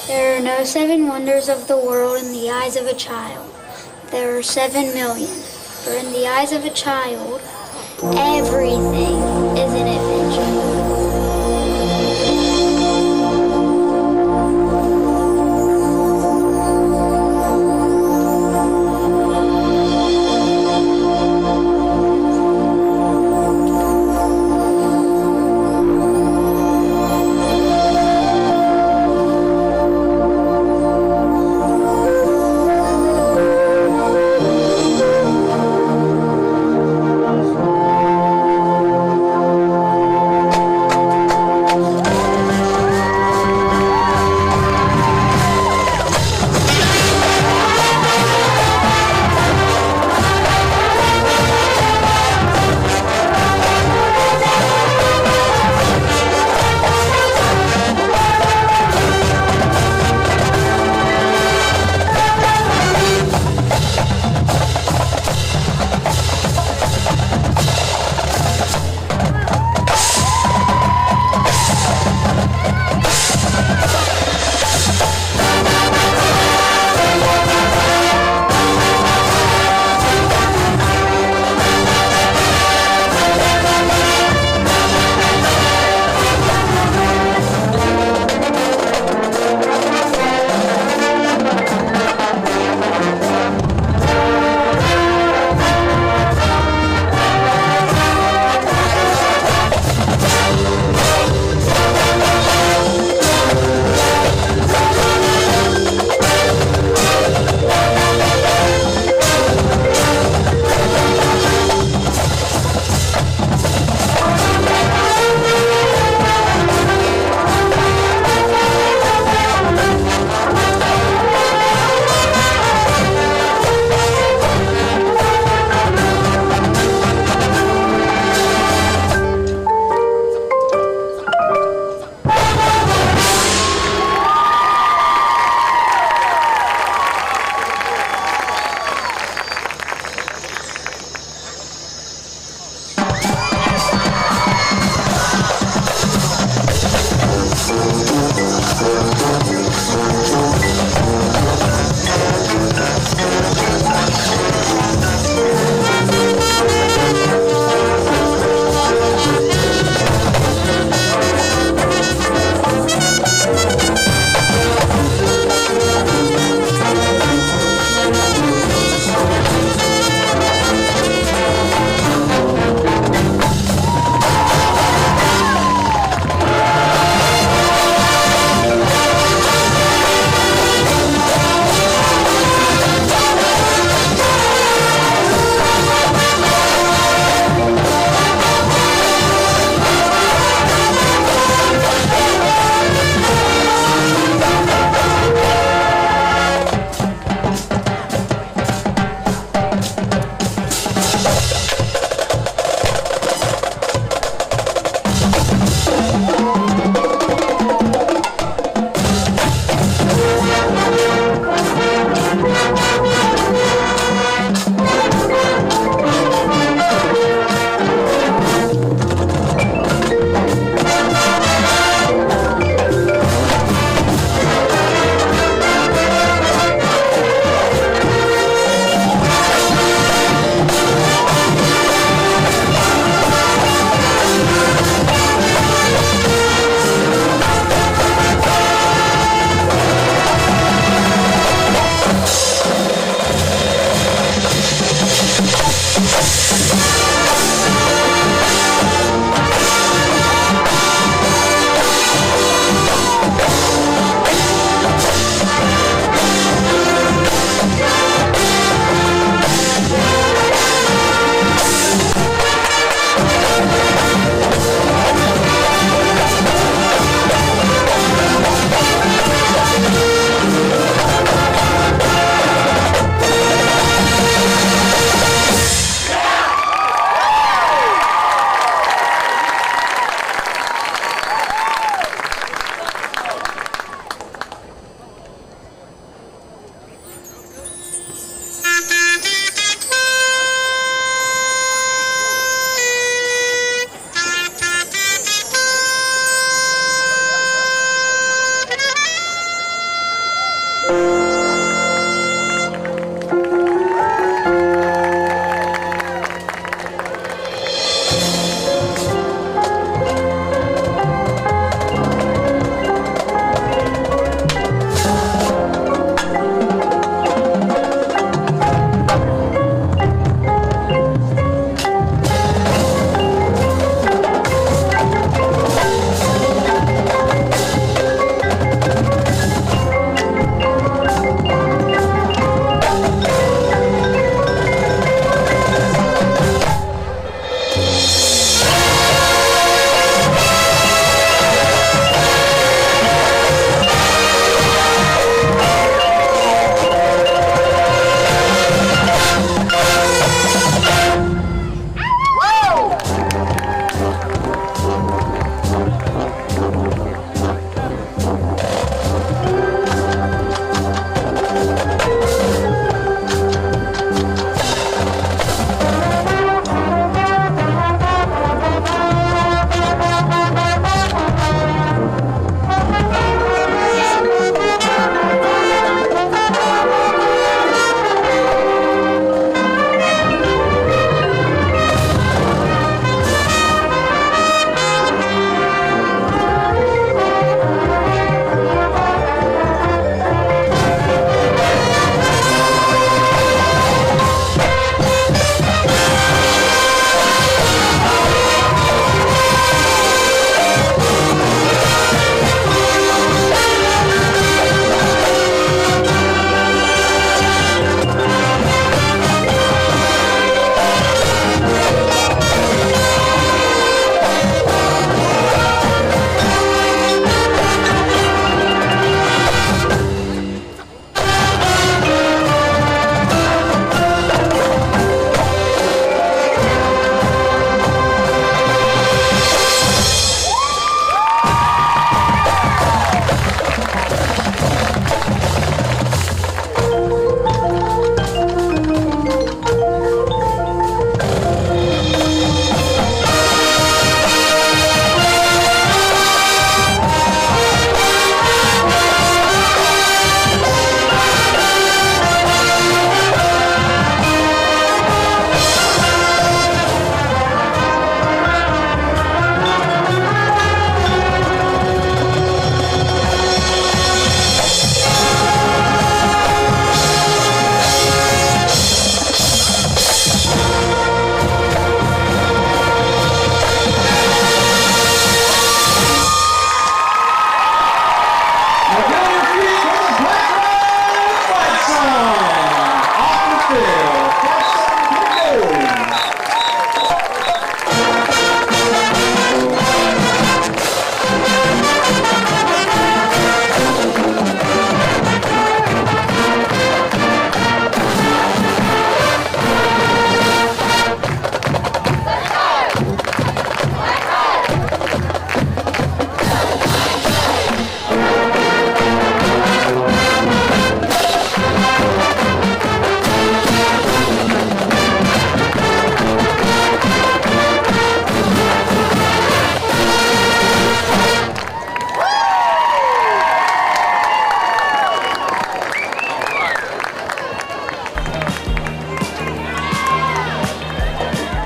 There are no 7 wonders of the world in the eyes of a child. There are 7 million. For in the eyes of a child, everything is an adventure.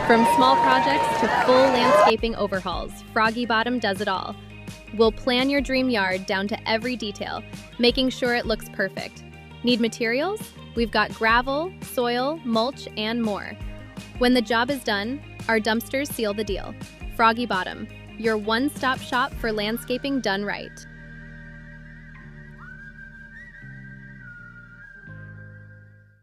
From small projects to full landscaping overhauls, Froggy Bottom does it all. We'll plan your dream yard down to every detail, making sure it looks perfect. Need materials? We've got gravel, soil, mulch, and more. When the job is done, our dumpsters seal the deal. Froggy Bottom, your one-stop shop for landscaping done right.